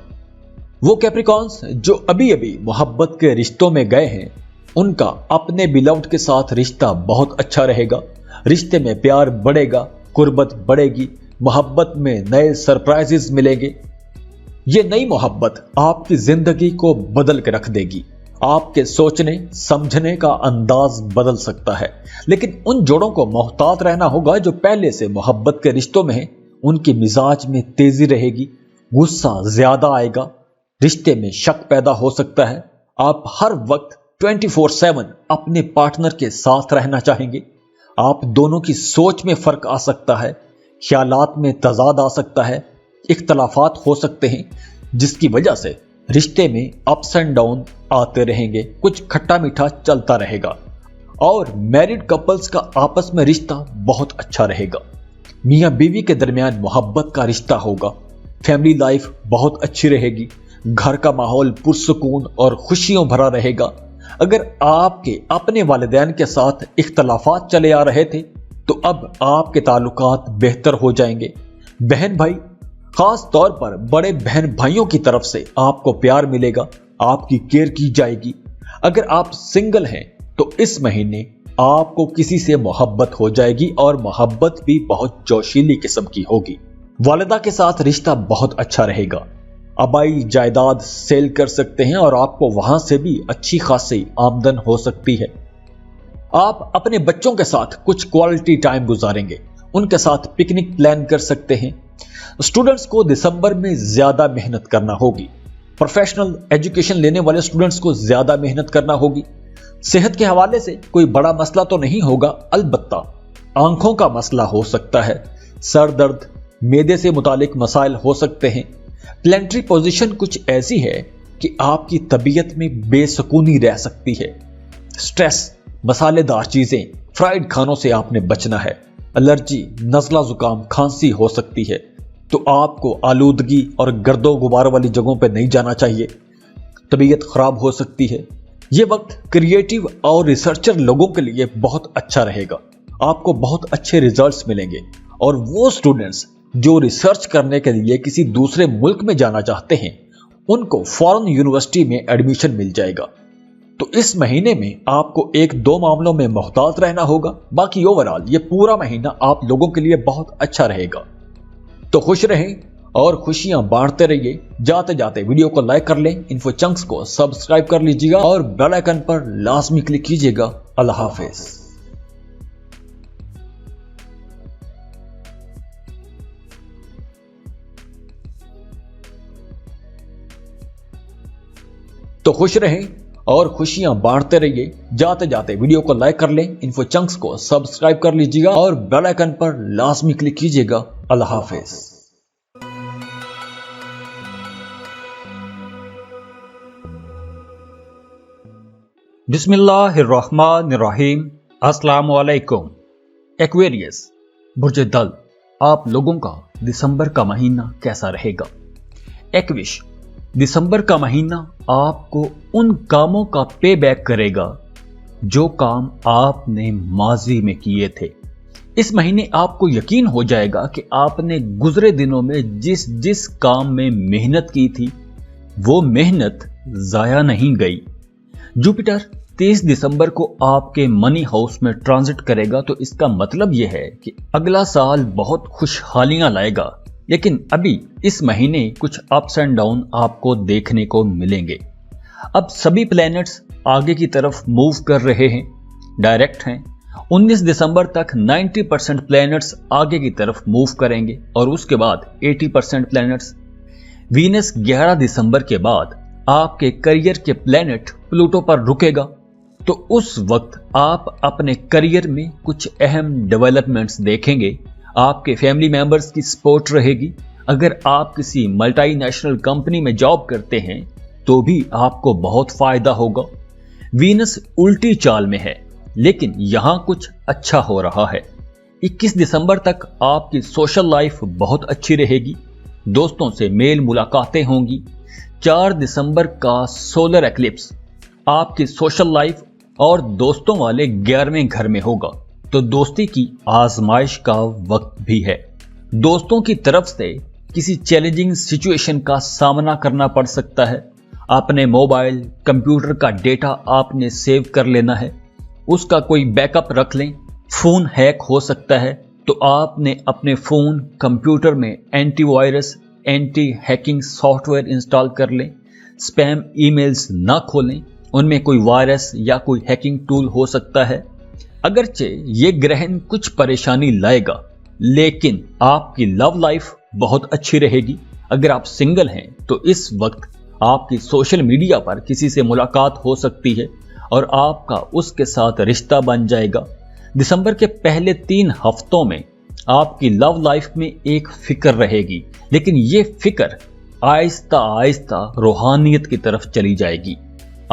वो कैप्रिकॉन्स जो अभी अभी मोहब्बत के रिश्तों में गए हैं, उनका अपने बिलव्ड के साथ रिश्ता बहुत अच्छा रहेगा। रिश्ते में प्यार बढ़ेगा, कुर्बत बढ़ेगी, मोहब्बत में नए सरप्राइजेस मिलेंगे। ये नई मोहब्बत आपकी जिंदगी को बदल के रख देगी। आपके सोचने समझने का अंदाज बदल सकता है। लेकिन उन जोड़ों को मोहतात रहना होगा जो पहले से मोहब्बत के रिश्तों में हैं। उनके मिजाज में तेजी रहेगी, गुस्सा ज्यादा आएगा, रिश्ते में शक पैदा हो सकता है। आप हर वक्त 24/7 अपने पार्टनर के साथ रहना चाहेंगे। आप दोनों की सोच में फर्क आ सकता है, ख्यालात में तजाद आ सकता है, इख्तलाफात हो सकते हैं, जिसकी वजह से रिश्ते में अप्स एंड डाउन आते रहेंगे, कुछ खट्टा मीठा चलता रहेगा। और मैरिड कपल्स का आपस में रिश्ता बहुत अच्छा रहेगा। मियां बीवी के दरमियान मोहब्बत का रिश्ता होगा। फैमिली लाइफ बहुत अच्छी रहेगी। घर का माहौल पुरसुकून और खुशियों भरा रहेगा। अगर आपके अपने वालिदैन के साथ इख्तलाफात चले आ रहे थे तो अब आपके ताल्लुकात बेहतर हो जाएंगे। बहन भाई, खास तौर पर बड़े बहन भाइयों की तरफ से आपको प्यार मिलेगा, आपकी केयर की जाएगी। अगर आप सिंगल हैं तो इस महीने आपको किसी से मोहब्बत हो जाएगी और मोहब्बत भी बहुत जोशीली किस्म की होगी। वालिदा के साथ रिश्ता बहुत अच्छा रहेगा। आबाई जायदाद सेल कर सकते हैं और आपको वहां से भी अच्छी खासी आमदन हो सकती है। आप अपने बच्चों के साथ कुछ क्वालिटी टाइम गुजारेंगे, उनके साथ पिकनिक प्लान कर सकते हैं। स्टूडेंट्स को दिसंबर में ज्यादा मेहनत करना होगी। प्रोफेशनल एजुकेशन लेने वाले स्टूडेंट्स को ज्यादा मेहनत करना होगी। सेहत के हवाले से कोई बड़ा मसला तो नहीं होगा, अलबत्ता आंखों का मसला हो सकता है। सर दर्द, मेदे से मुतालिक मसाइल हो सकते हैं। प्लेनेटरी पोजीशन कुछ ऐसी है कि आपकी तबीयत में बेसुकूनी रह सकती है। स्ट्रेस, मसालेदार चीजें, फ्राइड खानों से आपने बचना है। एलर्जी, नज़ला जुकाम, खांसी हो सकती है, तो आपको आलूदगी और गर्दो गुबार वाली जगहों पर नहीं जाना चाहिए। तबीयत खराब हो सकती है। यह वक्त क्रिएटिव और रिसर्चर लोगों के लिए बहुत अच्छा रहेगा। आपको बहुत अच्छे रिजल्ट्स मिलेंगे और वो स्टूडेंट्स जो रिसर्च करने के लिए किसी दूसरे मुल्क में जाना चाहते हैं, उनको फॉरेन यूनिवर्सिटी में एडमिशन मिल जाएगा। तो इस महीने में आपको 1-2 मामलों में मोहतात रहना होगा। बाकी ओवरऑल ये पूरा महीना आप लोगों के लिए बहुत अच्छा रहेगा। तो खुश रहें और खुशियां बांटते रहिए। जाते जाते वीडियो को लाइक कर लें, इन्फो चंक्स को सब्सक्राइब कर लीजिएगा और बेल आइकन पर लाजमी क्लिक कीजिएगा। अल्लाह हाफिज। तो खुश रहें और खुशियां बांटते रहिए। जाते जाते वीडियो को लाइक कर लें, इन्फो चंक्स को सब्सक्राइब कर लीजिएगा और बेल आइकन पर लाजमी क्लिक कीजिएगा। अल्लाह हाफिज। बिस्मिल्लाहिर्रहमानिर्रहीम। अस्सलाम वालेकुम। एक्वेरियस बुर्ज दल, आप लोगों का दिसंबर का महीना कैसा रहेगा? एक्विश, दिसंबर का महीना आपको उन कामों का पे बैक करेगा जो काम आपने माजी में किए थे। इस महीने आपको यकीन हो जाएगा कि आपने गुजरे दिनों में जिस जिस काम में मेहनत की थी वो मेहनत जाया नहीं गई। जुपिटर 23 दिसंबर को आपके मनी हाउस में ट्रांजिट करेगा, तो इसका मतलब यह है कि अगला साल बहुत खुशहालियां लाएगा। लेकिन अभी इस महीने कुछ अप्स एंड डाउन आपको देखने को मिलेंगे। अब सभी प्लैनेट्स आगे की तरफ मूव कर रहे हैं, डायरेक्ट हैं। 19 दिसंबर तक 90% प्लैनेट्स आगे की तरफ मूव करेंगे और उसके बाद 80% प्लैनेट्स। वीनस 11 दिसंबर के बाद आपके करियर के प्लैनेट प्लूटो पर रुकेगा, तो उस वक्त आप अपने करियर में कुछ अहम डेवलपमेंट्स देखेंगे। आपके फैमिली मेंबर्स की सपोर्ट रहेगी। अगर आप किसी मल्टीनेशनल कंपनी में जॉब करते हैं तो भी आपको बहुत फायदा होगा। वीनस उल्टी चाल में है, लेकिन यहां कुछ अच्छा हो रहा है। 21 दिसंबर तक आपकी सोशल लाइफ बहुत अच्छी रहेगी, दोस्तों से मेल मुलाकातें होंगी। 4 दिसंबर का सोलर एक्लिप्स आपकी सोशल लाइफ और दोस्तों वाले 11वें घर में होगा, तो दोस्ती की आजमाइश का वक्त भी है। दोस्तों की तरफ से किसी चैलेंजिंग सिचुएशन का सामना करना पड़ सकता है। अपने मोबाइल कंप्यूटर का डेटा आपने सेव कर लेना है, उसका कोई बैकअप रख लें। फोन हैक हो सकता है, तो आपने अपने फोन कंप्यूटर में antivirus anti hacking software install कर लें। स्पैम ईमेल्स ना खोलें, उनमें कोई वायरस या कोई हैकिंग टूल हो सकता है। अगरचे ये ग्रहण कुछ परेशानी लाएगा, लेकिन आपकी लव लाइफ बहुत अच्छी रहेगी। अगर आप सिंगल हैं तो इस वक्त आपकी सोशल मीडिया पर किसी से मुलाकात हो सकती है और आपका उसके साथ रिश्ता बन जाएगा। दिसंबर के पहले 3 हफ्तों में आपकी लव लाइफ में एक फिक्र रहेगी, लेकिन ये फिक्र आहिस्ता आहिस्ता रूहानियत की तरफ चली जाएगी।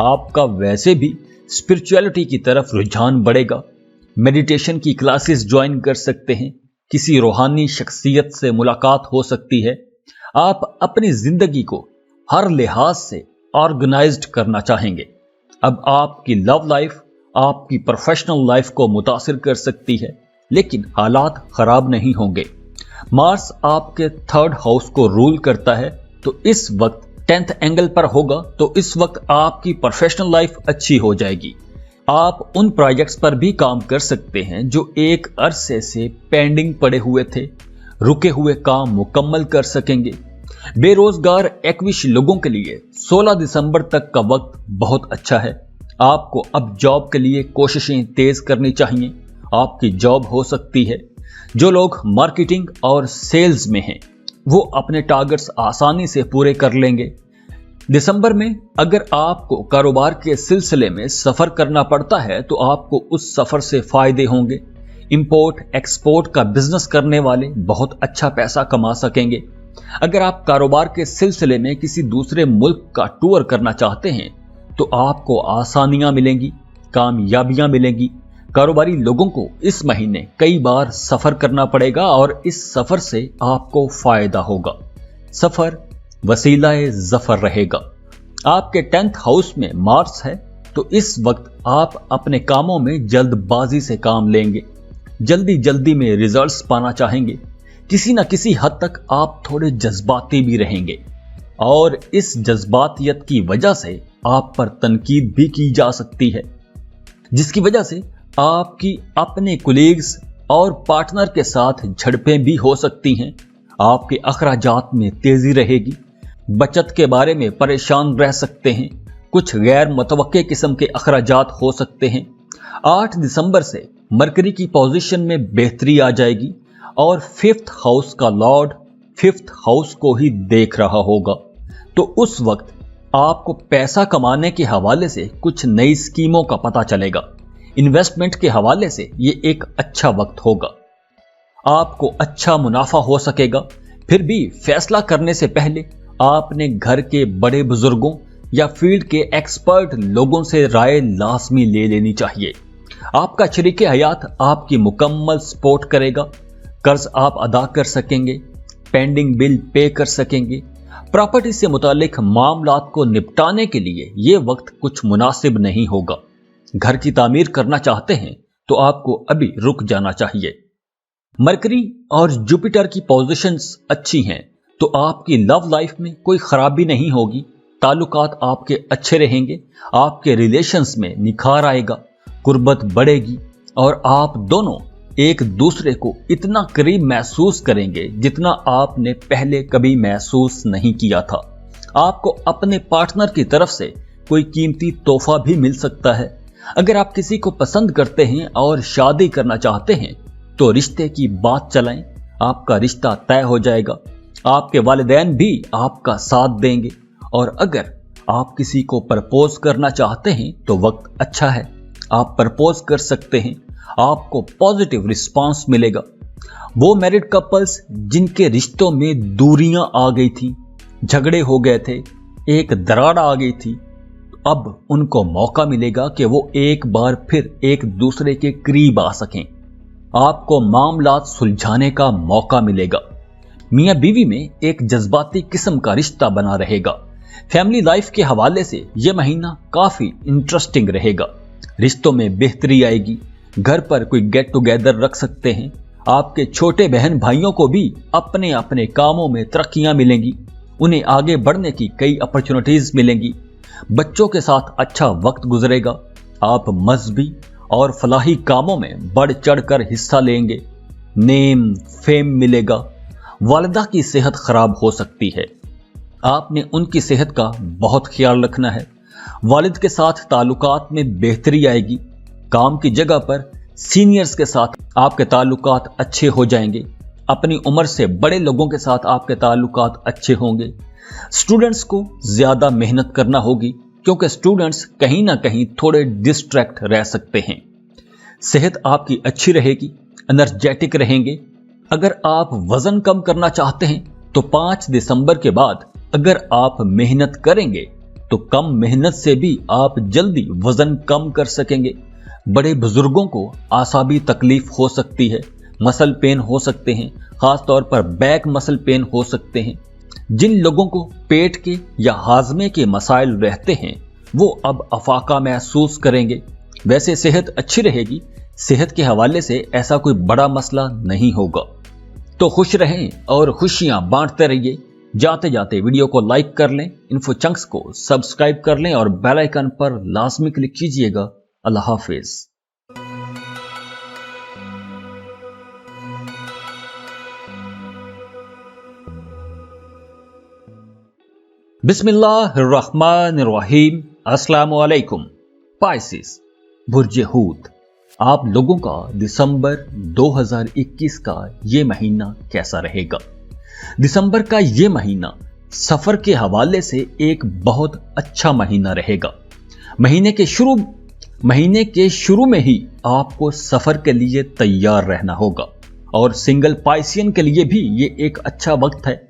आपका वैसे भी स्पिरिचुअलिटी की तरफ रुझान बढ़ेगा। मेडिटेशन की क्लासेस ज्वाइन कर सकते हैं, किसी रूहानी शख्सियत से मुलाकात हो सकती है। आप अपनी जिंदगी को हर लिहाज से ऑर्गेनाइज्ड करना चाहेंगे। अब आपकी लव लाइफ आपकी प्रोफेशनल लाइफ को मुतासिर कर सकती है, लेकिन हालात खराब नहीं होंगे। मार्स आपके 3rd हाउस को रूल करता है, तो इस वक्त 10th एंगल पर होगा, तो इस वक्त आपकी प्रोफेशनल लाइफ अच्छी हो जाएगी। आप उन प्रोजेक्ट्स पर भी काम कर सकते हैं जो एक अरसे से पेंडिंग पड़े हुए थे। रुके हुए काम मुकम्मल कर सकेंगे। बेरोजगार एक्विश लोगों के लिए 16 दिसंबर तक का वक्त बहुत अच्छा है। आपको अब जॉब के लिए कोशिशें तेज करनी चाहिए, आपकी जॉब हो सकती है। जो लोग मार्केटिंग और सेल्स में हैं वो अपने टारगेट्स आसानी से पूरे कर लेंगे। दिसंबर में अगर आपको कारोबार के सिलसिले में सफर करना पड़ता है तो आपको उस सफर से फायदे होंगे। इंपोर्ट एक्सपोर्ट का बिजनेस करने वाले बहुत अच्छा पैसा कमा सकेंगे। अगर आप कारोबार के सिलसिले में किसी दूसरे मुल्क का टूर करना चाहते हैं तो आपको आसानियां मिलेंगी, कामयाबियां मिलेंगी। कारोबारी लोगों को इस महीने कई बार सफर करना पड़ेगा और इस सफर से आपको फायदा होगा। सफर वसीलाए जफर रहेगा। आपके 10th हाउस में मार्स है, तो इस वक्त आप अपने कामों में जल्दबाजी से काम लेंगे, जल्दी जल्दी में रिजल्ट्स पाना चाहेंगे। किसी न किसी हद तक आप थोड़े जज्बाती भी रहेंगे और इस जज्बातियत की वजह से आप पर तनकीद भी की जा सकती है, जिसकी वजह से आपकी अपने कोलीग्स और पार्टनर के साथ झड़पें भी हो सकती हैं। آپ کے अखराजात में तेजी रहेगी। बचत के बारे में परेशान रह सकते हैं। कुछ गैर मुतवक्के किस्म के अखराजात हो सकते हैं। 8 दिसंबर से मरकरी की पोजीशन में बेहतरी आ जाएगी और 5th हाउस का लॉर्ड 5th हाउस को ही देख रहा होगा, तो उस वक्त आपको पैसा कमाने के हवाले से कुछ नई स्कीमों का पता चलेगा। इन्वेस्टमेंट के हवाले से ये एक अच्छा वक्त होगा। आपको अच्छा मुनाफा हो सकेगा। फिर भी फैसला करने से पहले आपने घर के बड़े बुजुर्गों या फील्ड के एक्सपर्ट लोगों से राय लाजमी ले लेनी चाहिए। आपका शरीके हयात आपकी मुकम्मल सपोर्ट करेगा। कर्ज आप अदा कर सकेंगे, पेंडिंग बिल पे कर सकेंगे। प्रॉपर्टी से मुतालिक मामलात को निपटाने के लिए ये वक्त कुछ मुनासिब नहीं होगा। घर की तामीर करना चाहते हैं तो आपको अभी रुक जाना चाहिए। मरकरी और जुपिटर की पोजीशंस अच्छी हैं तो आपकी लव लाइफ में कोई खराबी नहीं होगी। ताल्लुकात आपके अच्छे रहेंगे। आपके रिलेशंस में निखार आएगा, कुर्बत बढ़ेगी और आप दोनों एक दूसरे को इतना करीब महसूस करेंगे जितना आपने पहले कभी महसूस नहीं किया था। आपको अपने पार्टनर की तरफ से कोई कीमती तोहफा भी मिल सकता है। अगर आप किसी को पसंद करते हैं और शादी करना चाहते हैं तो रिश्ते की बात चलाएं। आपका रिश्ता तय हो जाएगा। आपके वालिदैन भी आपका साथ देंगे और अगर आप किसी को प्रपोज करना चाहते हैं तो वक्त अच्छा है। आप प्रपोज कर सकते हैं। आपको पॉजिटिव रिस्पांस मिलेगा। वो मैरिड कपल्स जिनके रिश्तों में दूरियां आ गई थी, झगड़े हो गए थे, एक दरार आ गई थी, अब उनको मौका मिलेगा कि वो एक बार फिर एक दूसरे के करीब आ सकें। आपको मामलात सुलझाने का मौका मिलेगा। मियां बीवी में एक जज्बाती किस्म का रिश्ता बना रहेगा। फैमिली लाइफ के हवाले से यह महीना काफी इंटरेस्टिंग रहेगा। रिश्तों में बेहतरी आएगी। घर पर कोई गेट टुगेदर रख सकते हैं। आपके छोटे बहन भाइयों को भी अपने अपने कामों में तरक्कियां मिलेंगी। उन्हें आगे बढ़ने की कई अपॉर्चुनिटीज मिलेंगी। बच्चों के साथ अच्छा वक्त गुजरेगा। आप मजहबी और फलाही कामों में बढ़ चढ़ कर हिस्सा लेंगे। नेम फेम मिलेगा। वालिदा की सेहत खराब हो सकती है। आपने उनकी सेहत का बहुत ख्याल रखना है। वालिद के साथ ताल्लुकात में बेहतरी आएगी। काम की जगह पर सीनियर्स के साथ आपके ताल्लुकात अच्छे हो जाएंगे। अपनी उम्र से बड़े लोगों के साथ आपके ताल्लुकात अच्छे होंगे। स्टूडेंट्स को ज्यादा मेहनत करना होगी क्योंकि स्टूडेंट्स कहीं ना कहीं थोड़े डिस्ट्रैक्ट रह सकते हैं। सेहत आपकी अच्छी रहेगी, एनर्जेटिक रहेंगे। अगर आप वजन कम करना चाहते हैं तो 5 दिसंबर के बाद अगर आप मेहनत करेंगे तो कम मेहनत से भी आप जल्दी वजन कम कर सकेंगे। बड़े बुजुर्गों को आसाबी तकलीफ हो सकती है, मसल पेन हो सकते हैं, खास तौर पर बैक मसल पेन हो सकते हैं। जिन लोगों को पेट के या हाजमे के मसाइल रहते हैं वो अब अफाका महसूस करेंगे। वैसे सेहत अच्छी रहेगी। सेहत के हवाले से ऐसा कोई बड़ा मसला नहीं होगा। तो खुश रहें और खुशियां बांटते रहिए। जाते जाते वीडियो को लाइक कर लें, इन्फो चंक्स को सब्सक्राइब कर लें और बेल आइकन पर लाजमी क्लिक कीजिएगा। अल्लाह हाफिज। बिस्मिल्लाहिर्रहमानिर्रहीम। अस्सलामु अलैकुम। पाइसिस बुर्ज हूत, आप लोगों का दिसंबर 2021 का ये महीना कैसा रहेगा? दिसंबर का ये महीना सफर के हवाले से एक बहुत अच्छा महीना रहेगा। महीने के शुरू में ही आपको सफर के लिए तैयार रहना होगा और सिंगल पाइसियन के लिए भी ये एक अच्छा वक्त है।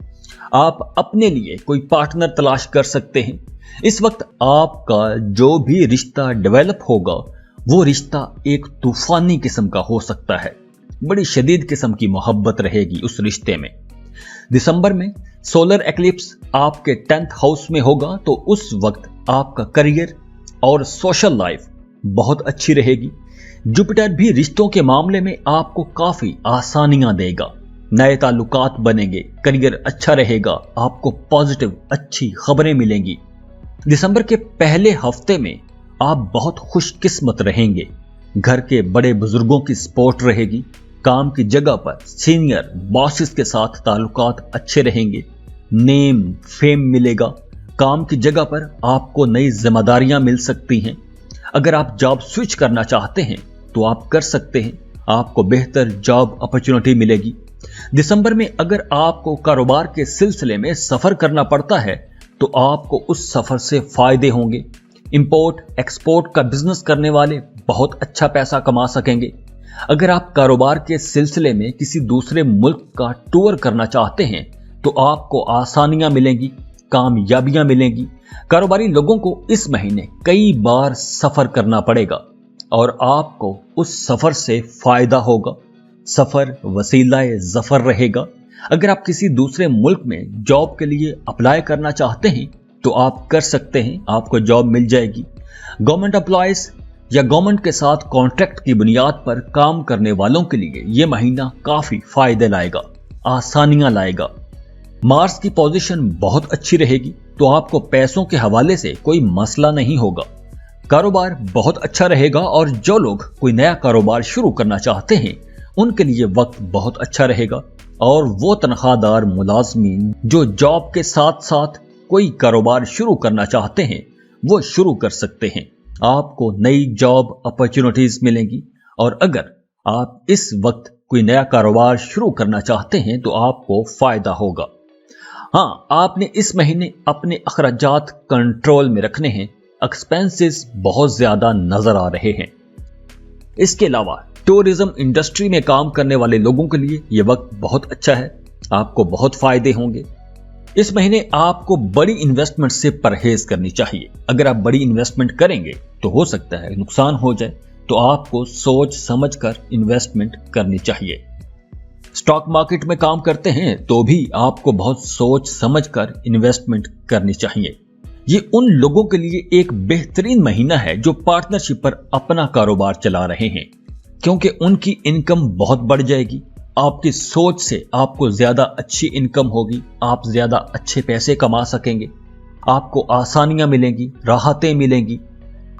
आप अपने लिए कोई पार्टनर तलाश कर सकते हैं। इस वक्त आपका जो भी रिश्ता डेवलप होगा वो रिश्ता एक तूफानी किस्म का हो सकता है। बड़ी शदीद किस्म की मोहब्बत रहेगी उस रिश्ते में। दिसंबर में सोलर एक्लिप्स आपके 10th हाउस में होगा तो उस वक्त आपका करियर और सोशल लाइफ बहुत अच्छी रहेगी। जुपिटर भी रिश्तों के मामले में आपको काफी आसानियां देगा। नए ताल्लुकात बनेंगे, करियर अच्छा रहेगा, आपको पॉजिटिव अच्छी खबरें मिलेंगी। दिसंबर के पहले हफ्ते में आप बहुत खुशकिस्मत रहेंगे। घर के बड़े बुजुर्गों की सपोर्ट रहेगी। काम की जगह पर सीनियर बॉसेस के साथ ताल्लुकात अच्छे रहेंगे, नेम फेम मिलेगा। काम की जगह पर आपको नई जिम्मेदारियां मिल सकती हैं। अगर आप जॉब स्विच करना चाहते हैं तो आप कर सकते हैं, आपको बेहतर जॉब अपॉर्चुनिटी मिलेगी। दिसंबर में अगर आपको कारोबार के सिलसिले में सफर करना पड़ता है तो आपको उस सफर से फायदे होंगे। इंपोर्ट एक्सपोर्ट का बिजनेस करने वाले बहुत अच्छा पैसा कमा सकेंगे। अगर आप कारोबार के सिलसिले में किसी दूसरे मुल्क का टूर करना चाहते हैं तो आपको आसानियां मिलेंगी, कामयाबियां मिलेंगी। कारोबारी लोगों को इस महीने कई बार सफर करना पड़ेगा और आपको उस सफर से फायदा होगा। सफर वसीलाए जफर रहेगा। अगर आप किसी दूसरे मुल्क में जॉब के लिए अप्लाई करना चाहते हैं तो आप कर सकते हैं, आपको जॉब मिल जाएगी। गवर्नमेंट एम्प्लॉयज या गवर्नमेंट के साथ कॉन्ट्रैक्ट की बुनियाद पर काम करने वालों के लिए यह महीना काफी फायदे लाएगा, आसानियां लाएगा। मार्स की पोजीशन बहुत अच्छी रहेगी तो आपको पैसों के हवाले से कोई मसला नहीं होगा। कारोबार बहुत अच्छा रहेगा और जो लोग कोई नया कारोबार शुरू करना चाहते हैं उनके लिए वक्त बहुत अच्छा रहेगा। और वो तनख्वाहदार मुलाजमीन जो जॉब के साथ साथ कोई कारोबार शुरू करना चाहते हैं वो शुरू कर सकते हैं। आपको नई जॉब अपॉर्चुनिटीज मिलेंगी और अगर आप इस वक्त कोई नया कारोबार शुरू करना चाहते हैं तो आपको फायदा होगा। हाँ, आपने इस महीने अपने अखराजात कंट्रोल में रखने हैं। एक्सपेंसेस बहुत ज्यादा नजर आ रहे हैं। इसके अलावा टूरिज्म इंडस्ट्री में काम करने वाले लोगों के लिए यह वक्त बहुत अच्छा है, आपको बहुत फायदे होंगे। इस महीने आपको बड़ी इन्वेस्टमेंट से परहेज करनी चाहिए। अगर आप बड़ी इन्वेस्टमेंट करेंगे तो हो सकता है नुकसान हो जाए, तो आपको सोच समझकर इन्वेस्टमेंट करनी चाहिए। स्टॉक मार्केट में काम करते हैं तो भी आपको बहुत सोच समझकर इन्वेस्टमेंट करनी चाहिए। ये उन लोगों के लिए एक बेहतरीन महीना है जो पार्टनरशिप पर अपना कारोबार चला रहे हैं, क्योंकि उनकी इनकम बहुत बढ़ जाएगी। आपकी सोच से आपको ज्यादा अच्छी इनकम होगी, आप ज्यादा अच्छे पैसे कमा सकेंगे, आपको आसानियां मिलेंगी, राहतें मिलेंगी।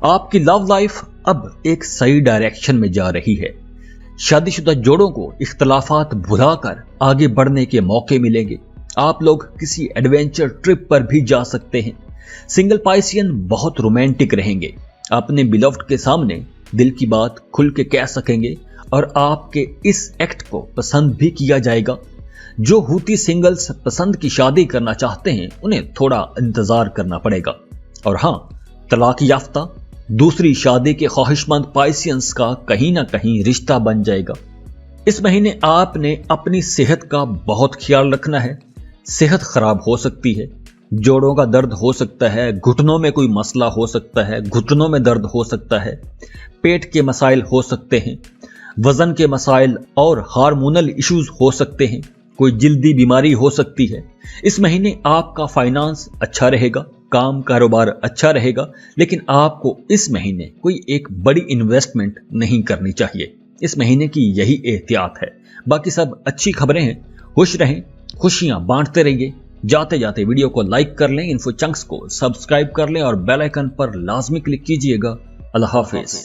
आपकी लव लाइफ अब एक सही डायरेक्शन में जा रही है। शादीशुदा जोड़ों को इख्तलाफात भुलाकर आगे बढ़ने के मौके मिलेंगे। आप लोग किसी एडवेंचर ट्रिप पर भी जा सकते हैं। सिंगल पाइसियन बहुत रोमांटिक रहेंगे। अपने बिलव्ड के सामने दिल की बात खुल के कह सकेंगे और आपके इस एक्ट को पसंद भी किया जाएगा। जो हूती सिंगल्स पसंद की शादी करना चाहते हैं उन्हें थोड़ा इंतजार करना पड़ेगा। और हाँ, तलाक याफ्ता दूसरी शादी के ख्वाहिशमंद पाइसियंस का कहीं ना कहीं रिश्ता बन जाएगा। इस महीने आपने अपनी सेहत का बहुत ख्याल रखना है। सेहत खराब हो सकती है, जोड़ों का दर्द हो सकता है, घुटनों में कोई मसला हो सकता है, घुटनों में दर्द हो सकता है, पेट के मसाइल हो सकते हैं, वजन के मसाइल और हार्मोनल इश्यूज हो सकते हैं, कोई जल्दी बीमारी हो सकती है। इस महीने आपका फाइनेंस अच्छा रहेगा, काम कारोबार अच्छा रहेगा, लेकिन आपको इस महीने कोई एक बड़ी इन्वेस्टमेंट नहीं करनी चाहिए। इस महीने की यही एहतियात है। बाकी सब अच्छी खबरें हैं। खुश रहें, खुशियां बांटते रहिए। जाते जाते वीडियो को लाइक कर लें, इन्फो चंक्स को सब्सक्राइब कर लें और बेल आइकन पर लाजमी क्लिक कीजिएगा। अल्लाह हाफिज।